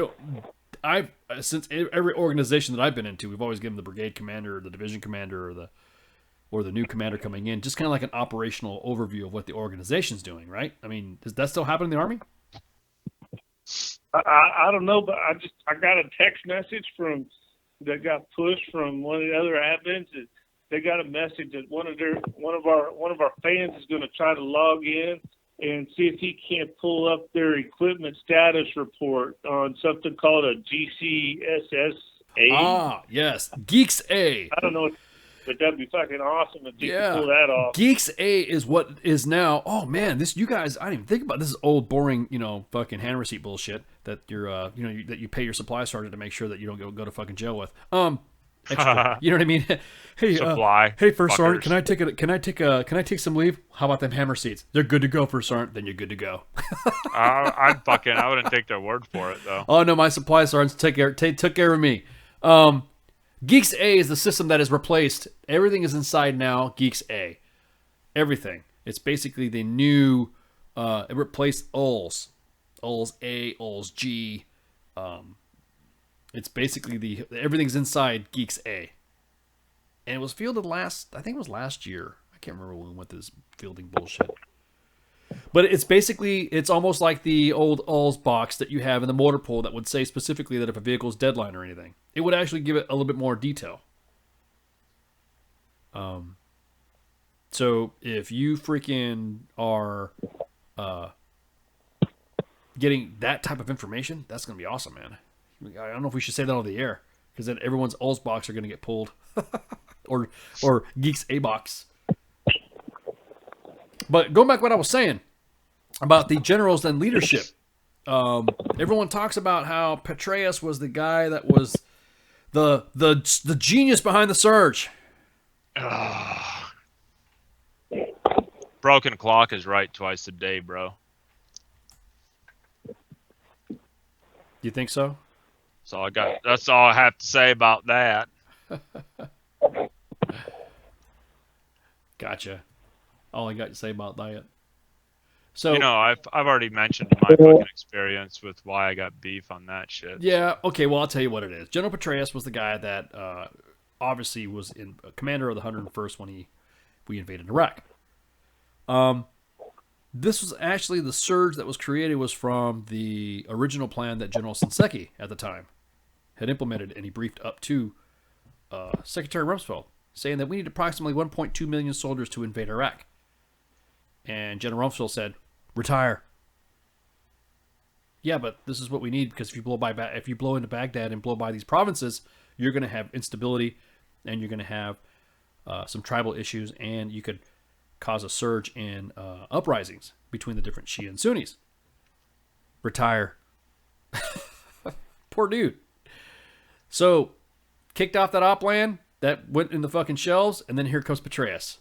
since every organization that I've been into, we've always given the brigade commander, or the division commander, or the new commander coming in, just kind of like an operational overview of what the organization's doing, right? I mean, does that still happen in the Army? I don't know, but I got a text message that got pushed from one of the other admins. They got a message that one of our fans is going to try to log in and see if he can't pull up their equipment status report on something called a GCSSA. Ah, yes, Geeks A. I don't know, but that'd be fucking awesome if you could pull that off. Geeks A is what is now. Oh man, this you guys, I didn't even think about this. Is old boring, fucking hand receipt bullshit that you're, that you pay your supply sergeant to make sure that you don't go to fucking jail with. Extra, you know what I mean? Hey, hey, First Sergeant, can I take some leave? How about them hammer seats? They're good to go, First Sergeant. Then you're good to go. I wouldn't take their word for it though. Oh no, my supply sergeants took care of me. Geeks A is the system that has replaced everything is inside now. Geeks A, everything. It's basically the new. It replaced ULS A, ULS G. It's basically everything's inside Geeks A. And it was fielded last year. I can't remember when we went this fielding bullshit. But it's almost like the old ULS box that you have in the motor pool that would say specifically that if a vehicle is deadline or anything. It would actually give it a little bit more detail. So if you freaking are getting that type of information, that's going to be awesome, man. I don't know if we should say that on the air, because then everyone's ULS box are going to get pulled. or Geeks A box. But going back to what I was saying about the generals and leadership, everyone talks about how Petraeus was the guy that was the genius behind the surge. Broken clock is right twice a day, bro. You think so? That's all I have to say about that. Gotcha. All I got to say about that. So I've already mentioned my fucking experience with why I got beef on that shit. Yeah. Okay. Well, I'll tell you what it is. General Petraeus was the guy that obviously was in commander of the 101st when we invaded Iraq. This was actually the surge that was created was from the original plan that General Shinseki at the time had implemented, and he briefed up to Secretary Rumsfeld, saying that we need approximately 1.2 million soldiers to invade Iraq. And General Rumsfeld said, retire. Yeah, but this is what we need, because if you blow into Baghdad and blow by these provinces, you're going to have instability, and you're going to have some tribal issues, and you could cause a surge in uprisings between the different Shia and Sunnis. retire. Poor dude. So, kicked off that op land, that went in the fucking shelves, and then here comes Petraeus.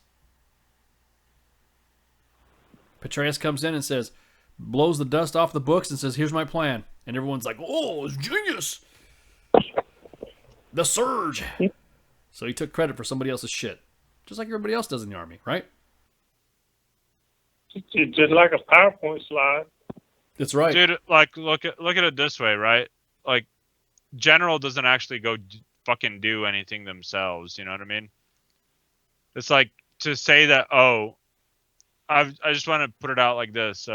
Petraeus comes in and says, blows the dust off the books and says, here's my plan. And everyone's like, oh, it's genius. The surge. So he took credit for somebody else's shit. Just like everybody else does in the Army, right? Just like a PowerPoint slide. That's right. Dude, like, look at it this way, right? Like, General doesn't actually go fucking do anything themselves, you know what I mean? It's like, to say that, oh, I just want to put it out like this.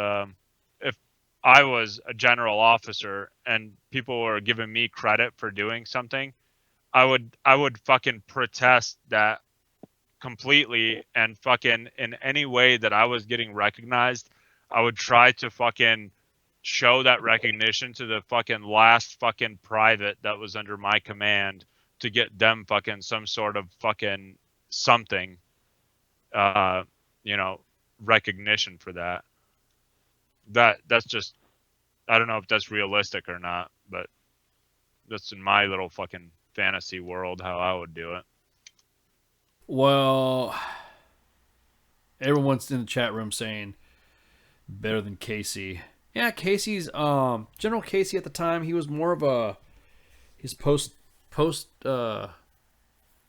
If I was a general officer and people were giving me credit for doing something, I would fucking protest that completely, and fucking in any way that I was getting recognized, I would try to fucking show that recognition to the fucking last fucking private that was under my command to get them fucking some sort of fucking something, recognition for that. That's just, I don't know if that's realistic or not, but that's in my little fucking fantasy world how I would do it. Well, everyone's in the chat room saying better than Casey. Yeah, Casey's General Casey at the time, he was more of his post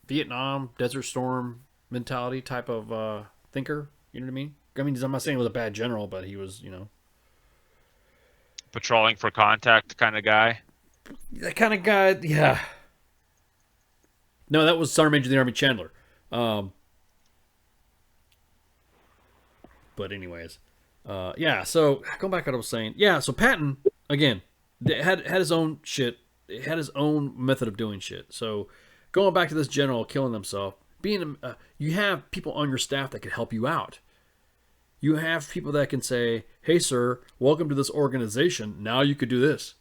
Vietnam Desert Storm mentality type of thinker. You know what I mean? I mean, I'm not saying he was a bad general, but he was, patrolling for contact kind of guy. That kind of guy, yeah. No, that was Sergeant Major of the Army Chandler. But anyways, yeah. So going back to what I was saying, yeah. So Patton again had his own shit. Had his own method of doing shit. So going back to this general killing himself, you have people on your staff that can help you out. You have people that can say, "Hey, sir, welcome to this organization. Now you could do this.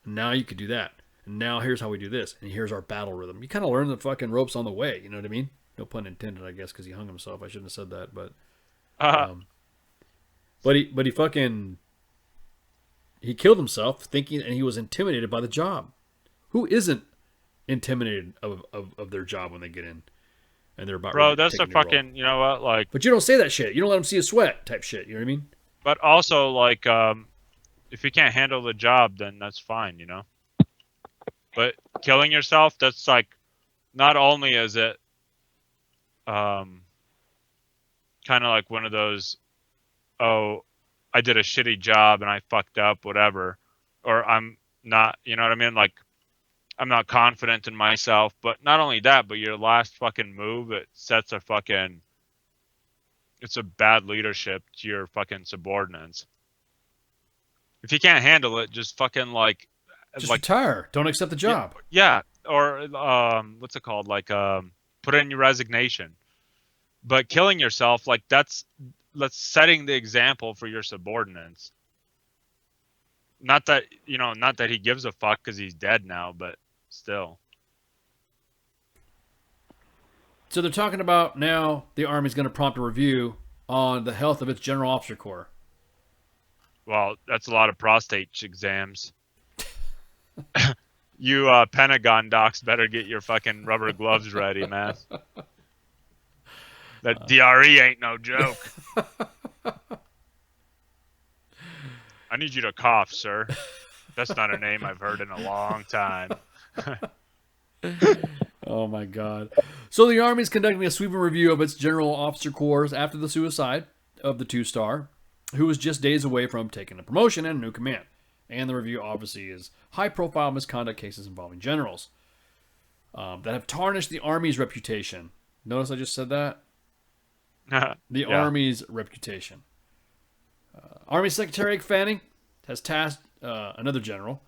Now you could do that. And now here's how we do this. And here's our battle rhythm." You kind of learn the fucking ropes on the way. You know what I mean? No pun intended, I guess, because he hung himself. I shouldn't have said that, but he killed himself thinking, and he was intimidated by the job. Who isn't intimidated of their job when they get in and they're about? Bro, that's a fucking, you know what, like. But you don't say that shit. You don't let them see a sweat type shit. You know what I mean? But also, like, if you can't handle the job, then that's fine, But killing yourself, that's like, not only is it kind of like one of those, oh, I did a shitty job and I fucked up, whatever, or I'm not, you know what I mean? Like, I'm not confident in myself, but not only that, but your last fucking move, it sets it's a bad leadership to your fucking subordinates. If you can't handle it, just fucking just retire. Don't accept the job. Yeah. Or, what's it called? Like, put in your resignation. But killing yourself, like, that's setting the example for your subordinates. Not that he gives a fuck because he's dead now, but still. So they're talking about now the Army's going to prompt a review on the health of its General Officer Corps. Well, that's a lot of prostate exams. You Pentagon docs better get your fucking rubber gloves ready, man. That DRE ain't no joke. I need you to cough, sir. That's not a name I've heard in a long time. Oh my God. So the Army is conducting a sweeping review of its General Officer Corps after the suicide of the 2-star, who was just days away from taking a promotion and a new command. And the review obviously is high-profile misconduct cases involving generals that have tarnished the Army's reputation. Notice I just said that? The Army's reputation. Army Secretary Ike Fanning has tasked another general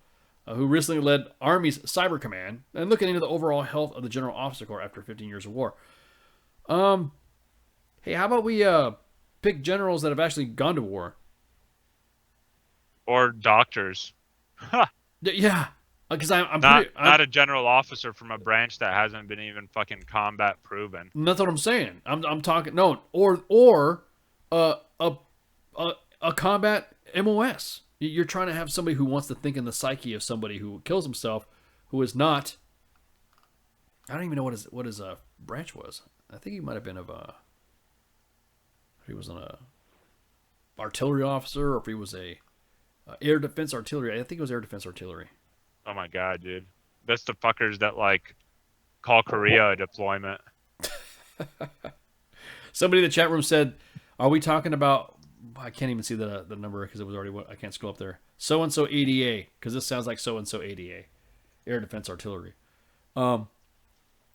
who recently led Army's Cyber Command and looking into the overall health of the General Officer Corps after 15 years of war. Hey, how about we pick generals that have actually gone to war? Or doctors. Yeah. Because I'm not a general officer from a branch that hasn't been even fucking combat proven. That's what I'm saying. I'm talking or a combat MOS. You're trying to have somebody who wants to think in the psyche of somebody who kills himself, who is not. I don't even know what his branch was. I think he might have been he was an artillery officer, or if he was a air defense artillery. I think it was air defense artillery. Oh my god, dude. That's the fuckers that like call Korea a deployment. Somebody in the chat room said, "Are we talking about?" I can't even see the number because it was already. I can't scroll up there. So and so ADA, because this sounds like so and so ADA, air defense artillery.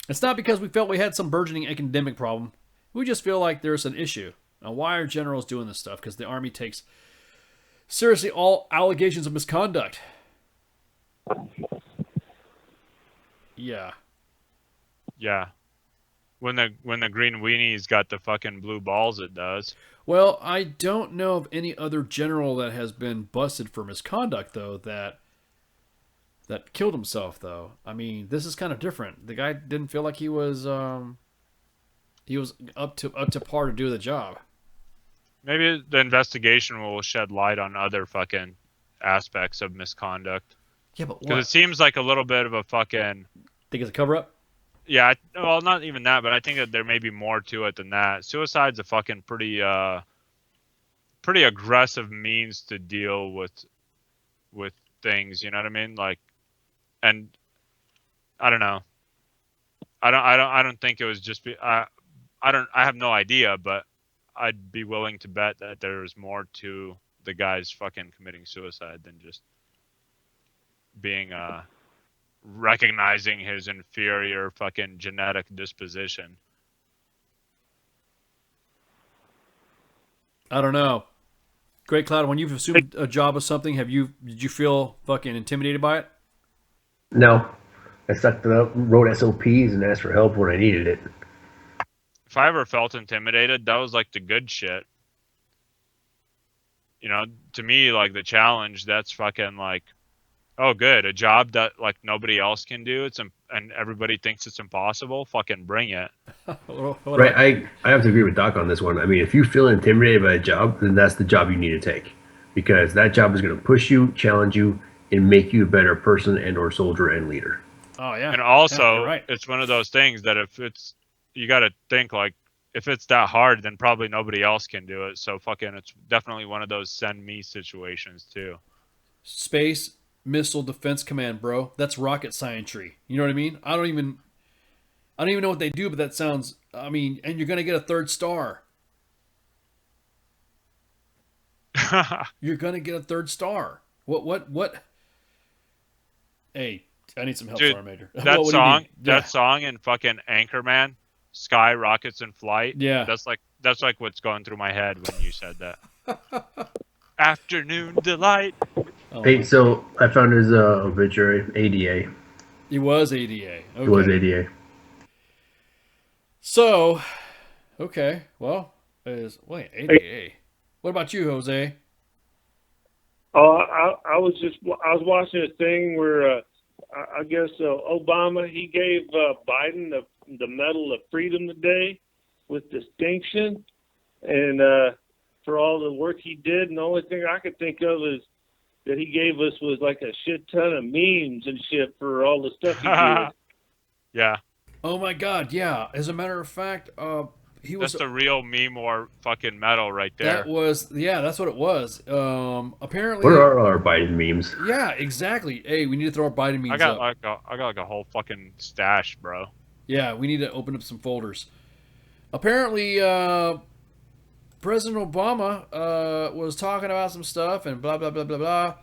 It's not because we felt we had some burgeoning academic problem. We just feel like there's an issue. Now, why are generals doing this stuff? Because the Army takes seriously all allegations of misconduct. Yeah. Yeah. When the green weenies got the fucking blue balls, it does. Well, I don't know of any other general that has been busted for misconduct, though, that killed himself, though. I mean, this is kind of different. The guy didn't feel like he was up to par to do the job. Maybe the investigation will shed light on other fucking aspects of misconduct. Yeah, but what? Because it seems like a little bit of a fucking... Think it's a cover-up? Yeah, well, not even that, but I think that there may be more to it than that. Suicide's a fucking pretty aggressive means to deal with things, you know what I mean? Like, and I don't know. I don't think it was just I have no idea, but I'd be willing to bet that there's more to the guy's fucking committing suicide than just being recognizing his inferior fucking genetic disposition. I don't know. Great Cloud, when you've assumed a job of something, did you feel fucking intimidated by it? No. I sucked it up, wrote SOPs, and asked for help when I needed it. If I ever felt intimidated, that was like the good shit. You know, to me, like the challenge, that's fucking like, oh, good, a job that like nobody else can do. And everybody thinks it's impossible. Fucking bring it. Right, I have to agree with Doc on this one. I mean, if you feel intimidated by a job, then that's the job you need to take, because that job is going to push you, challenge you, and make you a better person and or soldier and leader. Oh yeah. And also, yeah, right. It's one of those things that you got to think like, if it's that hard, then probably nobody else can do it. So fucking, it's definitely one of those send me situations too. Space Missile Defense Command, bro. That's rocket scientry. You know what I mean? I don't even know what they do, but that sounds, I mean, and you're going to get a 3rd star. You're going to get a 3rd star. What? Hey, I need some help, Dude, Sergeant Major. That song in fucking Anchorman, Sky Rockets in Flight. Yeah. That's like what's going through my head when you said that. Afternoon Delight. Oh, hey, so I found his obituary, ADA. He was ADA. Okay. He was ADA. So, okay, well, ADA. What about you, Jose? I was watching a thing where I guess Obama, he gave Biden the Medal of Freedom today with distinction, and for all the work he did. And the only thing I could think of is that he gave us was like a shit ton of memes and shit for all the stuff he did. Yeah. Oh my God, yeah. As a matter of fact, he was the real meme or fucking medal right there. That's what it was. Apparently. What are our Biden memes? Yeah, exactly. Hey, we need to throw our Biden memes up. I got like a whole fucking stash, bro. Yeah, we need to open up some folders. Apparently, President Obama was talking about some stuff and blah, blah, blah, blah, blah.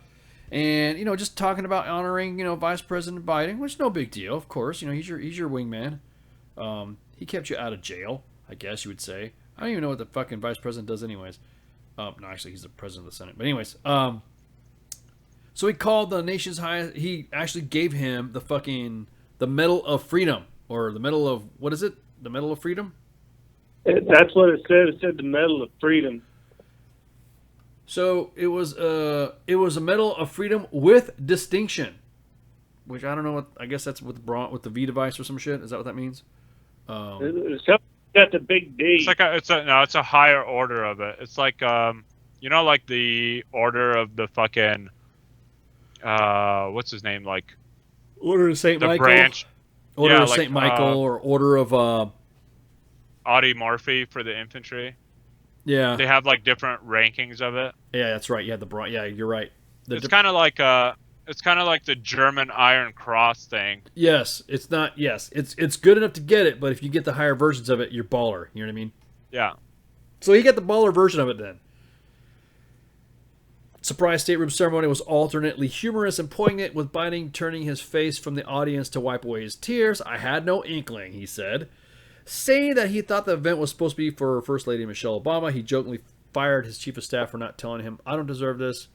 And, you know, just talking about honoring, you know, Vice President Biden, which is no big deal, of course. You know, he's your wingman. He kept you out of jail, I guess you would say. I don't even know what the fucking Vice President does anyways. No, actually, he's the President of the Senate. But anyways, so he called the nation's highest, he actually gave him the Medal of Freedom, or the Medal of, what is it? The Medal of Freedom? That's what it said. It said the Medal of Freedom. So it was a Medal of Freedom with distinction, which I don't know what. I guess that's with the V device or some shit. Is that what that means? It's got the big D. It's a higher order of it. It's like You know, like the order of the fucking what's his name? Like Order of Saint the Michael. branch. Order Yeah, of like, Saint Michael, or Order of Audi Murphy for the infantry. Yeah. They have like different rankings of it. Yeah, that's right. Yeah, yeah, you're right. It's kind of like the German Iron Cross thing. Yes, it's not. Yes, it's good enough to get it, but if you get the higher versions of it, you're baller. You know what I mean? Yeah. So he got the baller version of it then. Surprise stateroom ceremony was alternately humorous and poignant, with Biden turning his face from the audience to wipe away his tears. I had no inkling, he said. Saying that he thought the event was supposed to be for First Lady Michelle Obama, he jokingly fired his chief of staff for not telling him, "I don't deserve this,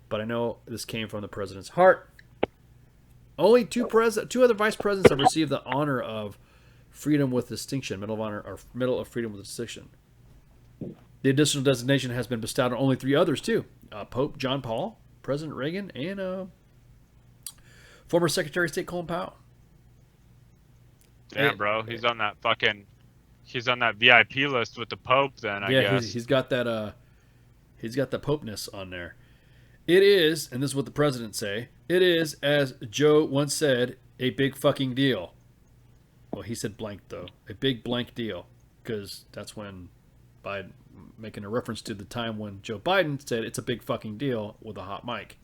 but I know this came from the president's heart." Only two other vice presidents have received the honor of Freedom with Distinction, Medal of Honor, or Medal of Freedom with Distinction. The additional designation has been bestowed on only 3 others, too. Pope John Paul, President Reagan, and former Secretary of State Colin Powell. Damn, bro, he's on that VIP list with the Pope. Then I guess he's got that. He's got the Popeness on there. It is, and this is what the president say. It is, as Joe once said, a big fucking deal. Well, he said blank though, a big blank deal, because that's when Biden, making a reference to the time when Joe Biden said it's a big fucking deal with a hot mic.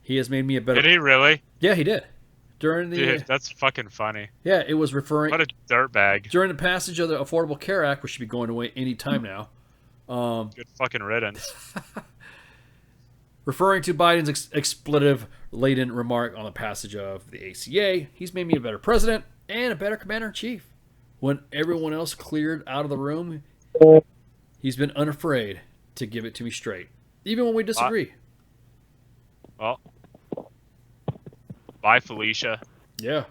He has made me a better. Did he really? Yeah, he did. During the Dude, that's fucking funny. Yeah, it was referring. What a dirtbag. During the passage of the Affordable Care Act, which should be going away any time now. Good fucking riddance. Referring to Biden's expletive-laden remark on the passage of the ACA, he's made me a better president and a better commander-in-chief. When everyone else cleared out of the room, he's been unafraid to give it to me straight, even when we disagree. Well, bye, Felicia. Yeah.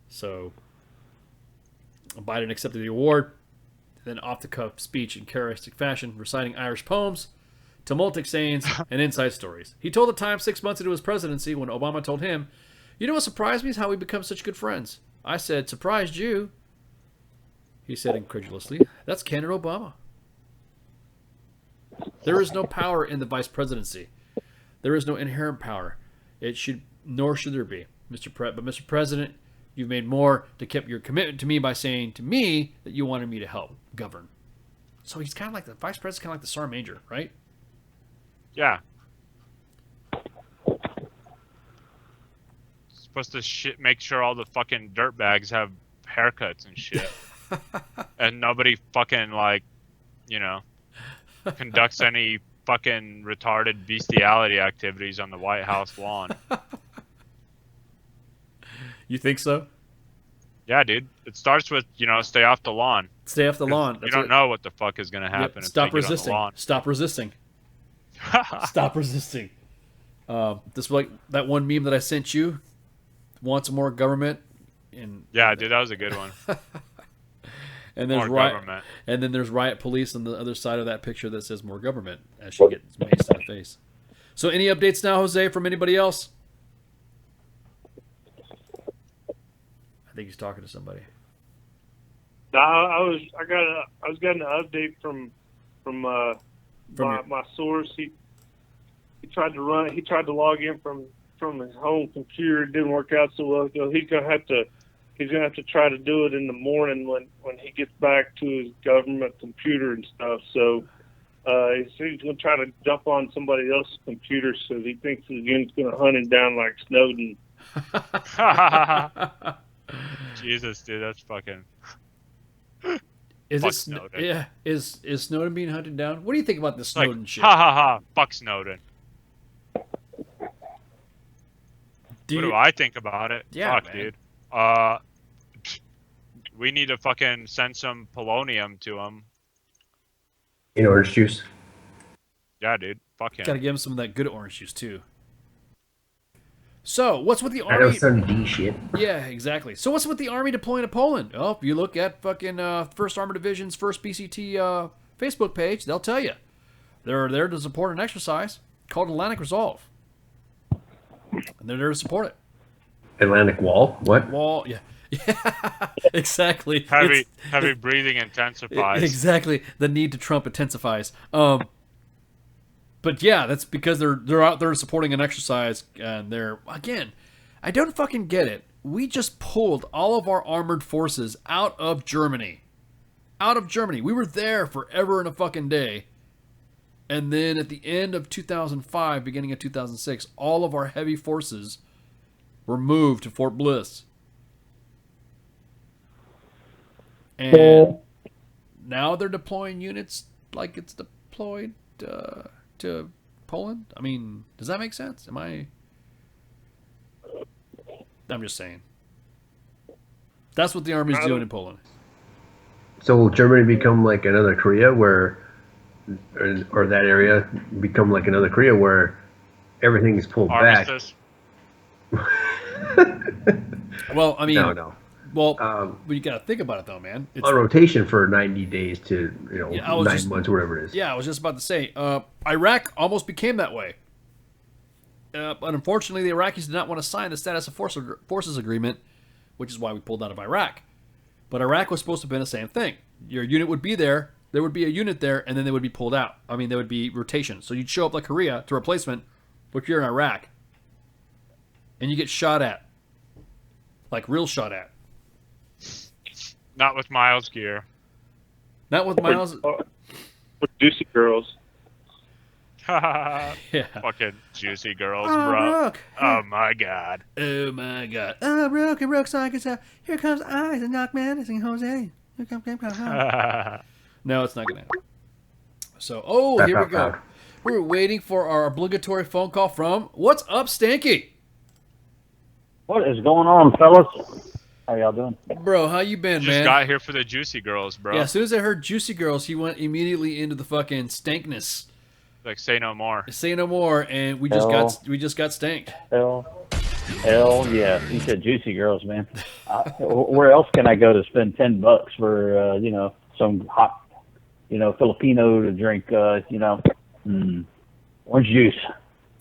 So, Biden accepted the award, then off-the-cuff speech in characteristic fashion, reciting Irish poems, tumultic sayings, and inside stories. He told the Times 6 months into his presidency, when Obama told him, "You know what surprised me is how we become such good friends." I said, "Surprised you?" He said incredulously, "That's Candidate Obama." There is no power in the vice presidency. There is no inherent power. It should, nor should there be, But Mr. President, you've made more to keep your commitment to me by saying to me that you wanted me to help govern. So he's kind of like the vice president, kind of like the sergeant major, right? Yeah. Supposed to make sure all the fucking dirtbags have haircuts and shit. And nobody fucking, like, conducts any fucking retarded bestiality activities on the White House lawn. You think so? Yeah, dude. It starts with, stay off the lawn. Stay off the lawn. You don't know what the fuck is going to happen. Stop resisting. Stop resisting. Stop resisting. This like that one meme that I sent you. Want some more government? Yeah, dude, that was a good one. And there's government. And then there's riot police on the other side of that picture that says more government as she gets maced in the face. So any updates now, Jose, from anybody else? I think he's talking to somebody. No, I was getting an update from my source. He tried to log in from his home computer. It didn't work out so well. So he's gonna have to try to do it in the morning when he gets back to his government computer and stuff. So he's gonna try to jump on somebody else's computer, so he thinks the unit's gonna hunt him down like Snowden. Jesus, dude, that's fucking. Is Fuck it Snowden. Yeah? Is Snowden being hunted down? What do you think about this Snowden shit? Ha ha ha! Fuck Snowden. What do I think about it? Yeah, Fuck, man. dude. We need to fucking send some polonium to him. In orange juice. Yeah, dude. Fuck him. Gotta give him some of that good orange juice too. So, what's with the I know army? some D shit. Yeah, exactly. So, what's with the army deploying to Poland? Oh, if you look at fucking 1st Armored Division's 1st BCT Facebook page, they'll tell you. They're there to support an exercise called Atlantic Resolve. And they're there to support it. Atlantic Wall? What? Wall, yeah. Exactly. Heavy breathing intensifies. Exactly. The need to Trump intensifies. But yeah, that's because they're out there supporting an exercise, and they're, again, I don't fucking get it. We just pulled all of our armored forces out of Germany. Out of Germany. We were there forever and a fucking day. And then at the end of 2005, beginning of 2006, all of our heavy forces were moved to Fort Bliss. And now they're deploying units like it's deployed to Poland. I mean, does that make sense? I'm just saying. That's what the army's doing in Poland. So will Germany become like another Korea or that area become like another Korea where everything is pulled Armistice. back? Well, I mean, no. Well, but you got to think about it though, man. It's on rotation for 90 days to 9 months, whatever it is. Yeah, I was just about to say, Iraq almost became that way. But unfortunately, the Iraqis did not want to sign the Status of Forces Agreement, which is why we pulled out of Iraq. But Iraq was supposed to have been the same thing. Your unit would be there, there would be a unit there, and then they would be pulled out. I mean, there would be rotation. So you'd show up like Korea to replacement, but you're in Iraq. And you get shot at. Like real shot at. Not with Miles gear. Not with Miles. With Juicy Girls. Yeah. Fucking Juicy Girls, Oh, bro. Rook. Oh my god. Oh my god. Oh, Rook and Rook's like, here comes Eyes and Knockman and sing Jose. Here come. No, it's not going to happen. So, here we go. We're waiting for our obligatory phone call from What's Up, Stanky? What is going on, fellas? How y'all doing? Bro, how you been, Just man? got here for the Juicy Girls, bro. Yeah, as soon as I heard Juicy Girls, he went immediately into the fucking stankness. Like, say no more. Say no more, and we just got stanked. Hell yeah! You said Juicy Girls, man. Where else can I go to spend $10 for some hot, Filipino to drink, orange juice?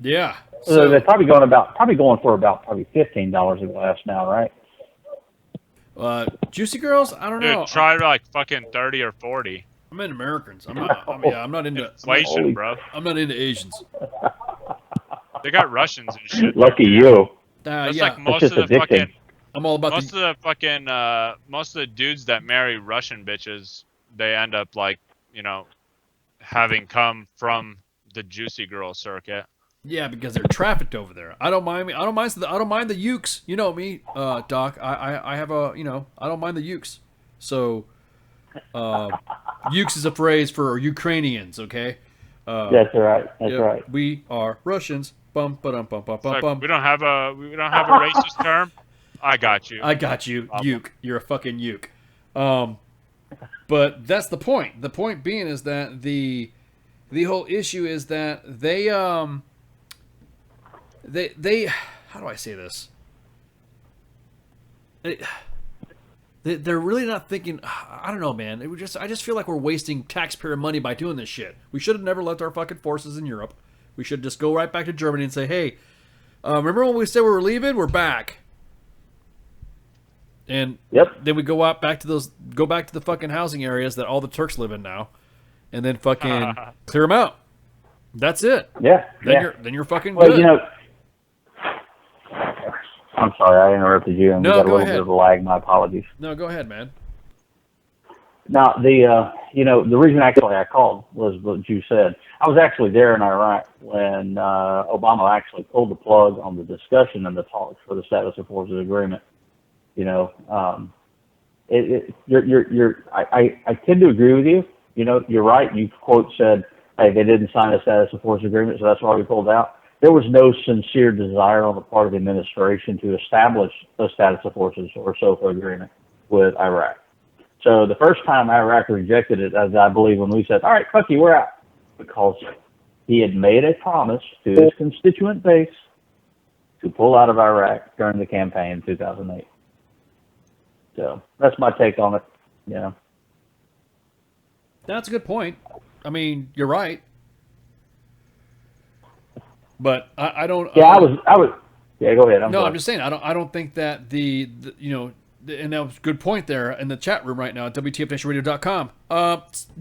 Yeah. So they're probably going for about $15 a glass now, right? Juicy Girls, I don't know. Dude, try like fucking 30 or 40. I'm into Americans. I'm not into inflation, bro. I'm not into Asians. They got Russians and shit. Lucky you. That's yeah. like most of the fucking. I'm all about most of the dudes that marry Russian bitches. They end up like having come from the Juicy Girl circuit. Yeah, because they're trafficked over there. I don't mind the ukes. You know me, Doc. I have a I don't mind the ukes. So, ukes is a phrase for Ukrainians. Okay. That's right. That's right. We are Russians. Bum ba dum bum bum bum Like, bum. we don't have a racist term. I got you. I got you. Uke. You're a fucking uke. But that's the point. The point being is that the whole issue is that they how do I say this? They're really not thinking. I don't know, man. I just feel like we're wasting taxpayer money by doing this shit. We should have never left our fucking forces in Europe. We should just go right back to Germany and say, hey, remember when we said we were leaving? We're back. And then we go back to the fucking housing areas that all the Turks live in now, and then fucking clear them out. That's it. Yeah. Then you're fucking good. I'm sorry, I interrupted you, and we got a little bit of a lag. My apologies. No, go ahead, man. Now, the reason actually I called was what you said. I was actually there in Iraq when Obama actually pulled the plug on the discussion and the talks for the Status of Forces Agreement. I tend to agree with you. You're right. You quote said, hey, they didn't sign a Status of Forces Agreement, so that's why we pulled out. There was no sincere desire on the part of the administration to establish a Status of Forces or SOFA agreement with Iraq. So the first time Iraq rejected it, as I believe when we said, all right, fuck you, we're out, because he had made a promise to his constituent base to pull out of Iraq during the campaign in 2008. So that's my take on it. That's a good point. I mean, you're right. But I don't. Yeah, I was. Yeah, go ahead. I'm just saying. I don't think that the and that was a good point there in the chat room right now at WTFNationRadio.com.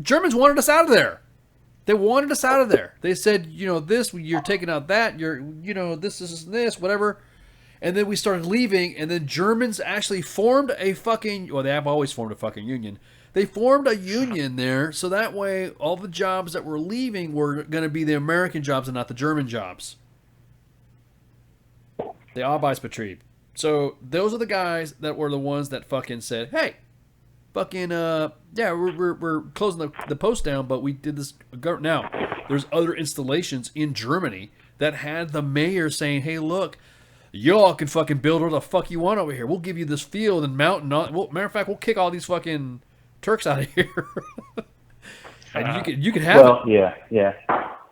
Germans wanted us out of there. They wanted us out of there. They said, this, you're taking out that, this is this, whatever. And then we started leaving, and then Germans actually formed a fucking, well, they have always formed a fucking union. They formed a union there, so that way all the jobs that were leaving were going to be the American jobs and not the German jobs. The Arbeitsbetrieb. So those are the guys that were the ones that fucking said, hey, fucking, yeah, we're closing the post down, but we did this. Now, there's other installations in Germany that had the mayor saying, hey, look, y'all can fucking build whatever the fuck you want over here. We'll give you this field and mountain. Matter of fact, we'll kick all these fucking Turks out of here. And you can have it. Yeah.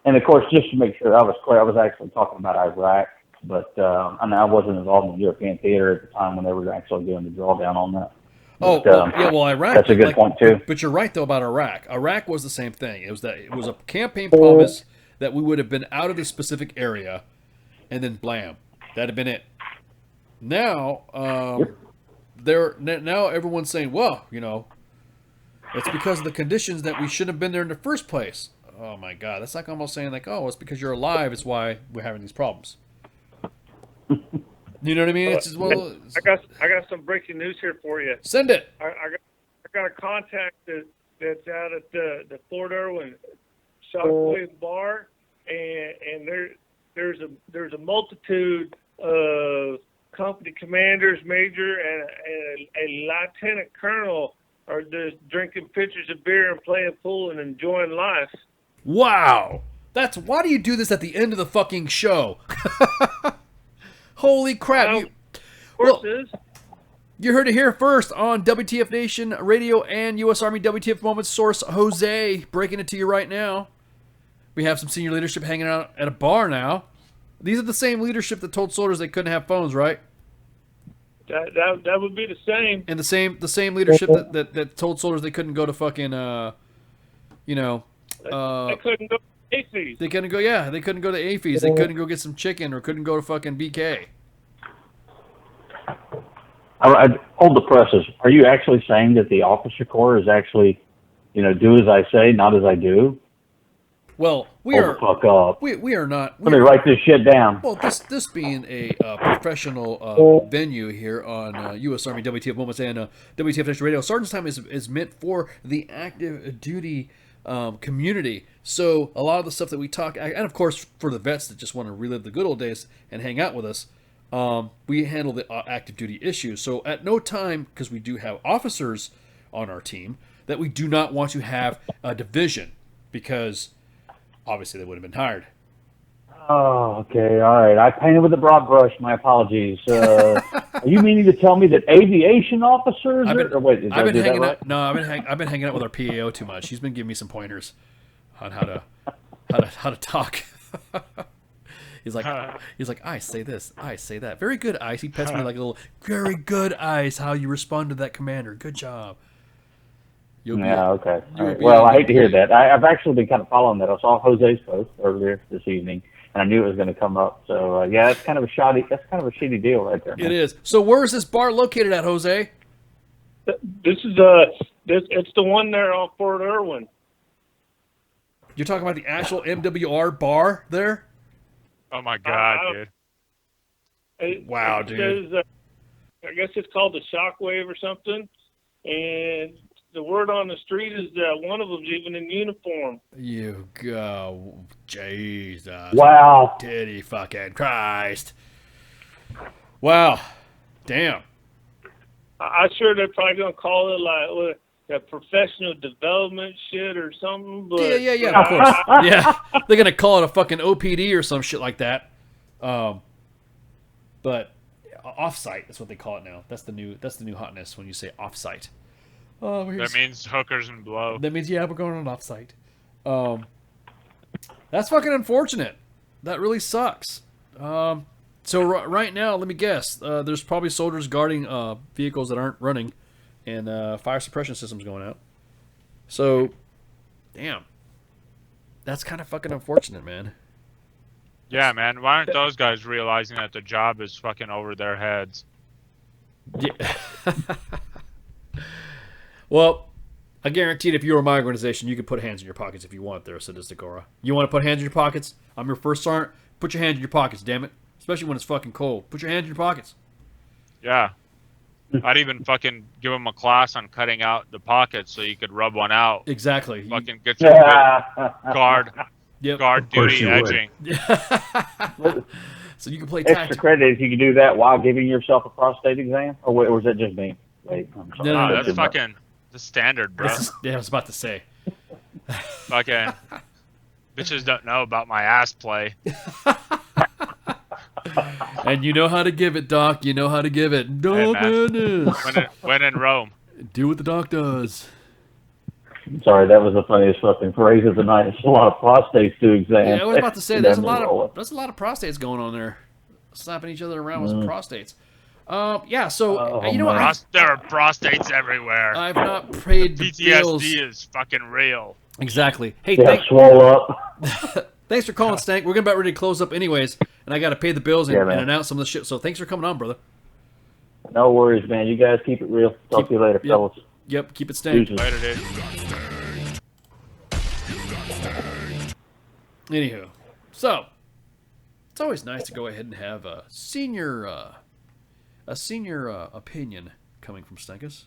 And of course, just to make sure I was clear, I was actually talking about Iraq, but I wasn't involved in the European theater at the time when they were actually doing the drawdown on that. But, Iraq. That's a good point too. But you're right though about Iraq. Iraq was the same thing. It was a campaign promise that we would have been out of this specific area, and then blam, that'd have been it. Now, now everyone's saying, well, it's because of the conditions that we shouldn't have been there in the first place. Oh my God, that's like almost saying like, oh, it's because you're alive. It's why we're having these problems. You know what I mean? It's just, well, I got some breaking news here for you. Send it. I got a contact that's out at the Fort Irwin Shockwave Bar, and there's a multitude of company commanders, major, and a lieutenant colonel are just drinking pitchers of beer and playing pool and enjoying life. Wow. Why do you do this at the end of the fucking show? Holy crap. You heard it here first on WTF Nation Radio and U.S. Army WTF Moments source Jose breaking it to you right now. We have some senior leadership hanging out at a bar now. These are the same leadership that told soldiers they couldn't have phones, right? That would be the same. And the same leadership that told soldiers they couldn't go to fucking they couldn't go to AFES. They couldn't go. They couldn't go to AFES. They couldn't go get some chicken or couldn't go to fucking BK. I hold the presses. Are you actually saying that the officer corps is actually, do as I say, not as I do? Well, we are. Fuck up. We are not. Let me write this shit down. Well, this being a professional venue here on U.S. Army WTF Moments and WTF Nation Radio, Sergeant's Time is meant for the active duty community. So a lot of the stuff that we talk, and of course for the vets that just want to relive the good old days and hang out with us, we handle the active duty issues. So at no time, because we do have officers on our team, that we do not want to have a division, because obviously they would have been hired. Oh, okay, all right. I painted with a broad brush. My apologies. Are you meaning to tell me that aviation officers? I've been hanging out. No, I've been hanging out with our PAO too much. He's been giving me some pointers on how to talk. He's like, Ice, say this, Ice, say that. Very good, Ice. He pets me like a little. Very good, Ice. How you respond to that commander? Good job. Okay. All right. Well, I hate to hear that. I've actually been kind of following that. I saw Jose's post earlier this evening, and I knew it was going to come up. So that's kind of a shitty deal right there. Man. It is. So where is this bar located at, Jose? This is it's the one there on Fort Irwin. You're talking about the actual MWR bar there? Oh my God, dude! Wow, dude. I guess it's called the Shockwave or something, and the word on the street is that one of them's even in uniform. You go, Jesus! Wow! Titty fucking Christ! Wow! Damn! I'm sure they're probably gonna call it like that professional development shit or something. But yeah, of course. Yeah, they're gonna call it a fucking OPD or some shit like that. But offsite, that's what they call it now. That's the new hotness when you say offsite. That means hookers and blow. That means we're going on offsite. That's fucking unfortunate. That really sucks. So right now, let me guess. There's probably soldiers guarding vehicles that aren't running, and fire suppression systems going out. So, damn. That's kind of fucking unfortunate, man. Yeah, man. Why aren't those guys realizing that the job is fucking over their heads? Yeah. Well, I guarantee if you were my organization, you could put hands in your pockets if you want there, Sadistic Aura. You want to put hands in your pockets? I'm your first sergeant. Put your hands in your pockets, damn it. Especially when it's fucking cold. Put your hands in your pockets. Yeah. I'd even fucking give him a class on cutting out the pockets so you could rub one out. Exactly. Fucking get some good guard duty you edging. So you can play extra tactical. credit if you can do that while giving yourself a prostate exam, or was that just me? Wait, I'm sorry. No, that's fucking the standard, bro. Yeah, I was about to say. Fucking bitches don't know about my ass play. And you know how to give it, Doc. You know how to give it. Hey, man. When in Rome. Do what the Doc does. Sorry, that was the funniest fucking phrase of the night. It's a lot of prostates to exam. Yeah, I was about to say there's a lot of prostates going on there, slapping each other around with some prostates. Yeah. So you know what? There are prostates everywhere. I've not paid the bills. PTSD is fucking real. Exactly. Hey, swole up. Thanks for calling, Stank. We're about ready to close up anyways, and I got to pay the bills and, Yeah, man. and announce some of the shit. So thanks for coming on, brother. No worries, man. You guys keep it real. Talk to you later, fellas. Yep, keep it stank. Deuces. Later, dude. Anywho, so it's always nice to go ahead and have a senior opinion coming from Stankus.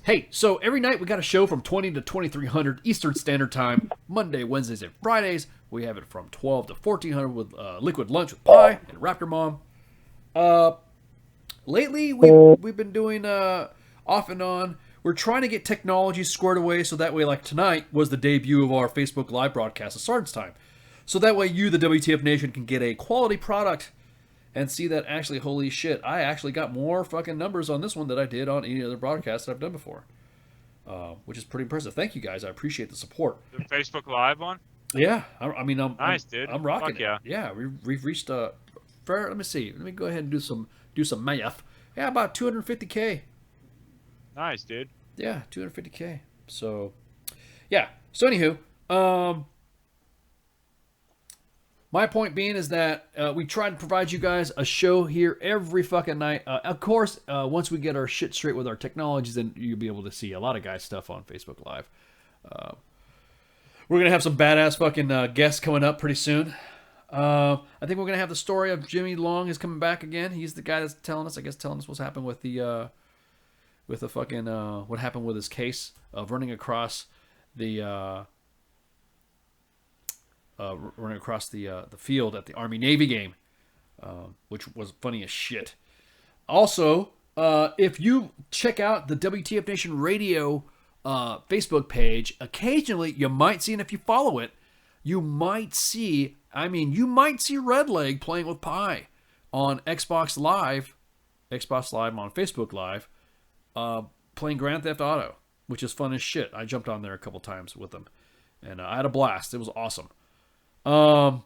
Hey, so every night we got a show from 20 to 2300 Eastern Standard Time, Monday, Wednesdays, and Fridays. We have it from 12 to 1400 with Liquid Lunch with Pi and Raptor Mom. Lately, we've been doing off and on. We're trying to get technology squared away so that way, like tonight, was the debut of our Facebook Live broadcast of Sergeant's Time. So that way you, the WTF Nation, can get a quality product and see that actually, holy shit, I actually got more fucking numbers on this one than I did on any other broadcast that I've done before. Which is pretty impressive. Thank you guys. I appreciate the support. The Facebook Live one? Yeah. I mean, nice, dude. I'm rocking Fuck yeah. it. Yeah, we've reached fair. Let me see. Let me go ahead and do some math. Yeah, about 250K. Nice, dude. Yeah, 250K. So, yeah. So, anywho, my point being is that we try to provide you guys a show here every fucking night. Of course, once we get our shit straight with our technologies, then you'll be able to see a lot of guys' stuff on Facebook Live. We're going to have some badass fucking guests coming up pretty soon. I think we're going to have the story of Jimmy Long is coming back again. He's the guy that's telling us what's happened with the fucking, what happened with his case of running across the field at the Army-Navy game, which was funny as shit. Also, if you check out the WTF Nation Radio Facebook page, occasionally you might see, and if you follow it, you might see Redleg playing with Pi on Xbox Live on Facebook Live, playing Grand Theft Auto, which is fun as shit. I jumped on there a couple times with them, and I had a blast. It was awesome. So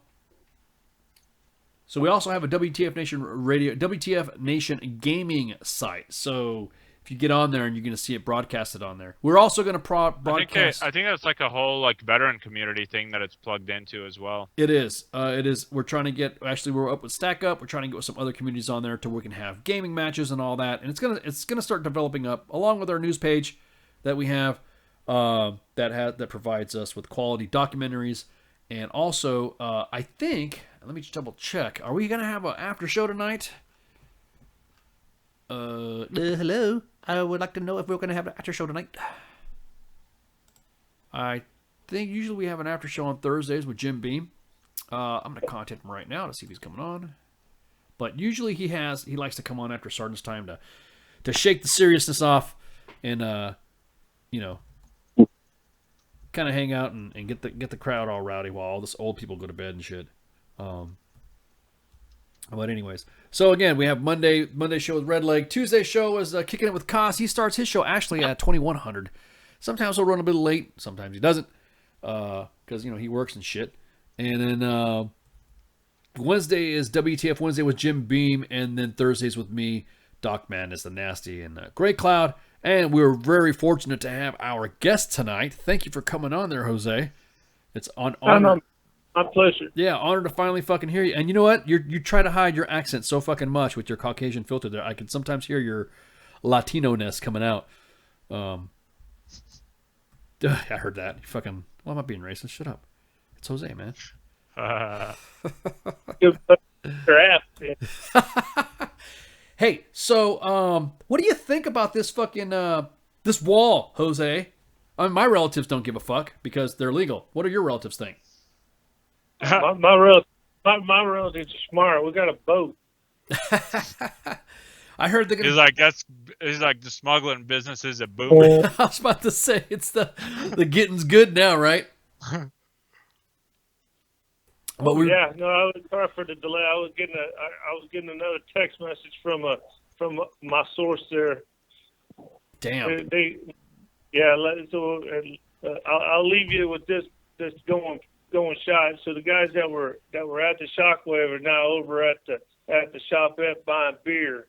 we also have a WTF Nation Radio, WTF Nation gaming site. So if you get on there and you're going to see it broadcasted on there. We're also going to broadcast. I think that's like a whole like veteran community thing that it's plugged into as well. It is. It is. We're trying to get. Actually, we're up with Stack Up. We're trying to get with some other communities on there to where we can have gaming matches and all that. And it's gonna start developing up along with our news page that we have that provides us with quality documentaries. And also, I think, let me just double check. Are we going to have an after show tonight? Hello? I would like to know if we're going to have an after show tonight. I think usually we have an after show on Thursdays with Jim Beam. I'm going to contact him right now to see if he's coming on. But usually he likes to come on after Sergeant's Time to shake the seriousness off and, kind of hang out and get the crowd all rowdy while all this old people go to bed and shit. But anyways, so again, we have Monday show with Redleg. Tuesday show is Kicking It with Koss. He starts his show actually at 2100. Sometimes he'll run a bit late. Sometimes he doesn't, because he works and shit. And then Wednesday is WTF Wednesday with Jim Beam, and then Thursdays with me, Doc Madness, the Nasty, and Grey Cloud. And we're very fortunate to have our guest tonight. Thank you for coming on there, Jose. It's on honor. My pleasure. Yeah, honored to finally fucking hear you. And you know what? You try to hide your accent so fucking much with your Caucasian filter there. I can sometimes hear your Latino-ness coming out. I heard that. You fucking... Why am I being racist? Shut up. It's Jose, man. Hey, so what do you think about this fucking this wall, Jose? I mean, my relatives don't give a fuck because they're legal. What do your relatives think? My relatives are smart. We got a boat. I heard they're He's like the smuggling business is a boom. I was about to say it's the getting's good now, right? But yeah, no, I was sorry for the delay. I was getting another text message from my source there. Damn. So I'll leave you with this going shot. So the guys that were at the Shockwave are now over at the shopette buying beer.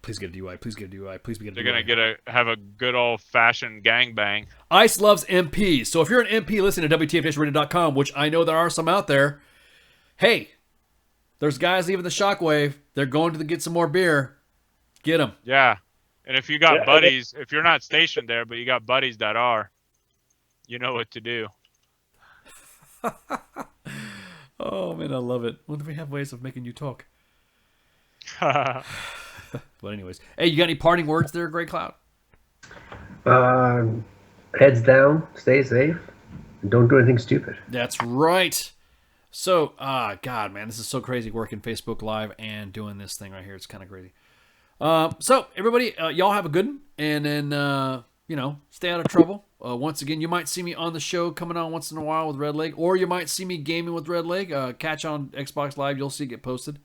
Please get a DUI. Please get a DUI. Please get a DUI. They're gonna have a good old fashioned gangbang. ICE loves MPs. So if you're an MP listening to WTFNationRadio.com, which I know there are some out there, hey, there's guys leaving the Shockwave. They're going to get some more beer. Get them. Yeah. And if you got buddies, if you're not stationed there, but you got buddies that are, you know what to do. Oh, man, I love it. Wonder if we have ways of making you talk. But anyways. Hey, you got any parting words there, Grey Cloud? Heads down, stay safe, and don't do anything stupid. That's right. So, God, man, this is so crazy working Facebook Live and doing this thing right here. It's kind of crazy. So, everybody, y'all have a good one. And then, stay out of trouble. Once again, you might see me on the show coming on once in a while with Red Leg, or you might see me gaming with Red Leg. Catch on Xbox Live. You'll see it get posted.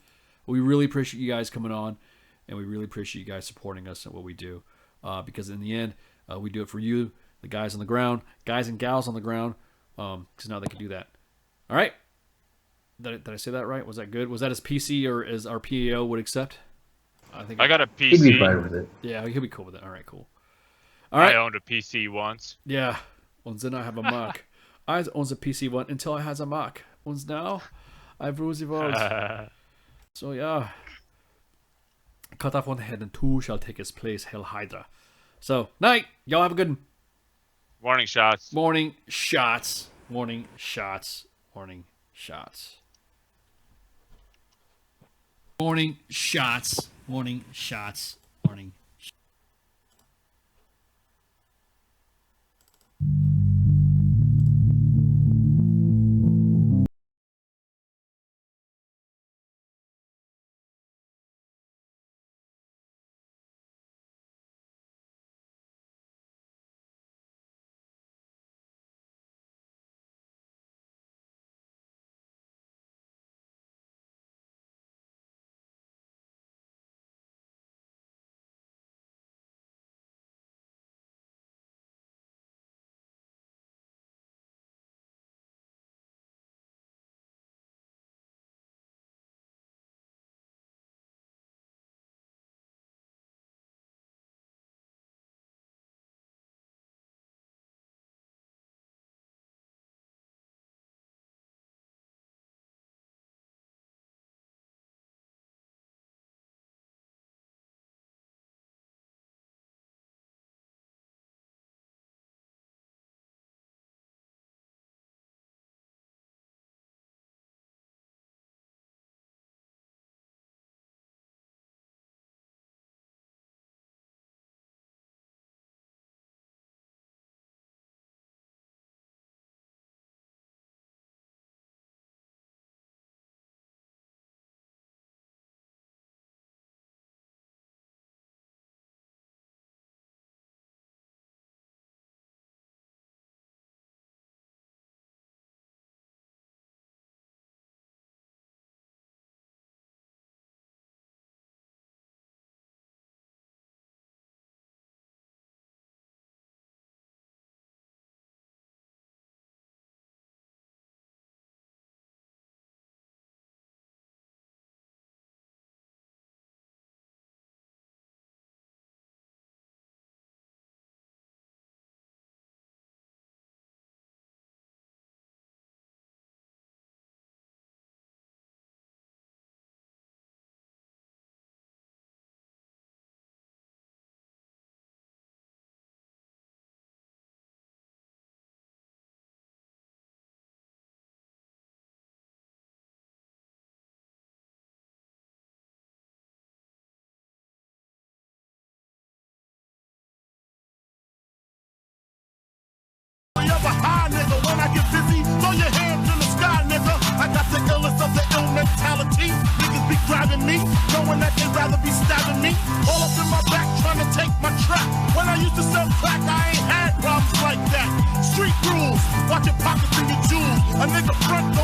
We really appreciate you guys coming on, and we really appreciate you guys supporting us and what we do. Because in the end, we do it for you, the guys on the ground, guys and gals on the ground, because now they can do that. All right? Did I say that right? Was that good? Was that as PC or as our PAO would accept? I got a PC. He'd be fine with it. Yeah, he'll be cool with it. All right, cool. All right. I owned a PC once. Yeah. Und then I have a Mac. I owned a PC once until I had a Mac. Und now I've ruled the world. So, yeah. Cut off one head and two shall take his place, Hell Hydra. So, night. Y'all have a good one. Warning shots. Morning shots. Morning shots. Morning shots. Morning shots. Morning shots. Morning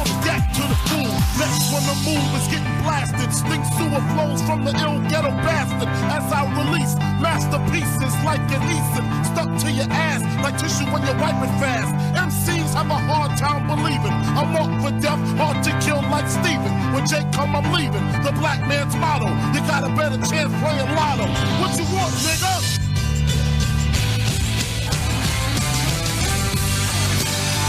off deck to the fool. Next when the move is getting blasted, stink sewer flows from the ill ghetto bastard. As I release masterpieces like adhesive, stuck to your ass like tissue when you're wiping fast. MCs have a hard time believing I'm marked for death, hard to kill like Steven. When Jake come, I'm leaving. The black man's motto, you got a better chance playing life